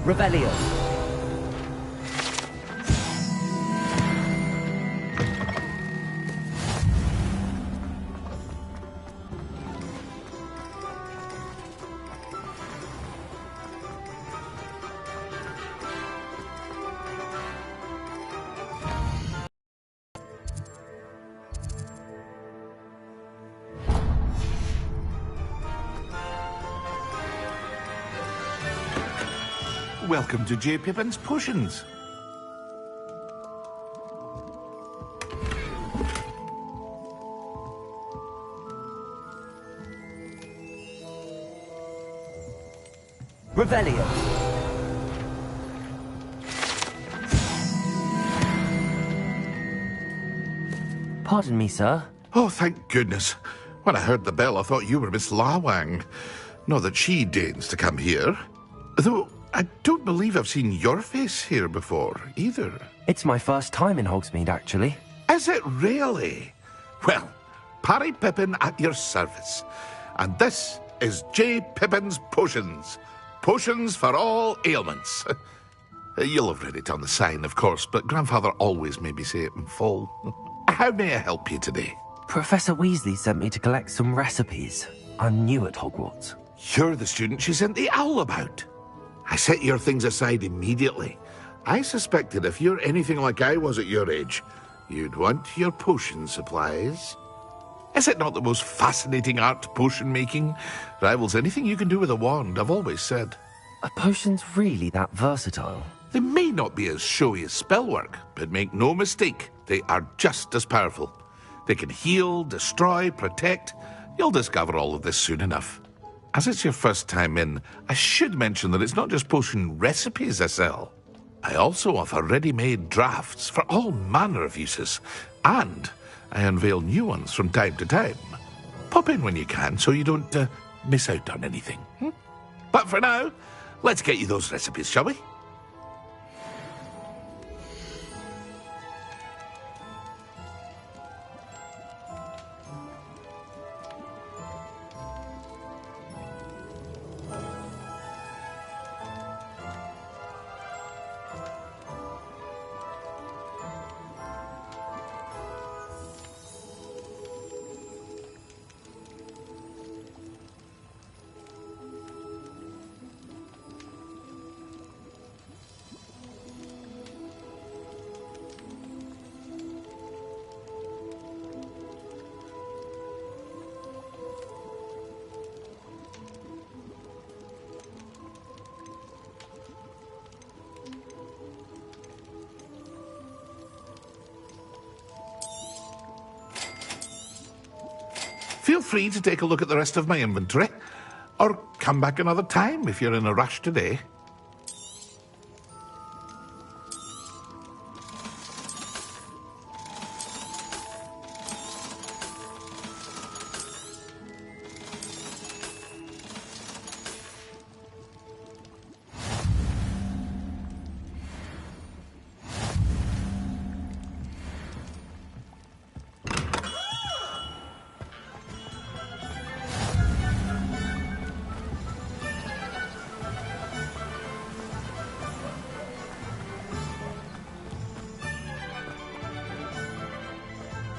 Rebellion. Welcome to J. Pippin's Potions. Rebellion. Pardon me, sir. Oh, thank goodness. When I heard the bell, I thought you were Miss Lawang. Not that she deigns to come here. Though, I don't believe I've seen your face here before, either. It's my first time in Hogsmeade, actually. Is it really? Well, Parry Pippin at your service. And this is J. Pippin's Potions. Potions for all ailments. You'll have read it on the sign, of course, but Grandfather always made me say it in full. How may I help you today? Professor Weasley sent me to collect some recipes. I'm new at Hogwarts. You're the student she sent the owl about. I set your things aside immediately. I suspected if you're anything like I was at your age, you'd want your potion supplies. Is it not the most fascinating art, potion making? Rivals anything you can do with a wand, I've always said. Are potions really that versatile? They may not be as showy as spellwork, but make no mistake, they are just as powerful. They can heal, destroy, protect. You'll discover all of this soon enough. As it's your first time in, I should mention that it's not just potion recipes I sell. I also offer ready-made drafts for all manner of uses, and I unveil new ones from time to time. Pop in when you can so you don't miss out on anything. But for now, let's get you those recipes, shall we? Feel free to take a look at the rest of my inventory, or come back another time if you're in a rush today.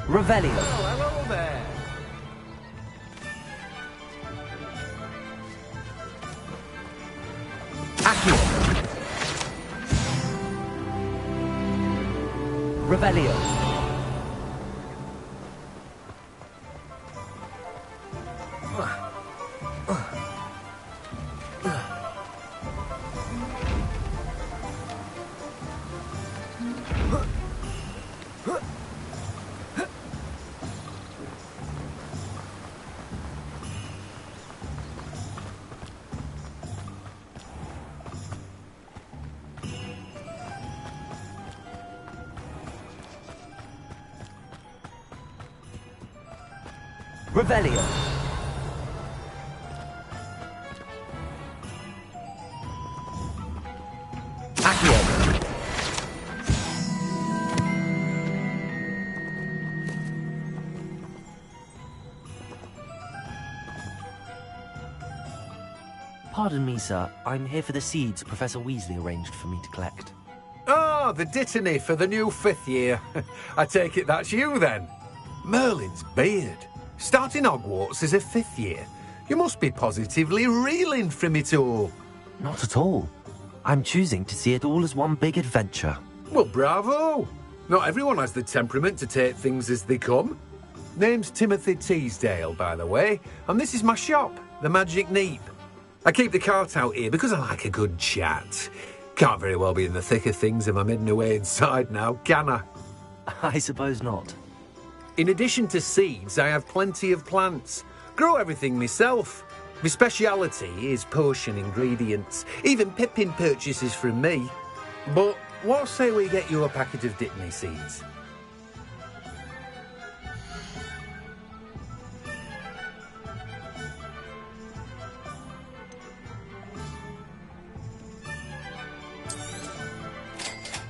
Revelio. Hello there. Accio. Revelio. Revelio. Accio. Pardon me, sir. I'm here for the seeds Professor Weasley arranged for me to collect. Oh, the dittany for the new 5th year. I take it that's you, then. Merlin's beard. Starting Hogwarts as a 5th year. You must be positively reeling from it all. Not at all. I'm choosing to see it all as one big adventure. Well, bravo. Not everyone has the temperament to take things as they come. Name's Timothy Teasdale, by the way, and this is my shop, the Magic Neep. I keep the cart out here because I like a good chat. Can't very well be in the thick of things if I'm hidden away inside now, can I? I suppose not. In addition to seeds, I have plenty of plants. Grow everything myself. My speciality is potion ingredients. Even Pippin purchases from me. But what say we get you a packet of Dittany seeds?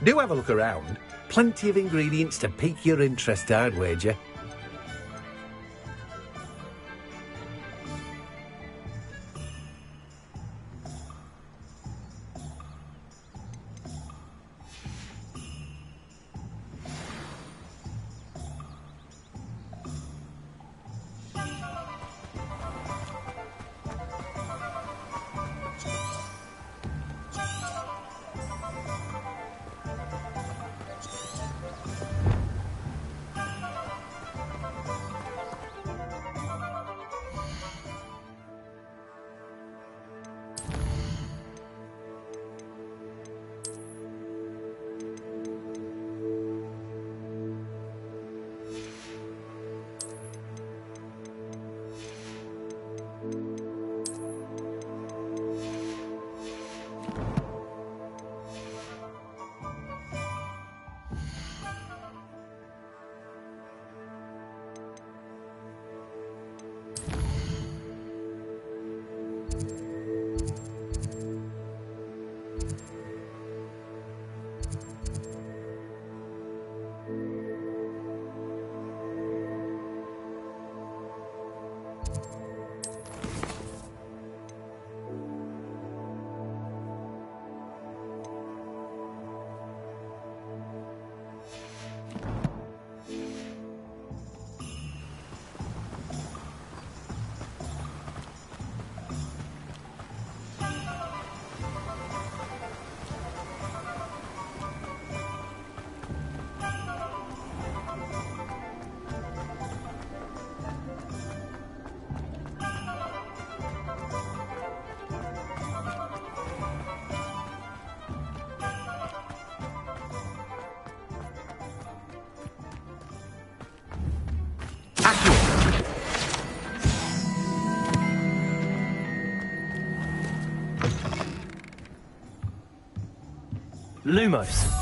Do have a look around. Plenty of ingredients to pique your interest, I'd wager. Lumos.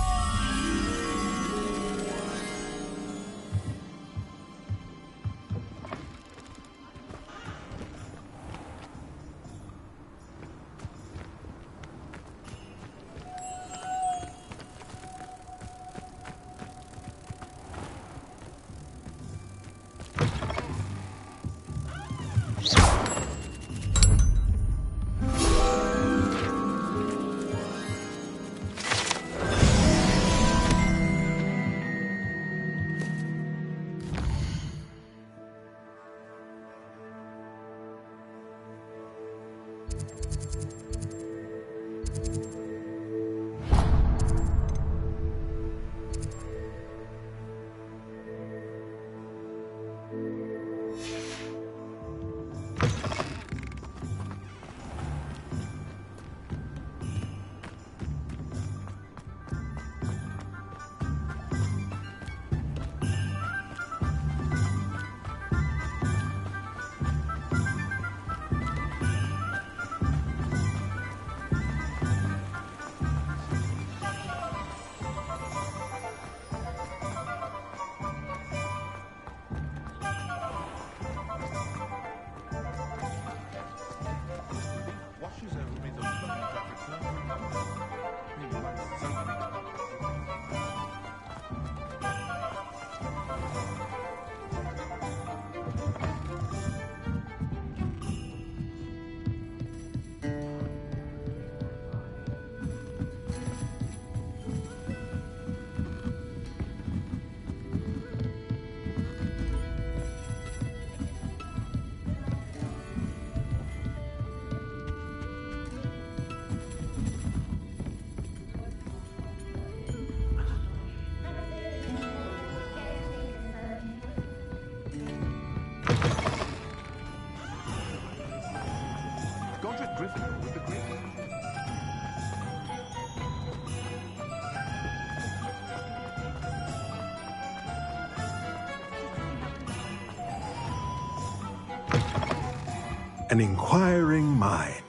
An inquiring mind.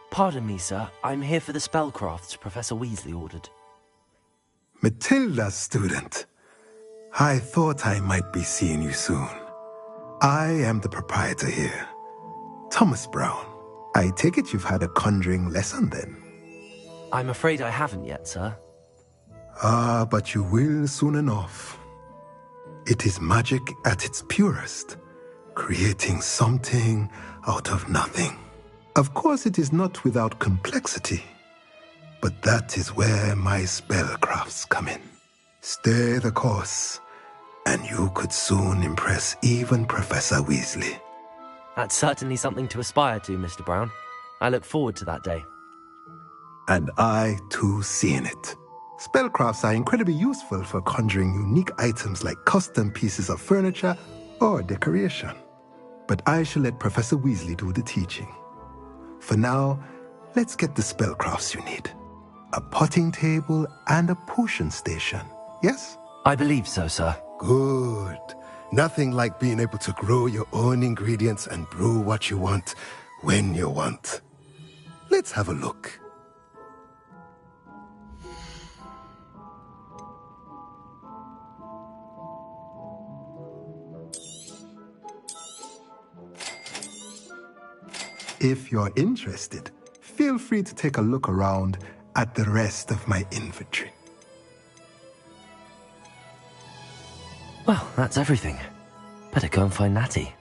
Pardon me, sir. I'm here for the spellcrafts Professor Weasley ordered. Matilda, student. I thought I might be seeing you soon. I am the proprietor here, Thomas Brown. I take it you've had a conjuring lesson then? I'm afraid I haven't yet, sir. Ah, but you will soon enough. It is magic at its purest, creating something out of nothing. Of course, it is not without complexity, but that is where my spellcrafts come in. Stay the course, and you could soon impress even Professor Weasley. That's certainly something to aspire to, Mr. Brown. I look forward to that day. And I, too, seeing it. Spellcrafts are incredibly useful for conjuring unique items like custom pieces of furniture or decoration. But I shall let Professor Weasley do the teaching. For now, let's get the spellcrafts you need. A potting table and a potion station, yes? I believe so, sir. Good. Nothing like being able to grow your own ingredients and brew what you want when you want. Let's have a look. If you're interested, feel free to take a look around at the rest of my inventory. Well, that's everything. Better go and find Natty.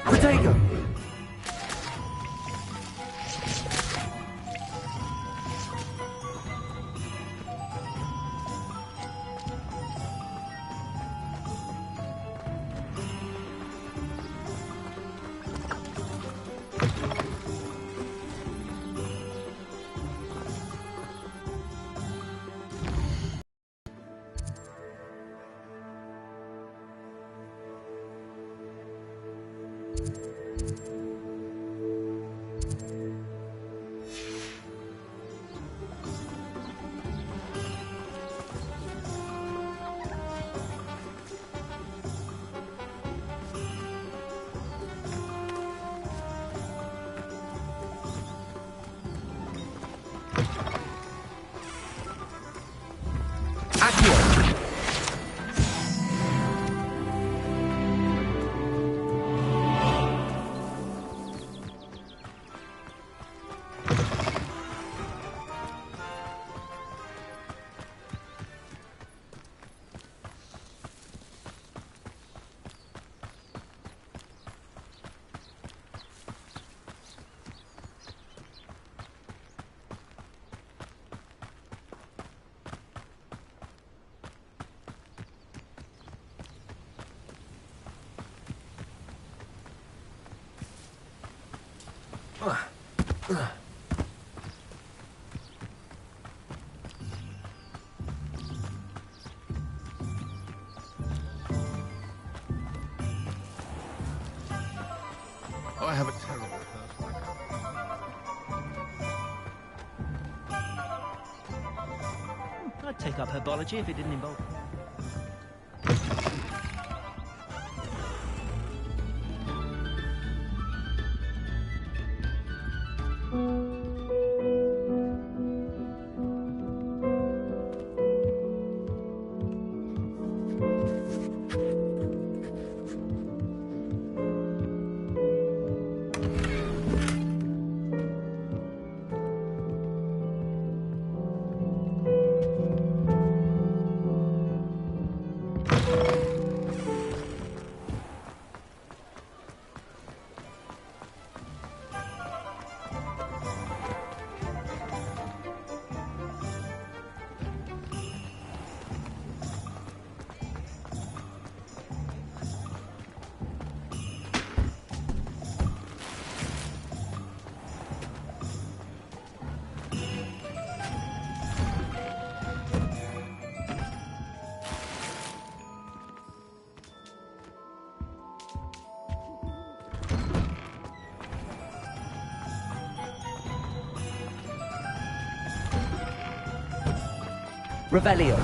Potato! Oh, I have a terrible I'd take up herbology if it didn't involve... Revelio.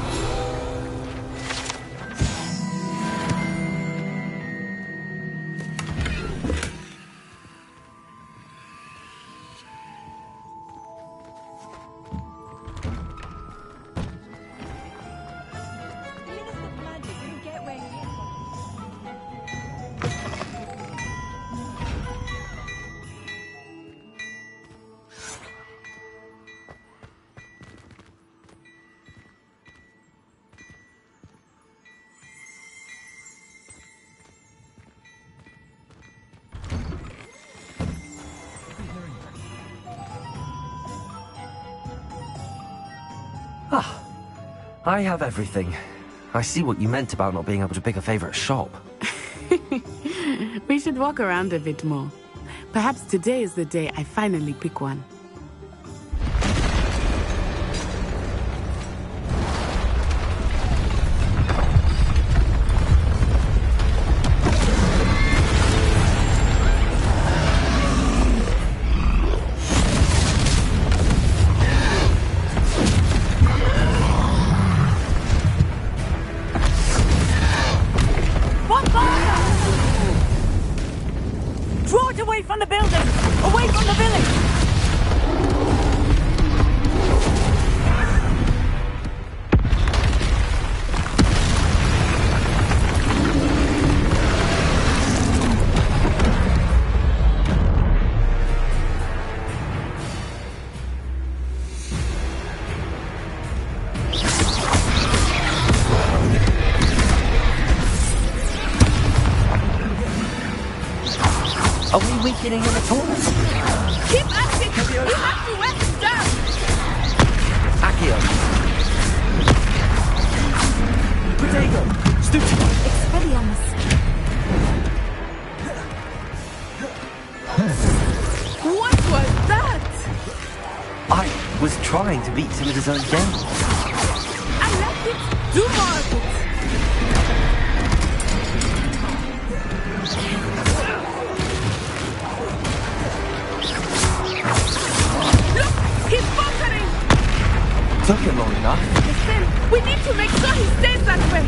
Ah, I have everything. I see what you meant about not being able to pick a favorite shop. We should walk around a bit more. Perhaps today is the day I finally pick one. Draw it away from the building! Away from the village! Are we weakening him at all? Keep acting! You have to weapons down! Accio. Protego. Stucci. Expelliarmus. What was that? I was trying to beat him at his own game. I like it. Do more of it. He's bunkering! Took him long enough. Listen, we need to make sure he stays that way.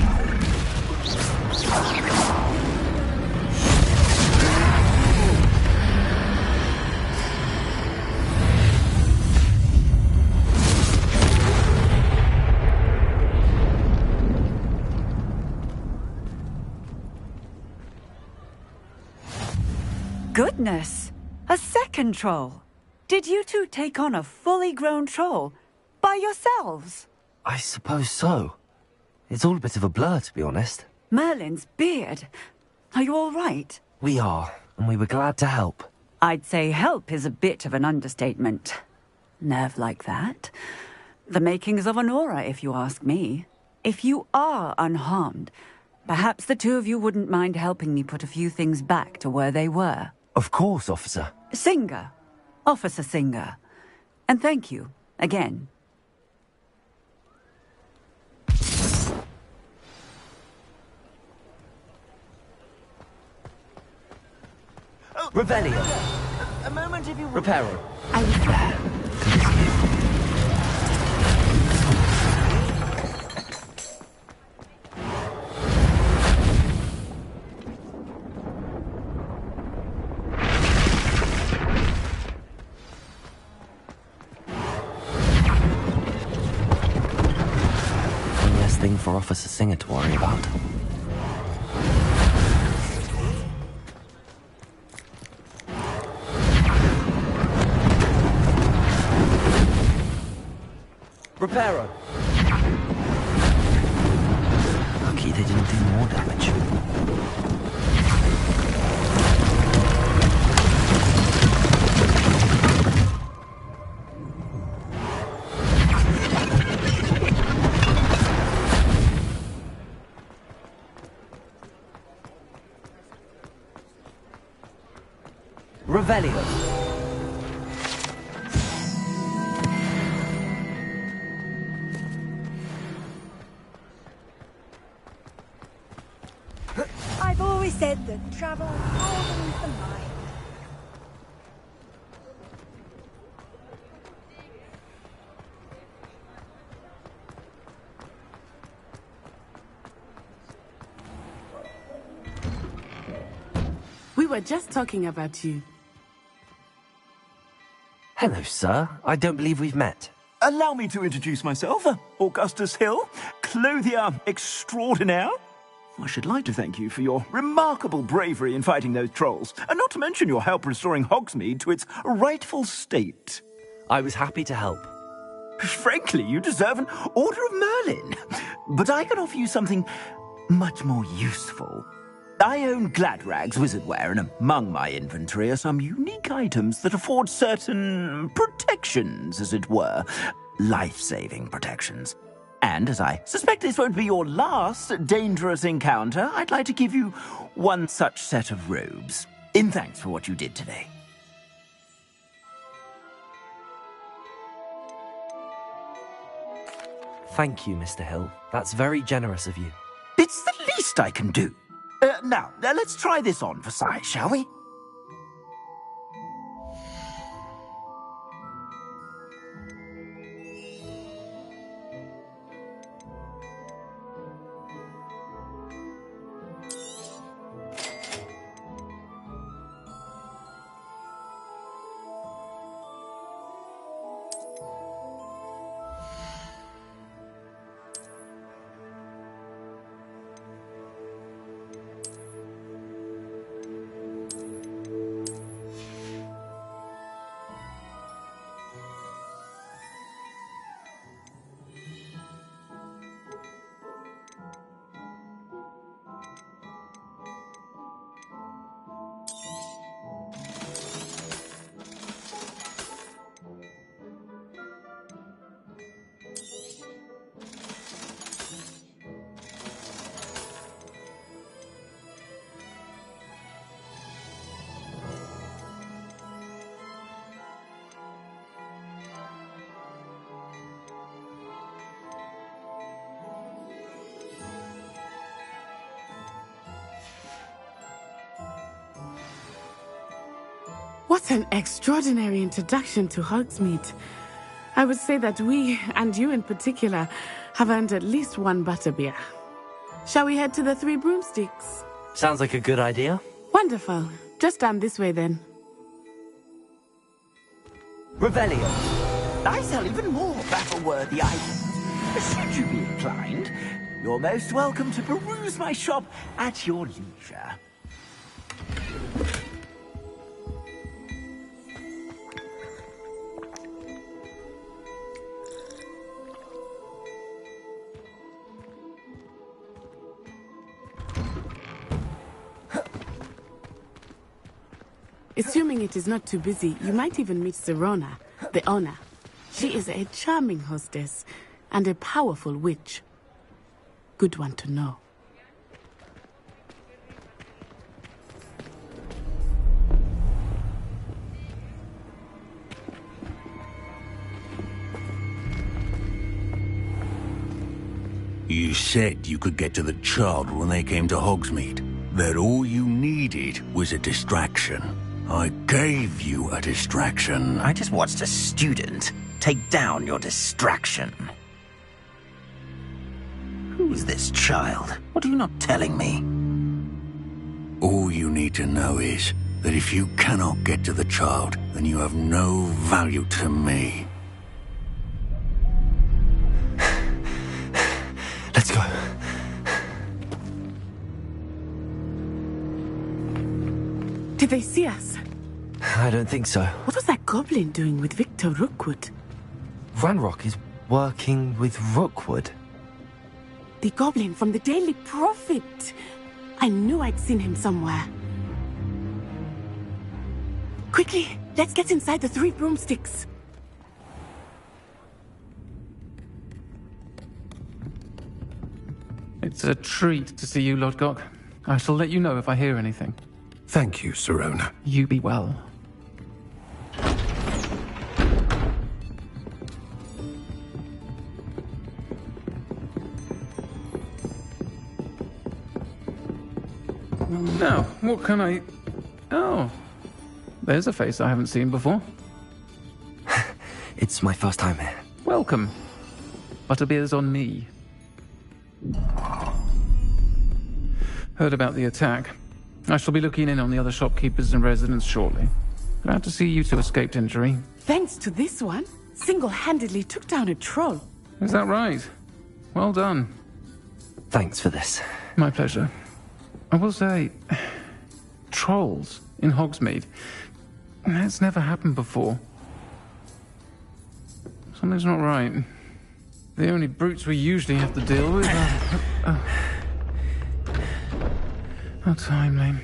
Goodness! A second troll! Did you two take on a fully grown troll? By yourselves? I suppose so. It's all a bit of a blur, to be honest. Merlin's beard. Are you all right? We are, and we were glad to help. I'd say help is a bit of an understatement. Nerve like that. The makings of an aura, if you ask me. If you are unharmed, perhaps the two of you wouldn't mind helping me put a few things back to where they were. Of course, officer. Singer, Officer Singer. And thank you, again. Revelio. A moment if you will. Reparo. One less thing for Officer Singer to worry about. Reparo. Lucky they didn't do more damage. Revelio. I've always said that travel broadens the mind. We were just talking about you. Hello, sir. I don't believe we've met. Allow me to introduce myself, Augustus Hill, clothier extraordinaire. I should like to thank you for your remarkable bravery in fighting those trolls, and not to mention your help restoring Hogsmeade to its rightful state. I was happy to help. Frankly, you deserve an Order of Merlin. But I can offer you something much more useful. I own Gladrag's wizardware, and among my inventory are some unique items that afford certain protections, as it were. Life-saving protections. And as I suspect this won't be your last dangerous encounter, I'd like to give you one such set of robes, in thanks for what you did today. Thank you, Mr. Hill. That's very generous of you. It's the least I can do. Now, let's try this on for size, shall we? What an extraordinary introduction to Hogsmeade. I would say that we, and you in particular, have earned at least one butterbeer. Shall we head to the Three Broomsticks? Sounds like a good idea. Wonderful. Just down this way then. Revelio. I sell even more battle-worthy items. Should you be inclined, you're most welcome to peruse my shop at your leisure. Assuming it is not too busy, you might even meet Serona, the owner. She is a charming hostess and a powerful witch. Good one to know. You said you could get to the child when they came to Hogsmeade. That all you needed was a distraction. I gave you a distraction. I just watched a student take down your distraction. Who's this child? What are you not telling me? All you need to know is that if you cannot get to the child, then you have no value to me. Let's go. Did they see us? I don't think so. What was that goblin doing with Victor Rookwood? Ranrock is working with Rookwood. The goblin from the Daily Prophet. I knew I'd seen him somewhere. Quickly, let's get inside the 3 broomsticks. It's a treat to see you, Lodgok. I shall let you know if I hear anything. Thank you, Sirona. You be well. Now, what can I... Oh, there's a face I haven't seen before. It's my first time here. Welcome. Butterbeer's on me. Heard about the attack. I shall be looking in on the other shopkeepers and residents shortly. Glad to see you two escaped injury. Thanks to this one, single-handedly took down a troll. Is that right? Well done. Thanks for this. My pleasure. I will say, trolls in Hogsmeade. That's never happened before. Something's not right. The only brutes we usually have to deal with are... How timely.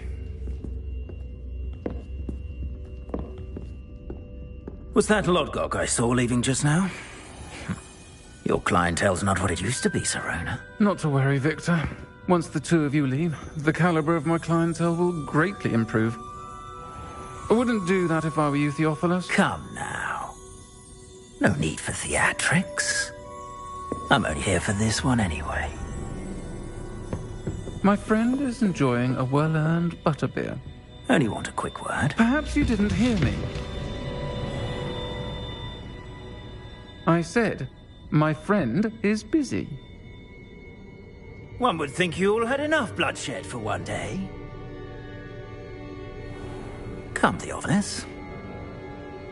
Was that Lodgok I saw leaving just now? Your clientele's not what it used to be, Sirona. Not to worry, Victor. Once the two of you leave, the caliber of my clientele will greatly improve. I wouldn't do that if I were you, Theophilus. Come now. No need for theatrics. I'm only here for this one anyway. My friend is enjoying a well-earned butterbeer. Only want a quick word. Perhaps you didn't hear me. I said, my friend is busy. One would think you all had enough bloodshed for one day. Come, Theophilus.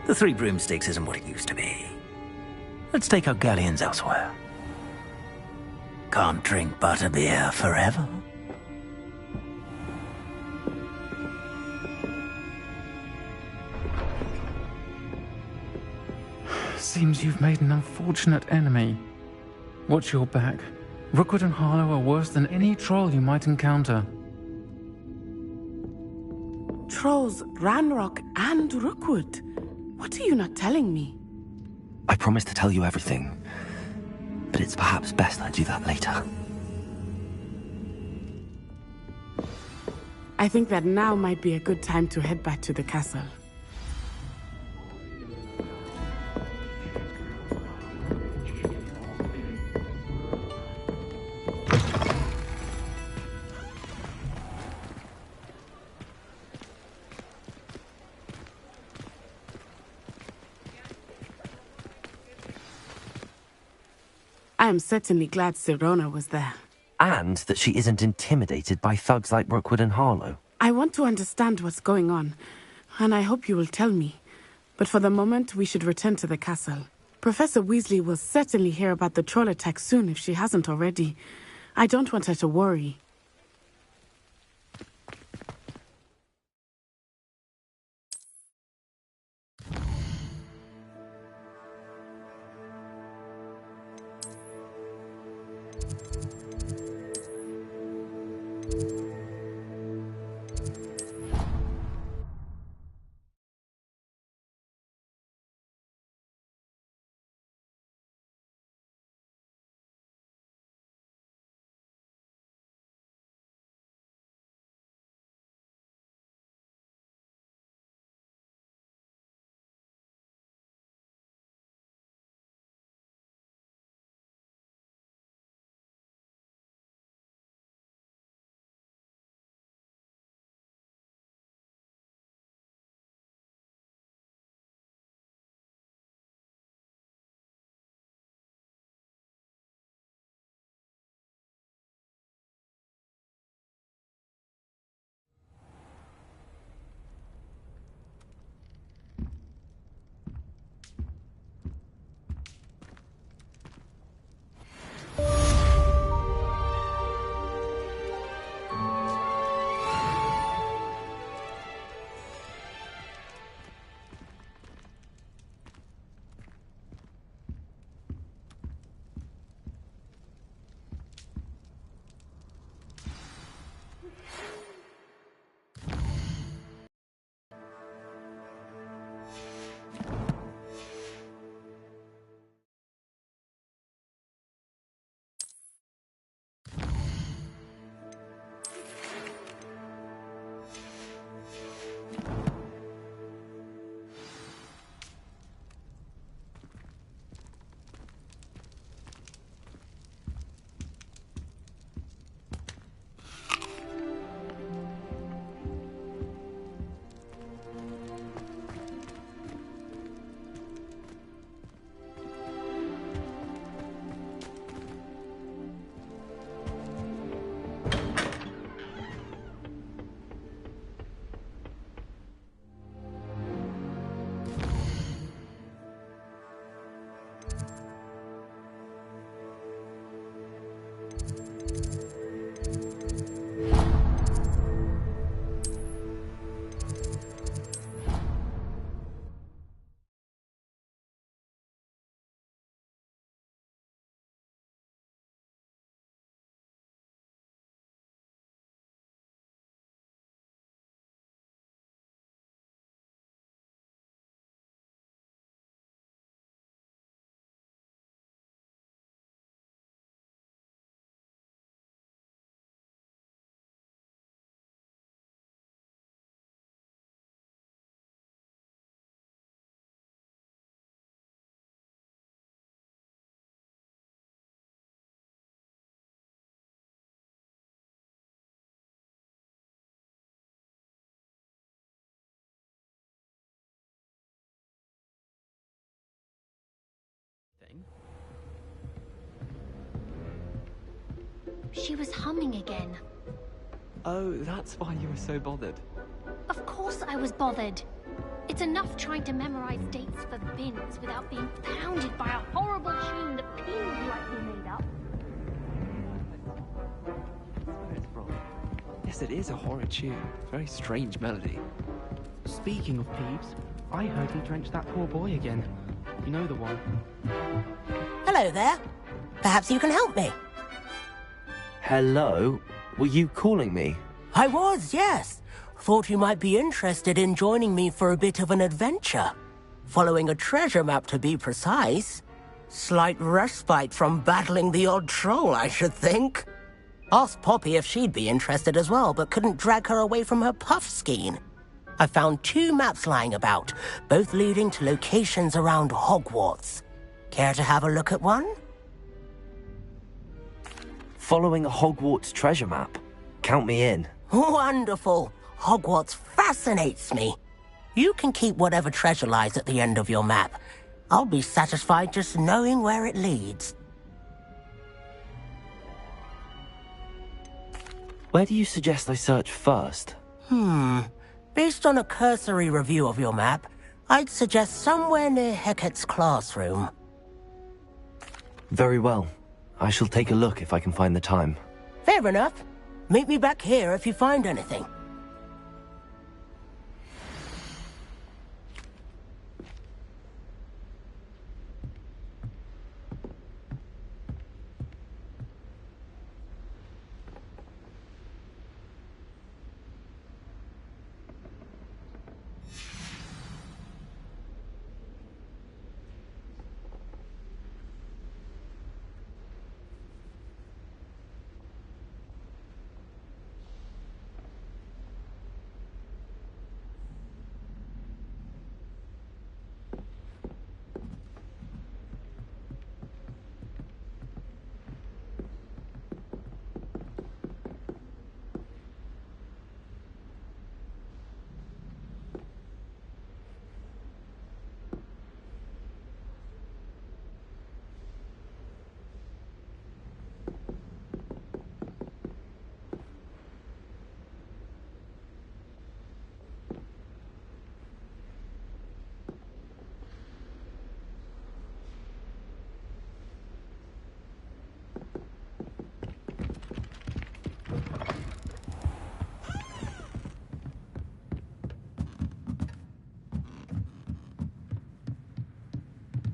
The 3 broomsticks isn't what it used to be. Let's take our galleons elsewhere. Can't drink butterbeer forever. Seems you've made an unfortunate enemy. Watch your back. Rookwood and Harlow are worse than any troll you might encounter. Trolls, Ranrock, and Rookwood. What are you not telling me? I promised to tell you everything, but it's perhaps best I do that later. I think that now might be a good time to head back to the castle. I am certainly glad Sirona was there. And that she isn't intimidated by thugs like Rookwood and Harlow. I want to understand what's going on, and I hope you will tell me. But for the moment, we should return to the castle. Professor Weasley will certainly hear about the troll attack soon if she hasn't already. I don't want her to worry. She was humming again. Oh, that's why you were so bothered. Of course I was bothered. It's enough trying to memorize dates for bins without being pounded by a horrible tune that Peeves likely made up. Yes, it is a horrid tune. Very strange melody. Speaking of Peeves, I heard he drenched that poor boy again. You know the one. Hello there. Perhaps you can help me. Hello? Were you calling me? I was, yes. Thought you might be interested in joining me for a bit of an adventure. Following a treasure map, to be precise. Slight respite from battling the odd troll, I should think. Asked Poppy if she'd be interested as well, but couldn't drag her away from her puff skein. I found 2 maps lying about, both leading to locations around Hogwarts. Care to have a look at one? Following a Hogwarts treasure map? Count me in. Wonderful. Hogwarts fascinates me. You can keep whatever treasure lies at the end of your map. I'll be satisfied just knowing where it leads. Where do you suggest I search first? Based on a cursory review of your map, I'd suggest somewhere near Hecate's classroom. Very well. I shall take a look if I can find the time. Fair enough. Meet me back here if you find anything.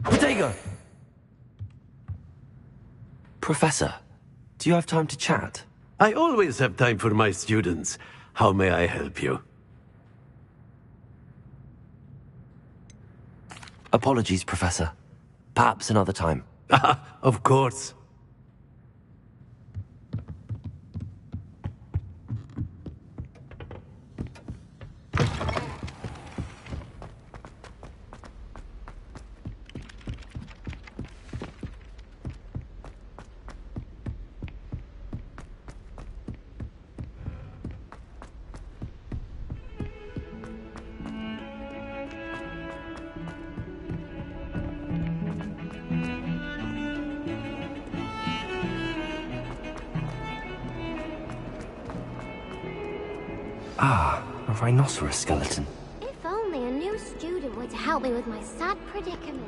Bodega! Professor, do you have time to chat? I always have time for my students. How may I help you? Apologies, Professor. Perhaps another time. Of course. Ah, a rhinoceros skeleton. If only a new student were to help me with my sad predicament.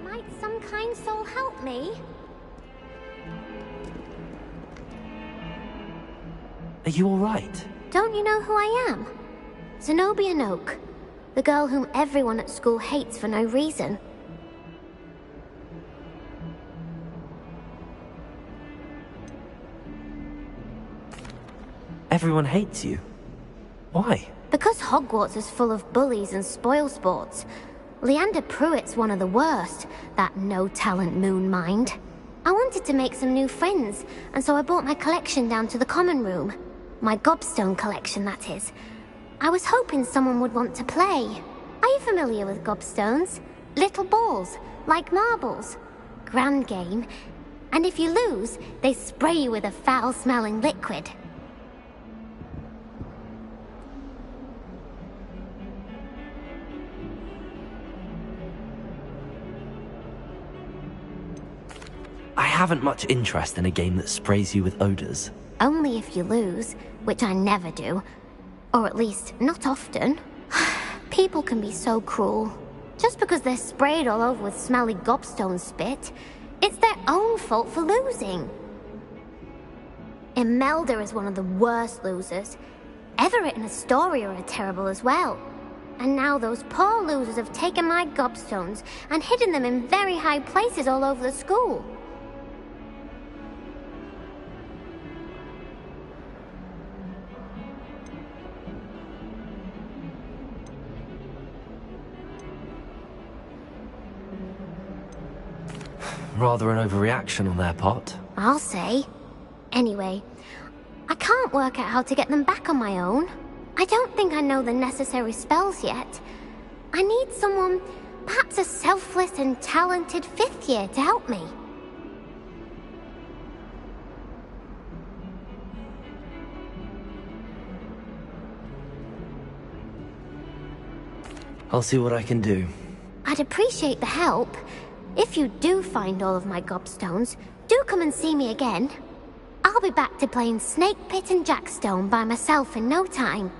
Might some kind soul help me? Are you alright? Don't you know who I am? Zenobia Noak. The girl whom everyone at school hates for no reason. Everyone hates you. Why? Because Hogwarts is full of bullies and spoilsports. Leander Pruitt's one of the worst, that no-talent moon mind. I wanted to make some new friends, and so I brought my collection down to the common room. My gobstone collection, that is. I was hoping someone would want to play. Are you familiar with gobstones? Little balls, like marbles. Grand game. And if you lose, they spray you with a foul-smelling liquid. I haven't much interest in a game that sprays you with odors. Only if you lose, which I never do. Or at least, not often. People can be so cruel. Just because they're sprayed all over with smelly gobstone spit, it's their own fault for losing. Imelda is one of the worst losers. Everett and Astoria are terrible as well. And now those poor losers have taken my gobstones and hidden them in very high places all over the school. Rather an overreaction on their part. I'll say. Anyway, I can't work out how to get them back on my own. I don't think I know the necessary spells yet. I need someone, perhaps a selfless and talented 5th year to help me. I'll see what I can do. I'd appreciate the help. If you do find all of my gobstones, do come and see me again. I'll be back to playing Snake Pit and Jackstone by myself in no time.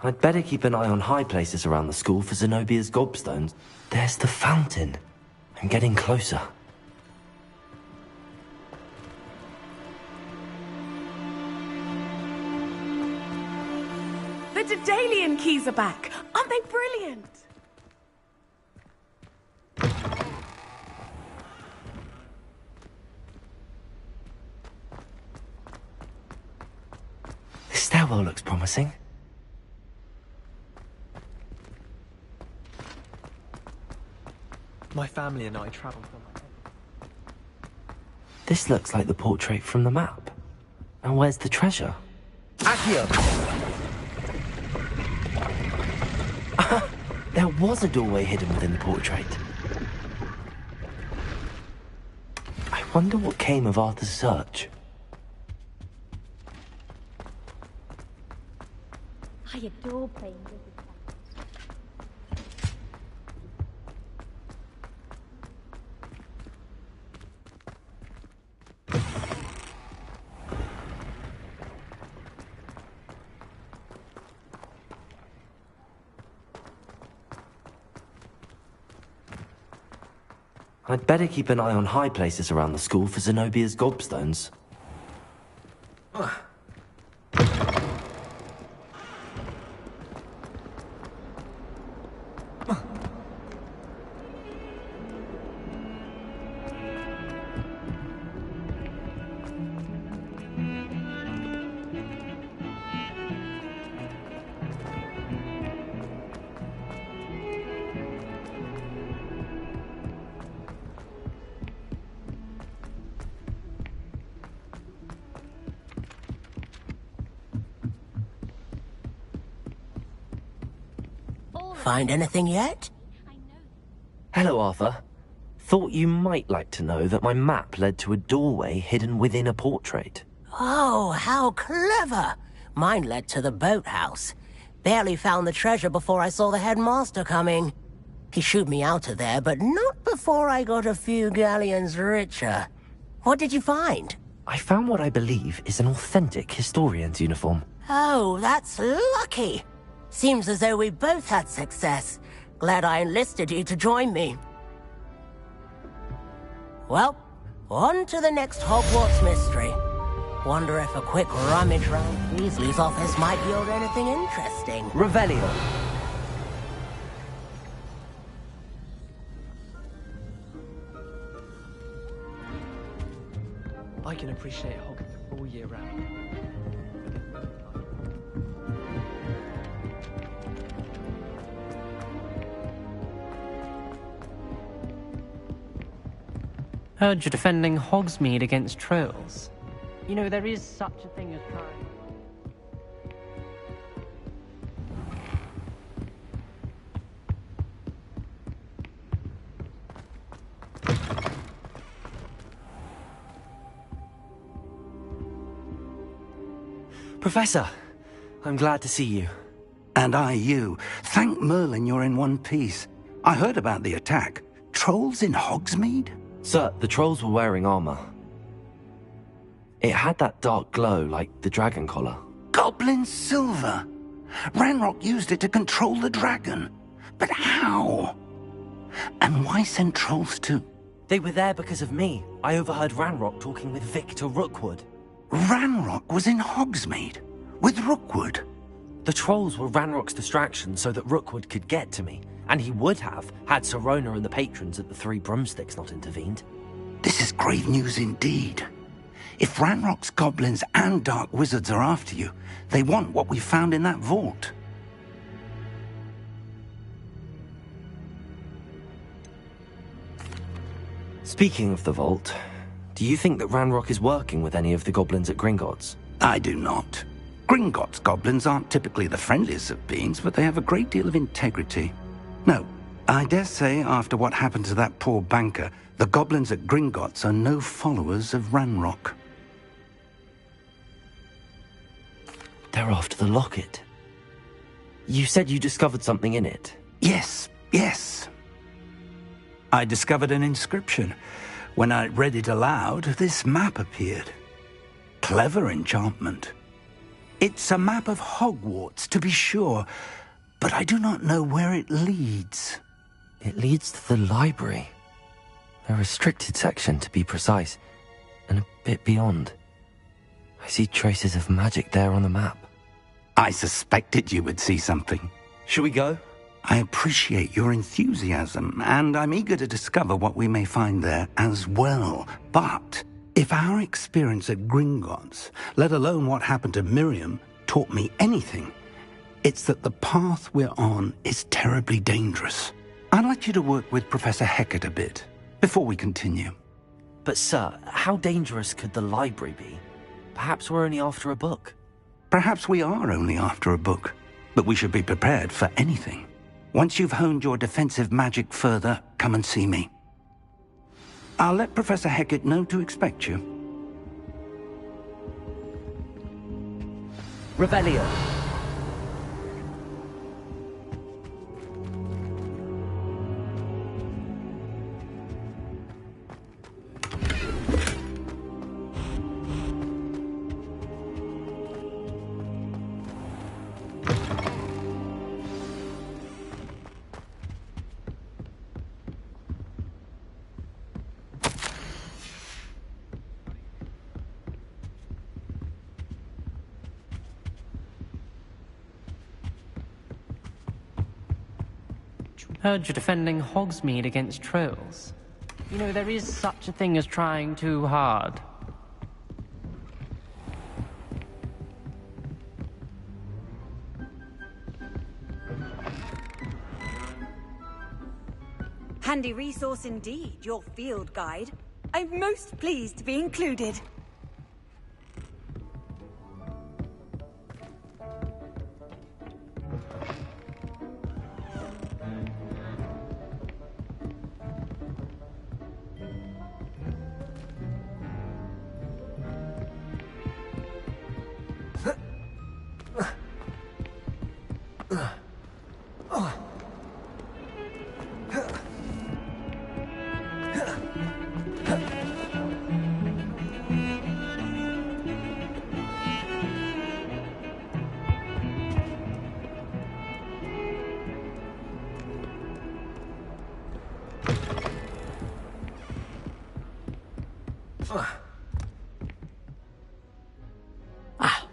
I'd better keep an eye on high places around the school for Zenobia's gobstones. There's the fountain. I'm getting closer. The Daedalian keys are back. Aren't they brilliant? This stairwell looks promising. My family and I traveled from... This looks like the portrait from the map. And where's the treasure? Accio! There was a doorway hidden within the portrait. I wonder what came of Arthur's search. I adore playing with it. I'd better keep an eye on high places around the school for Zenobia's gobstones. Find anything yet? Hello, Arthur. Thought you might like to know that my map led to a doorway hidden within a portrait. Oh, how clever! Mine led to the boathouse. Barely found the treasure before I saw the headmaster coming. He shooed me out of there, but not before I got a few galleons richer. What did you find? I found what I believe is an authentic historian's uniform. Oh, that's lucky. Seems as though we both had success. Glad I enlisted you to join me. Well, on to the next Hogwarts mystery. Wonder if a quick rummage round Weasley's office might yield anything interesting. Revelio. I can appreciate Hogwarts all year round. Heard you're defending Hogsmeade against trolls. You know, there is such a thing as trying. Professor, I'm glad to see you. And I you. Thank Merlin you're in one piece. I heard about the attack. Trolls in Hogsmeade? Sir, the trolls were wearing armor. It had that dark glow like the dragon collar. Goblin silver. Ranrock used it to control the dragon. But how? And why send trolls too? They were there because of me. I overheard Ranrock talking with Victor Rookwood. Ranrock was in Hogsmeade? With Rookwood? The trolls were Ranrock's distraction so that Rookwood could get to me. And he would have, had Sirona and the patrons at the Three Broomsticks not intervened. This is grave news indeed. If Ranrock's goblins and dark wizards are after you, they want what we found in that vault. Speaking of the vault, do you think that Ranrock is working with any of the goblins at Gringotts? I do not. Gringotts goblins aren't typically the friendliest of beings, but they have a great deal of integrity. No, I dare say after what happened to that poor banker, the goblins at Gringotts are no followers of Ranrock. They're after the locket. You said you discovered something in it. Yes. I discovered an inscription. When I read it aloud, this map appeared. Clever enchantment. It's a map of Hogwarts, to be sure, but I do not know where it leads. It leads to the library. A restricted section, to be precise, and a bit beyond. I see traces of magic there on the map. I suspected you would see something. Shall we go? I appreciate your enthusiasm, and I'm eager to discover what we may find there as well. But if our experience at Gringotts, let alone what happened to Miriam, taught me anything, it's that the path we're on is terribly dangerous. I'd like you to work with Professor Hecat a bit before we continue. But sir, how dangerous could the library be? Perhaps we're only after a book. Perhaps we are only after a book, but we should be prepared for anything. Once you've honed your defensive magic further, come and see me. I'll let Professor Hecat know to expect you. Revelio. Heard you're defending Hogsmeade against trolls. You know, there is such a thing as trying too hard. Handy resource indeed, your field guide. I'm most pleased to be included.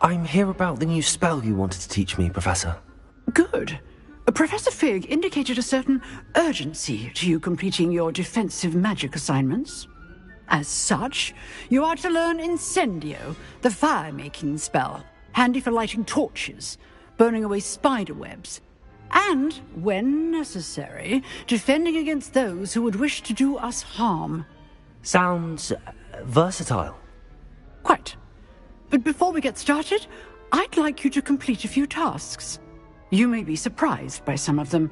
I'm here about the new spell you wanted to teach me, Professor. Good. Professor Fig indicated a certain urgency to you completing your defensive magic assignments. As such, you are to learn Incendio, the fire-making spell, handy for lighting torches, burning away spider webs, and, when necessary, defending against those who would wish to do us harm. Sounds versatile. Quite. But before we get started, I'd like you to complete a few tasks. You may be surprised by some of them.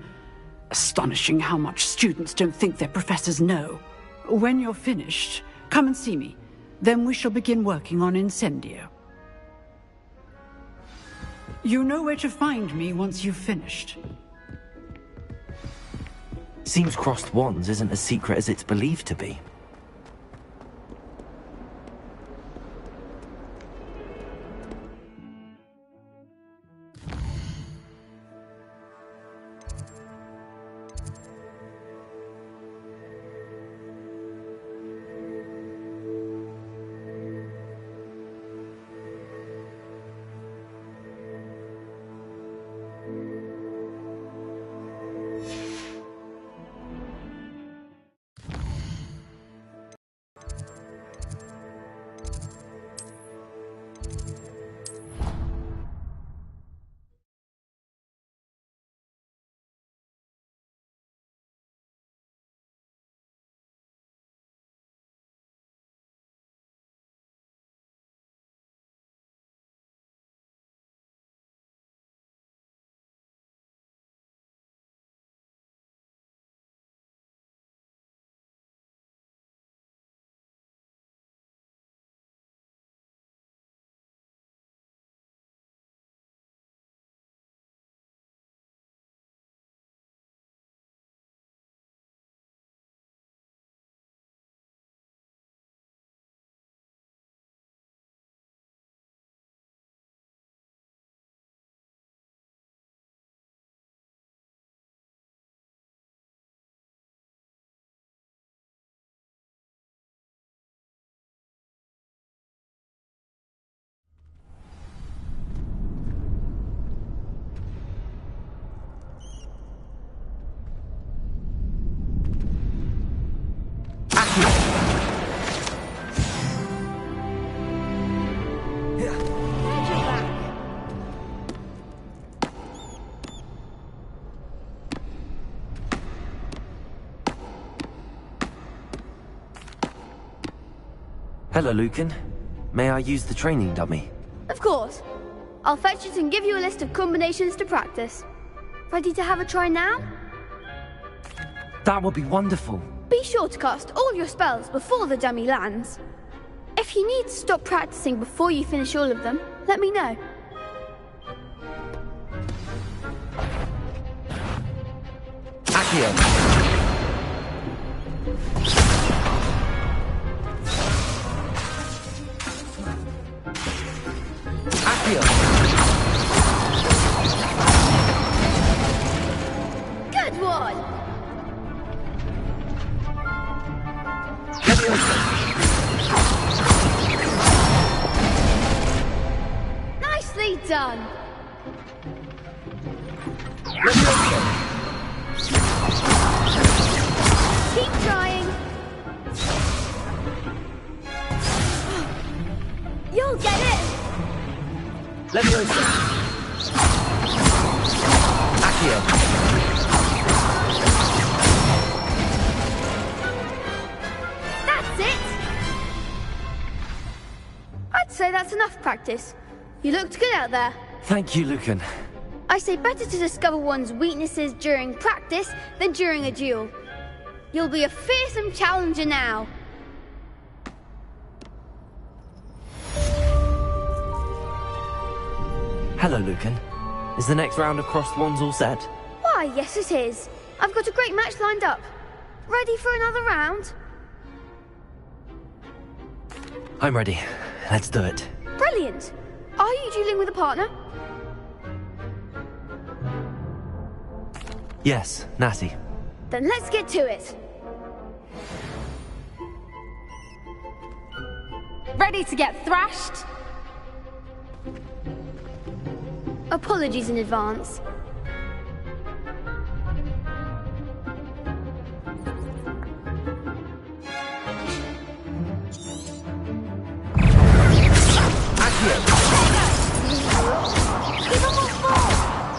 Astonishing how much students don't think their professors know. When you're finished, come and see me. Then we shall begin working on Incendio. You know where to find me once you've finished. Seems crossed wands isn't as secret as it's believed to be. Hello, Lucan. May I use the training dummy? Of course. I'll fetch it and give you a list of combinations to practice. Ready to have a try now? That would be wonderful. Be sure to cast all your spells before the dummy lands. If you need to stop practicing before you finish all of them, let me know. Accio. Good one! Nicely done! Keep trying! You'll get it! Leviosa. Accio. That's it! I'd say that's enough practice. You looked good out there. Thank you, Lucan. I say better to discover one's weaknesses during practice than during a duel. You'll be a fearsome challenger now. Hello, Lucan. Is the next round of crossed wands all set? Why, yes it is. I've got a great match lined up. Ready for another round? I'm ready. Let's do it. Brilliant. Are you dueling with a partner? Yes, Natty. Then let's get to it. Ready to get thrashed? Apologies in advance.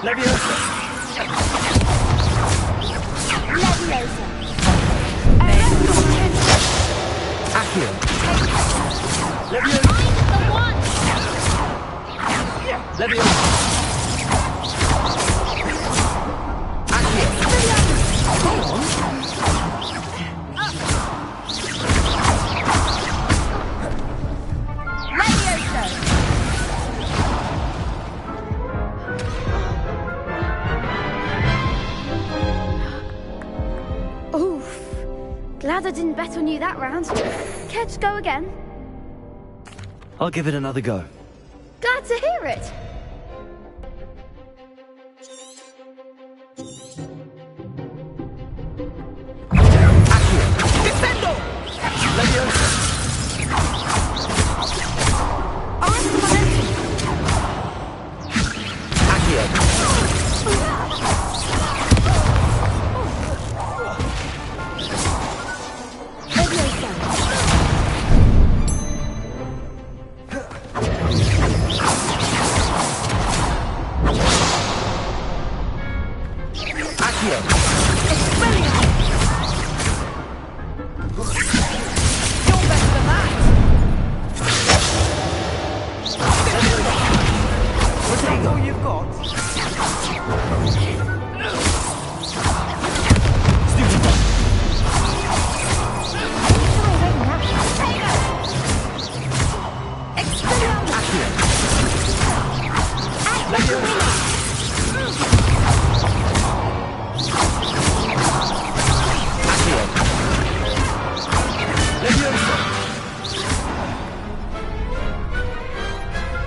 Leviosa! Leviosa! Accio! Leviosa! Leviosa! Accio! Go on! Leviosa! Oof. Glad I didn't bet on you that round. Care to go again? I'll give it another go. Glad to hear it. Defendo! Leviosa! Accio!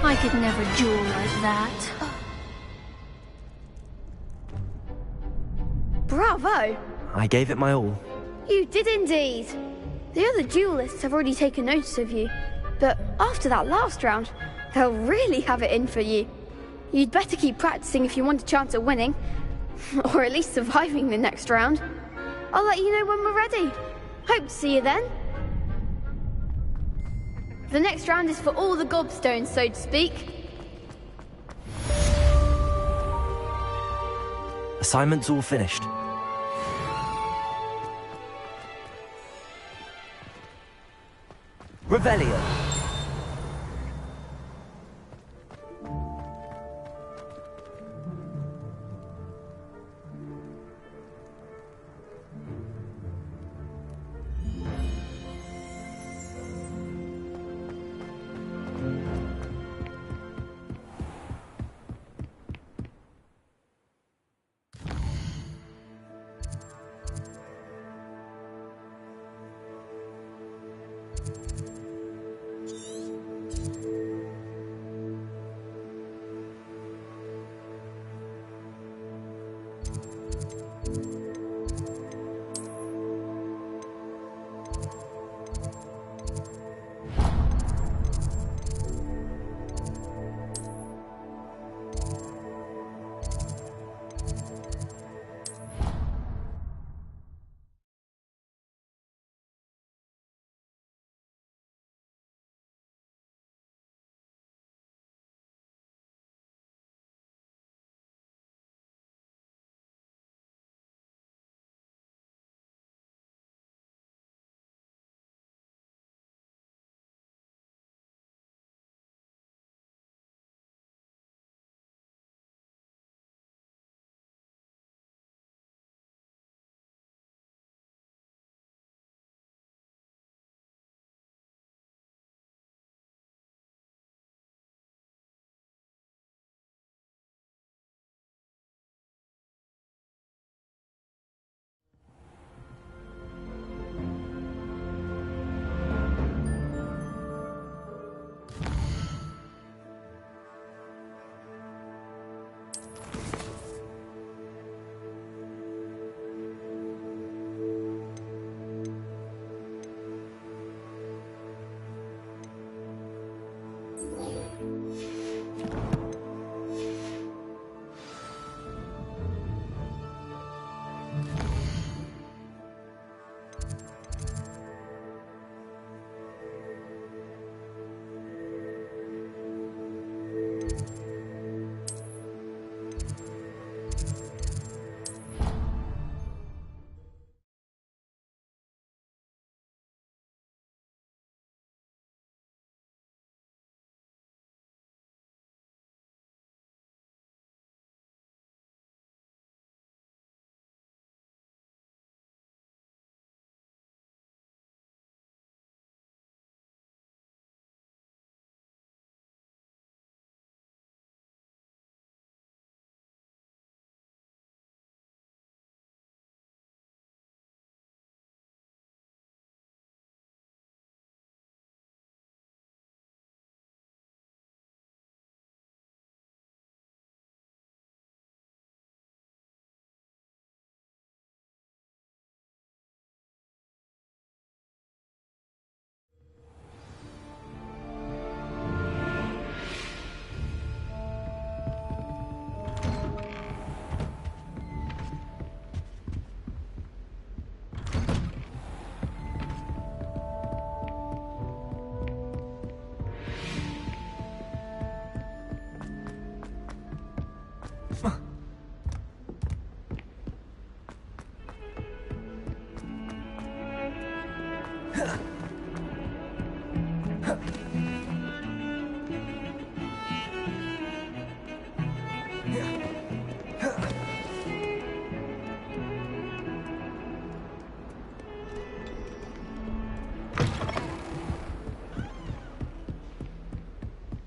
I could never duel like that. Bravo! I gave it my all. You did indeed. The other duelists have already taken notice of you, but after that last round, they'll really have it in for you. You'd better keep practicing if you want a chance at winning, or at least surviving the next round. I'll let you know when we're ready. Hope to see you then. The next round is for all the gobstones, so to speak. Assignment's all finished. Revelio.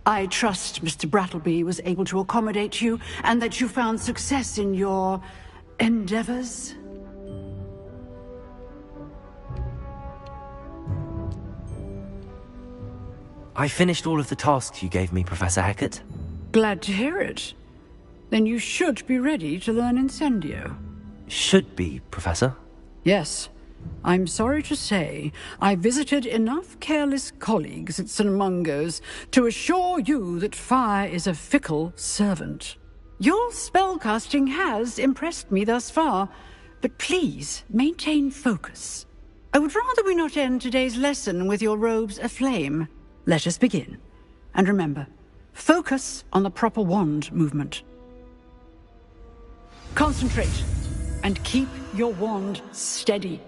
I trust Mr. Brattleby was able to accommodate you, and that you found success in your endeavors. I finished all of the tasks you gave me, Professor Hecat. Glad to hear it. Then you should be ready to learn Incendio. Should be, Professor? Yes. I'm sorry to say, I visited enough careless colleagues at St. Mungo's to assure you that fire is a fickle servant. Your spellcasting has impressed me thus far, but please maintain focus. I would rather we not end today's lesson with your robes aflame. Let us begin. And remember, focus on the proper wand movement. Concentrate, and keep your wand steady.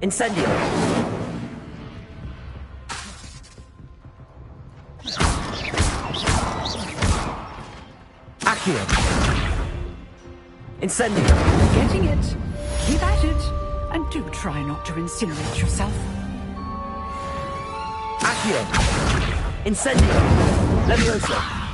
Incendio! Accio! Incendio! Getting it. Keep at it. And do try not to incinerate yourself. Accio! Incendio! Leviosa!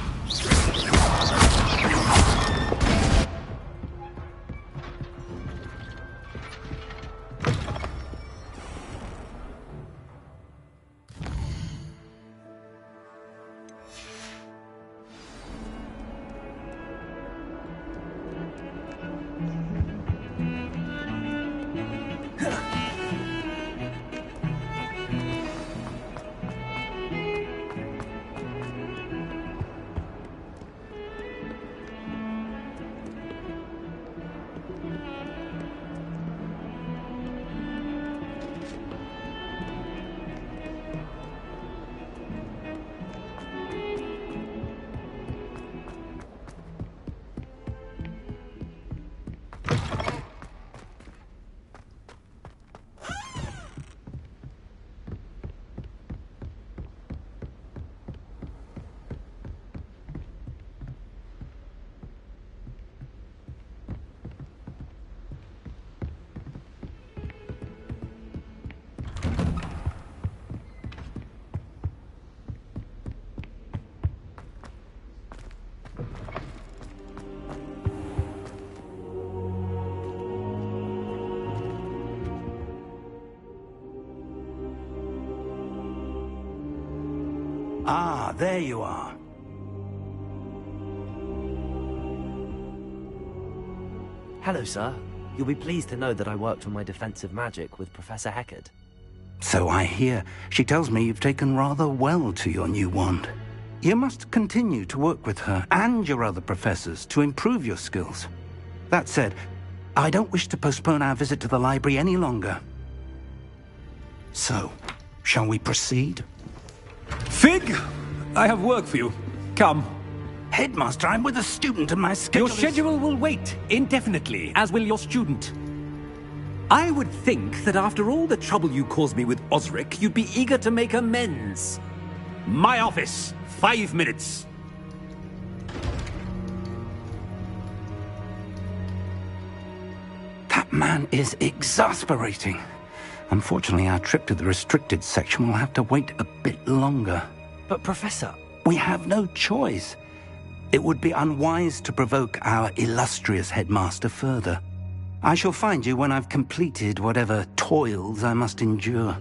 Ah, there you are. Hello, sir. You'll be pleased to know that I worked on my defensive magic with Professor Hecat. So I hear. She tells me you've taken rather well to your new wand. You must continue to work with her and your other professors to improve your skills. That said, I don't wish to postpone our visit to the library any longer. So, shall we proceed? Fig! I have work for you. Come. Headmaster, I'm with a student and my schedule Your schedule will wait indefinitely, as will your student. I would think that after all the trouble you caused me with Osric, you'd be eager to make amends. My office, 5 minutes. That man is exasperating. Unfortunately, our trip to the restricted section will have to wait a bit longer. But, Professor... We have no choice. It would be unwise to provoke our illustrious headmaster further. I shall find you when I've completed whatever toils I must endure.